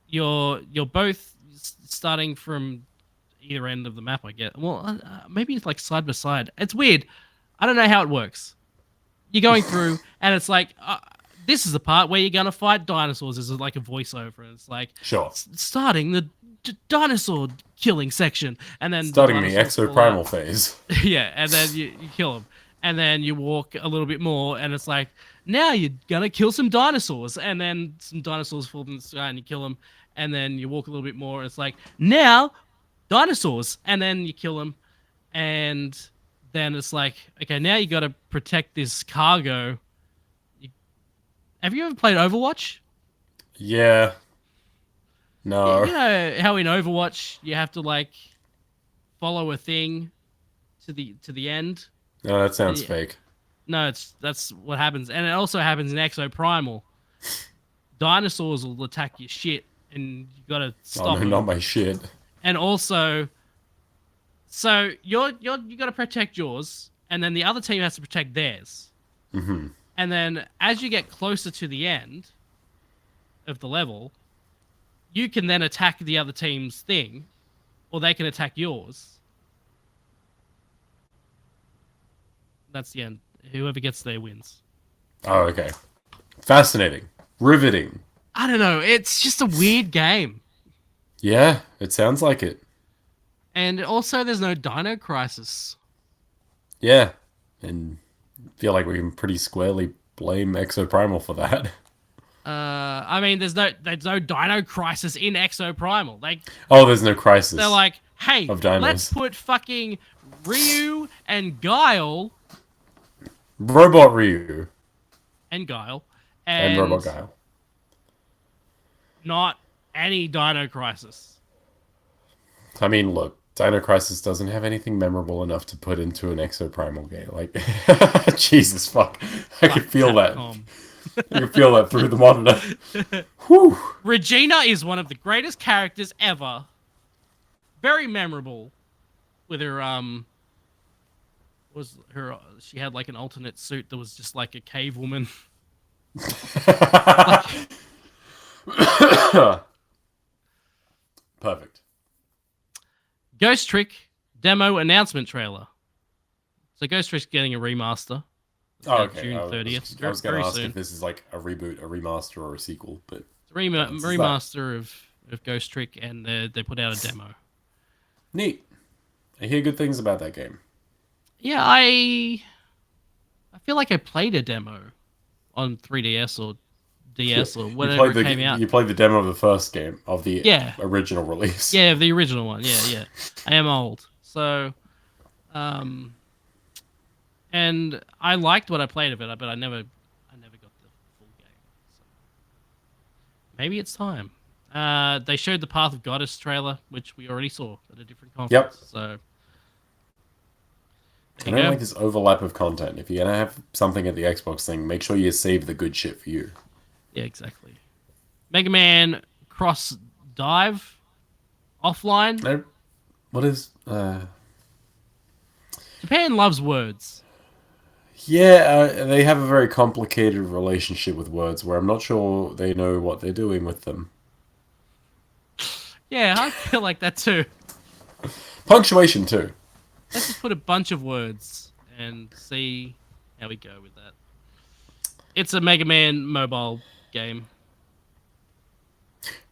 you're both starting from either end of the map, I guess. Well, maybe it's like side by side. It's weird. I don't know how it works. You're going through, and it's like, this is the part where you're gonna fight dinosaurs. There's like a voiceover, and it's like, sure, starting the dinosaur killing section, and then starting the Exo Primal phase. Yeah, and then you kill them, and then you walk a little bit more, and it's like, now you're gonna kill some dinosaurs, and then some dinosaurs fall from the sky, and you kill them, and then you walk a little bit more, and it's like, now dinosaurs, and then you kill them, and then it's like, okay, now you got to protect this cargo. Have you ever played Overwatch? Yeah. No. You know how in Overwatch you have to like follow a thing to the end. No, that sounds Yeah. fake. No, that's what happens, and it also happens in Exo Primal. Dinosaurs will attack your shit, and you gotta Oh stop no, not them. my shit. And also, so you gotta protect yours, and then the other team has to protect theirs. Mm-hmm. And then as you get closer to the end of the level, you can then attack the other team's thing, or they can attack yours. That's the end. Whoever gets there wins. Oh, okay. Fascinating. Riveting. I don't know. It's just a weird game. Yeah, it sounds like it. And also, there's no Dino Crisis. Yeah. And I feel like we can pretty squarely blame Exoprimal for that. I mean, there's no Dino Crisis in Exo Primal. Oh, there's no They're crisis like, hey, of let's dinos. put fucking Ryu and Guile Robot Ryu and Guile and and Robot Guile. not any Dino Crisis. I mean, look, Dino Crisis doesn't have anything memorable enough to put into an Exoprimal game. Like, Jesus fuck. I can feel that. Capcom. I can feel that through the monitor. Whew. Regina is one of the greatest characters ever. Very memorable. With her was her she had like an alternate suit that was just like a cave woman. Perfect. Ghost Trick demo announcement trailer. So Ghost Trick's getting a remaster. Oh, okay. June I was 30th. going to Very ask soon. if this is like a reboot, a remaster, or a sequel, but It's a This is that. remaster of Ghost Trick, and they put out a demo. Neat. I hear good things about that game. Yeah, I feel like I played a demo on 3DS or DS or whatever it came out. You played the demo of the first game of the Yeah. original release. Yeah, the original one. Yeah, yeah. I am old, so and I liked what I played of it, but I never got the full game. So maybe it's time. They showed the Path of Goddess trailer, which we already saw at a different conference. Yep. So I don't like this overlap of content. If you're gonna have something at the Xbox thing, make sure you save the good shit for you. Yeah, exactly. Mega Man Cross Dive offline. No, what is? Japan loves words. Yeah, they have a very complicated relationship with words, where I'm not sure they know what they're doing with them. Yeah, I feel like that too. Punctuation too. Let's just put a bunch of words and see how we go with that. It's a Mega Man mobile game.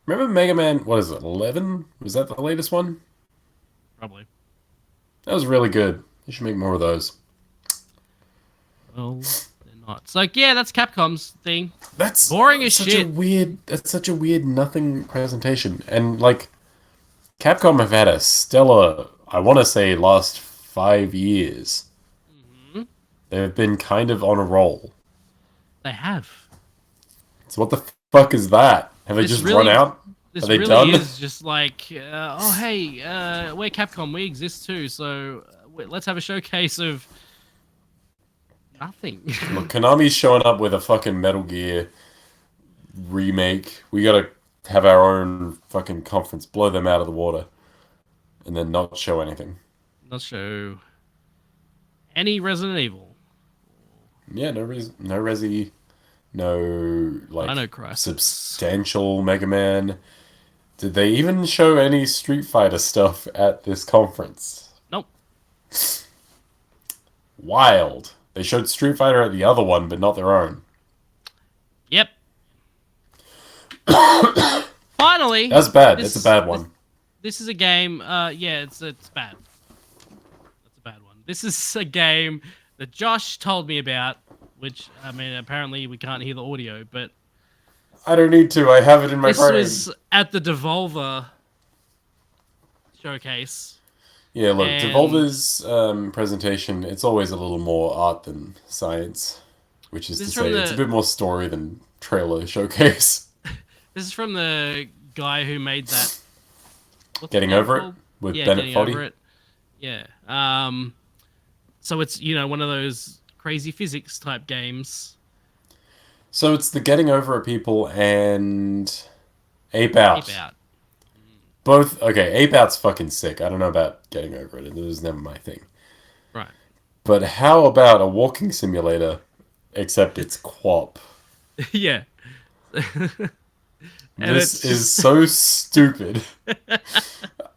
Remember Mega Man? What is it? 11? Was that the latest one? Probably. That was really good. You should make more of those. Well, they're not. It's like, yeah, that's Capcom's thing. That's Boring as such shit. a weird. That's such a weird nothing presentation. And like, Capcom have had a stellar. I want to say last 5 years. Mm-hmm. They've been kind of on a roll. They have. So what the fuck is that? Have they This just really- run out? This Are they really done? is just like, oh hey, we're Capcom, we exist too, so let's have a showcase of nothing. Look, Konami's showing up with a fucking Metal Gear remake. We gotta have our own fucking conference, blow them out of the water, and then not show anything. Not show any Resident Evil. Yeah, no Resi, no like Dino Crisis. substantial Mega Man. Did they even show any Street Fighter stuff at this conference? Nope. Wild. They showed Street Fighter at the other one, but not their own. Yep. Finally. That's bad. That's a bad one. This is a game. Yeah, it's bad. That's a bad one. This is a game that Josh told me about, which I mean, apparently we can't hear the audio, but I don't need to. I have it in my this brain. was at the Devolver showcase. Yeah, look, and- Devolver's presentation, it's always a little more art than science, which is to This is say from it's a the- bit more story than trailer showcase. This is from the guy who made that. What's the Getting game Over It called? with Yeah, Bennett Getting Foddy. Over It. Yeah. So it's one of those crazy physics type games. So it's the Getting Over It people and Ape Ape Out. Out. Both okay. Ape Out's fucking sick. I don't know about Getting Over It. It was never my thing. Right. But how about a walking simulator, except it's QWOP? Yeah. And This it's is just so stupid.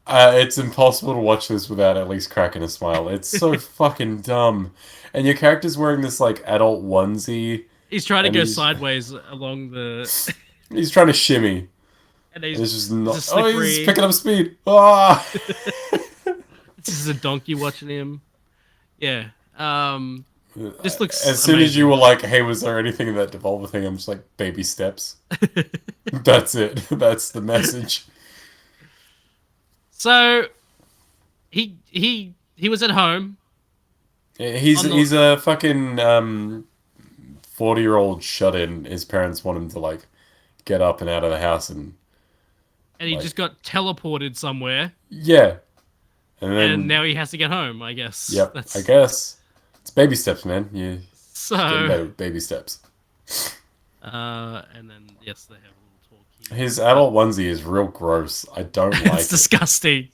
It's impossible to watch this without at least cracking a smile. It's so fucking dumb. And your character's wearing this like adult onesie, he's trying to and go sideways along the, he's trying to shimmy. and And it's just it's a not. Oh, he's slippery. picking up speed. Ah! This is a donkey watching him. Yeah. This looks As soon as you amazing. were like, "Hey, was there anything in that Devolver thing?" I'm just like, "Baby steps." That's it. That's the message. So he was at home. He's a fucking 40-year-old shut-in. His parents want him to like get up and out of the house and And he like, just got teleported somewhere, yeah, and and then now he has to get home. I guess. yep, I That's guess it's baby steps, man. You getting so. baby steps. And then yes, they have a little talkie. His adult onesie is real gross. I don't like It's it. disgusting.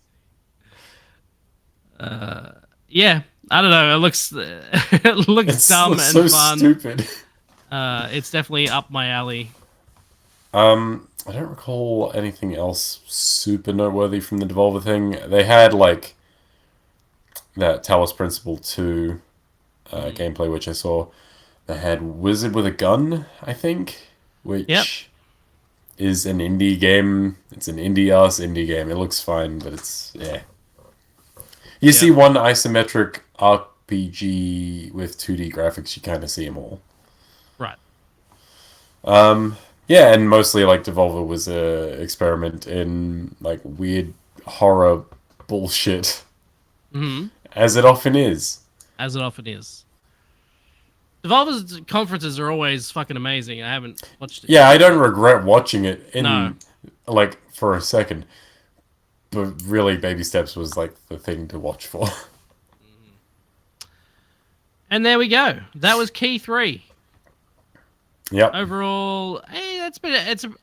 Yeah, I don't know. It looks it looks It's dumb and so fun. stupid. It's definitely up my alley. I don't recall anything else super noteworthy from the Devolver thing. They had like that Talos Principle 2 gameplay, which I saw. They had Wizard with a Gun, I think, which Yep. is an indie game. It's an indie-ass indie game. It looks fine, but it's, yeah. You see one isometric RPG with 2D graphics, you kind of see them all. Right. Yeah, and mostly like Devolver was a experiment in like weird horror bullshit, as it often is. As it often is. Devolver's conferences are always fucking amazing. I haven't watched it. Yeah, I don't regret watching it in No. like for a second, but really, Baby Steps was like the thing to watch for. And there we go. That was Keigh3. Yep. Overall, that's been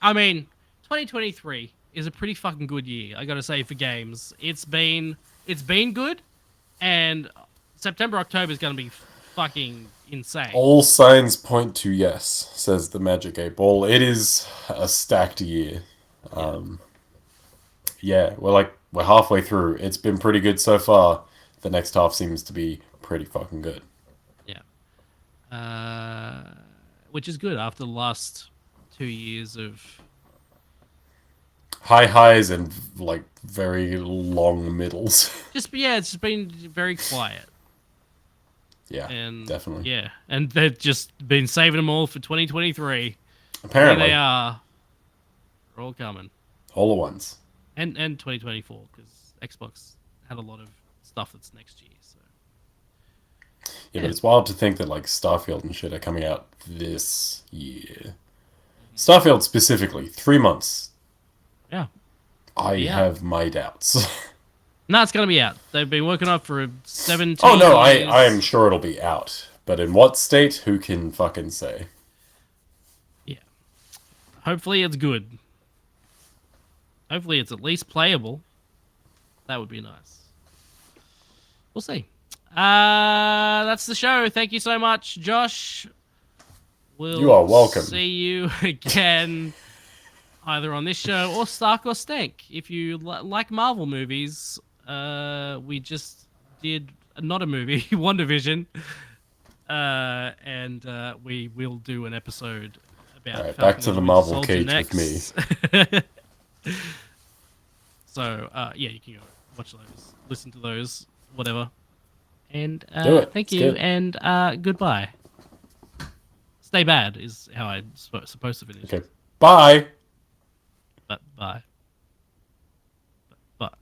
I mean, 2023 is a pretty fucking good year. I got to say for games, it's been good, and September October is going to be fucking insane. All signs point to yes, says the Magic 8 Ball. It is a stacked year. Yeah, we're halfway through. It's been pretty good so far. The next half seems to be pretty fucking good. Yeah. Which is good after the last 2 years of High highs and like very long middles. it's just been very quiet. Yeah, And definitely. yeah, and they've just been saving them all for 2023. Apparently, Here they are. They're all coming. all at once. And 2024, because Xbox had a lot of stuff that's next year. So Yeah, but it's wild to think that like Starfield and shit are coming out this year. Starfield specifically, 3 months. yeah. I Yeah. have my doubts. No, it's gonna be out. They've been working on it for 17 Oh no, years. I am sure it'll be out. But in what state, who can fucking say? Yeah. Hopefully it's good. Hopefully it's at least playable. That would be nice. We'll see. That's the show. Thank you so much, Josh. You are welcome. See you again, either on this show or Stark or Stank. If you like Marvel movies, we just did not a movie, WandaVision, and we will do an episode about. All right, Falcon back to and the Winter Marvel Soldier cage next. with me. So yeah, you can go watch those, listen to those, whatever. And Do it. thank It's you, good. and goodbye. Stay bad is how I'm supposed to finish. Okay. Bye. But bye. But.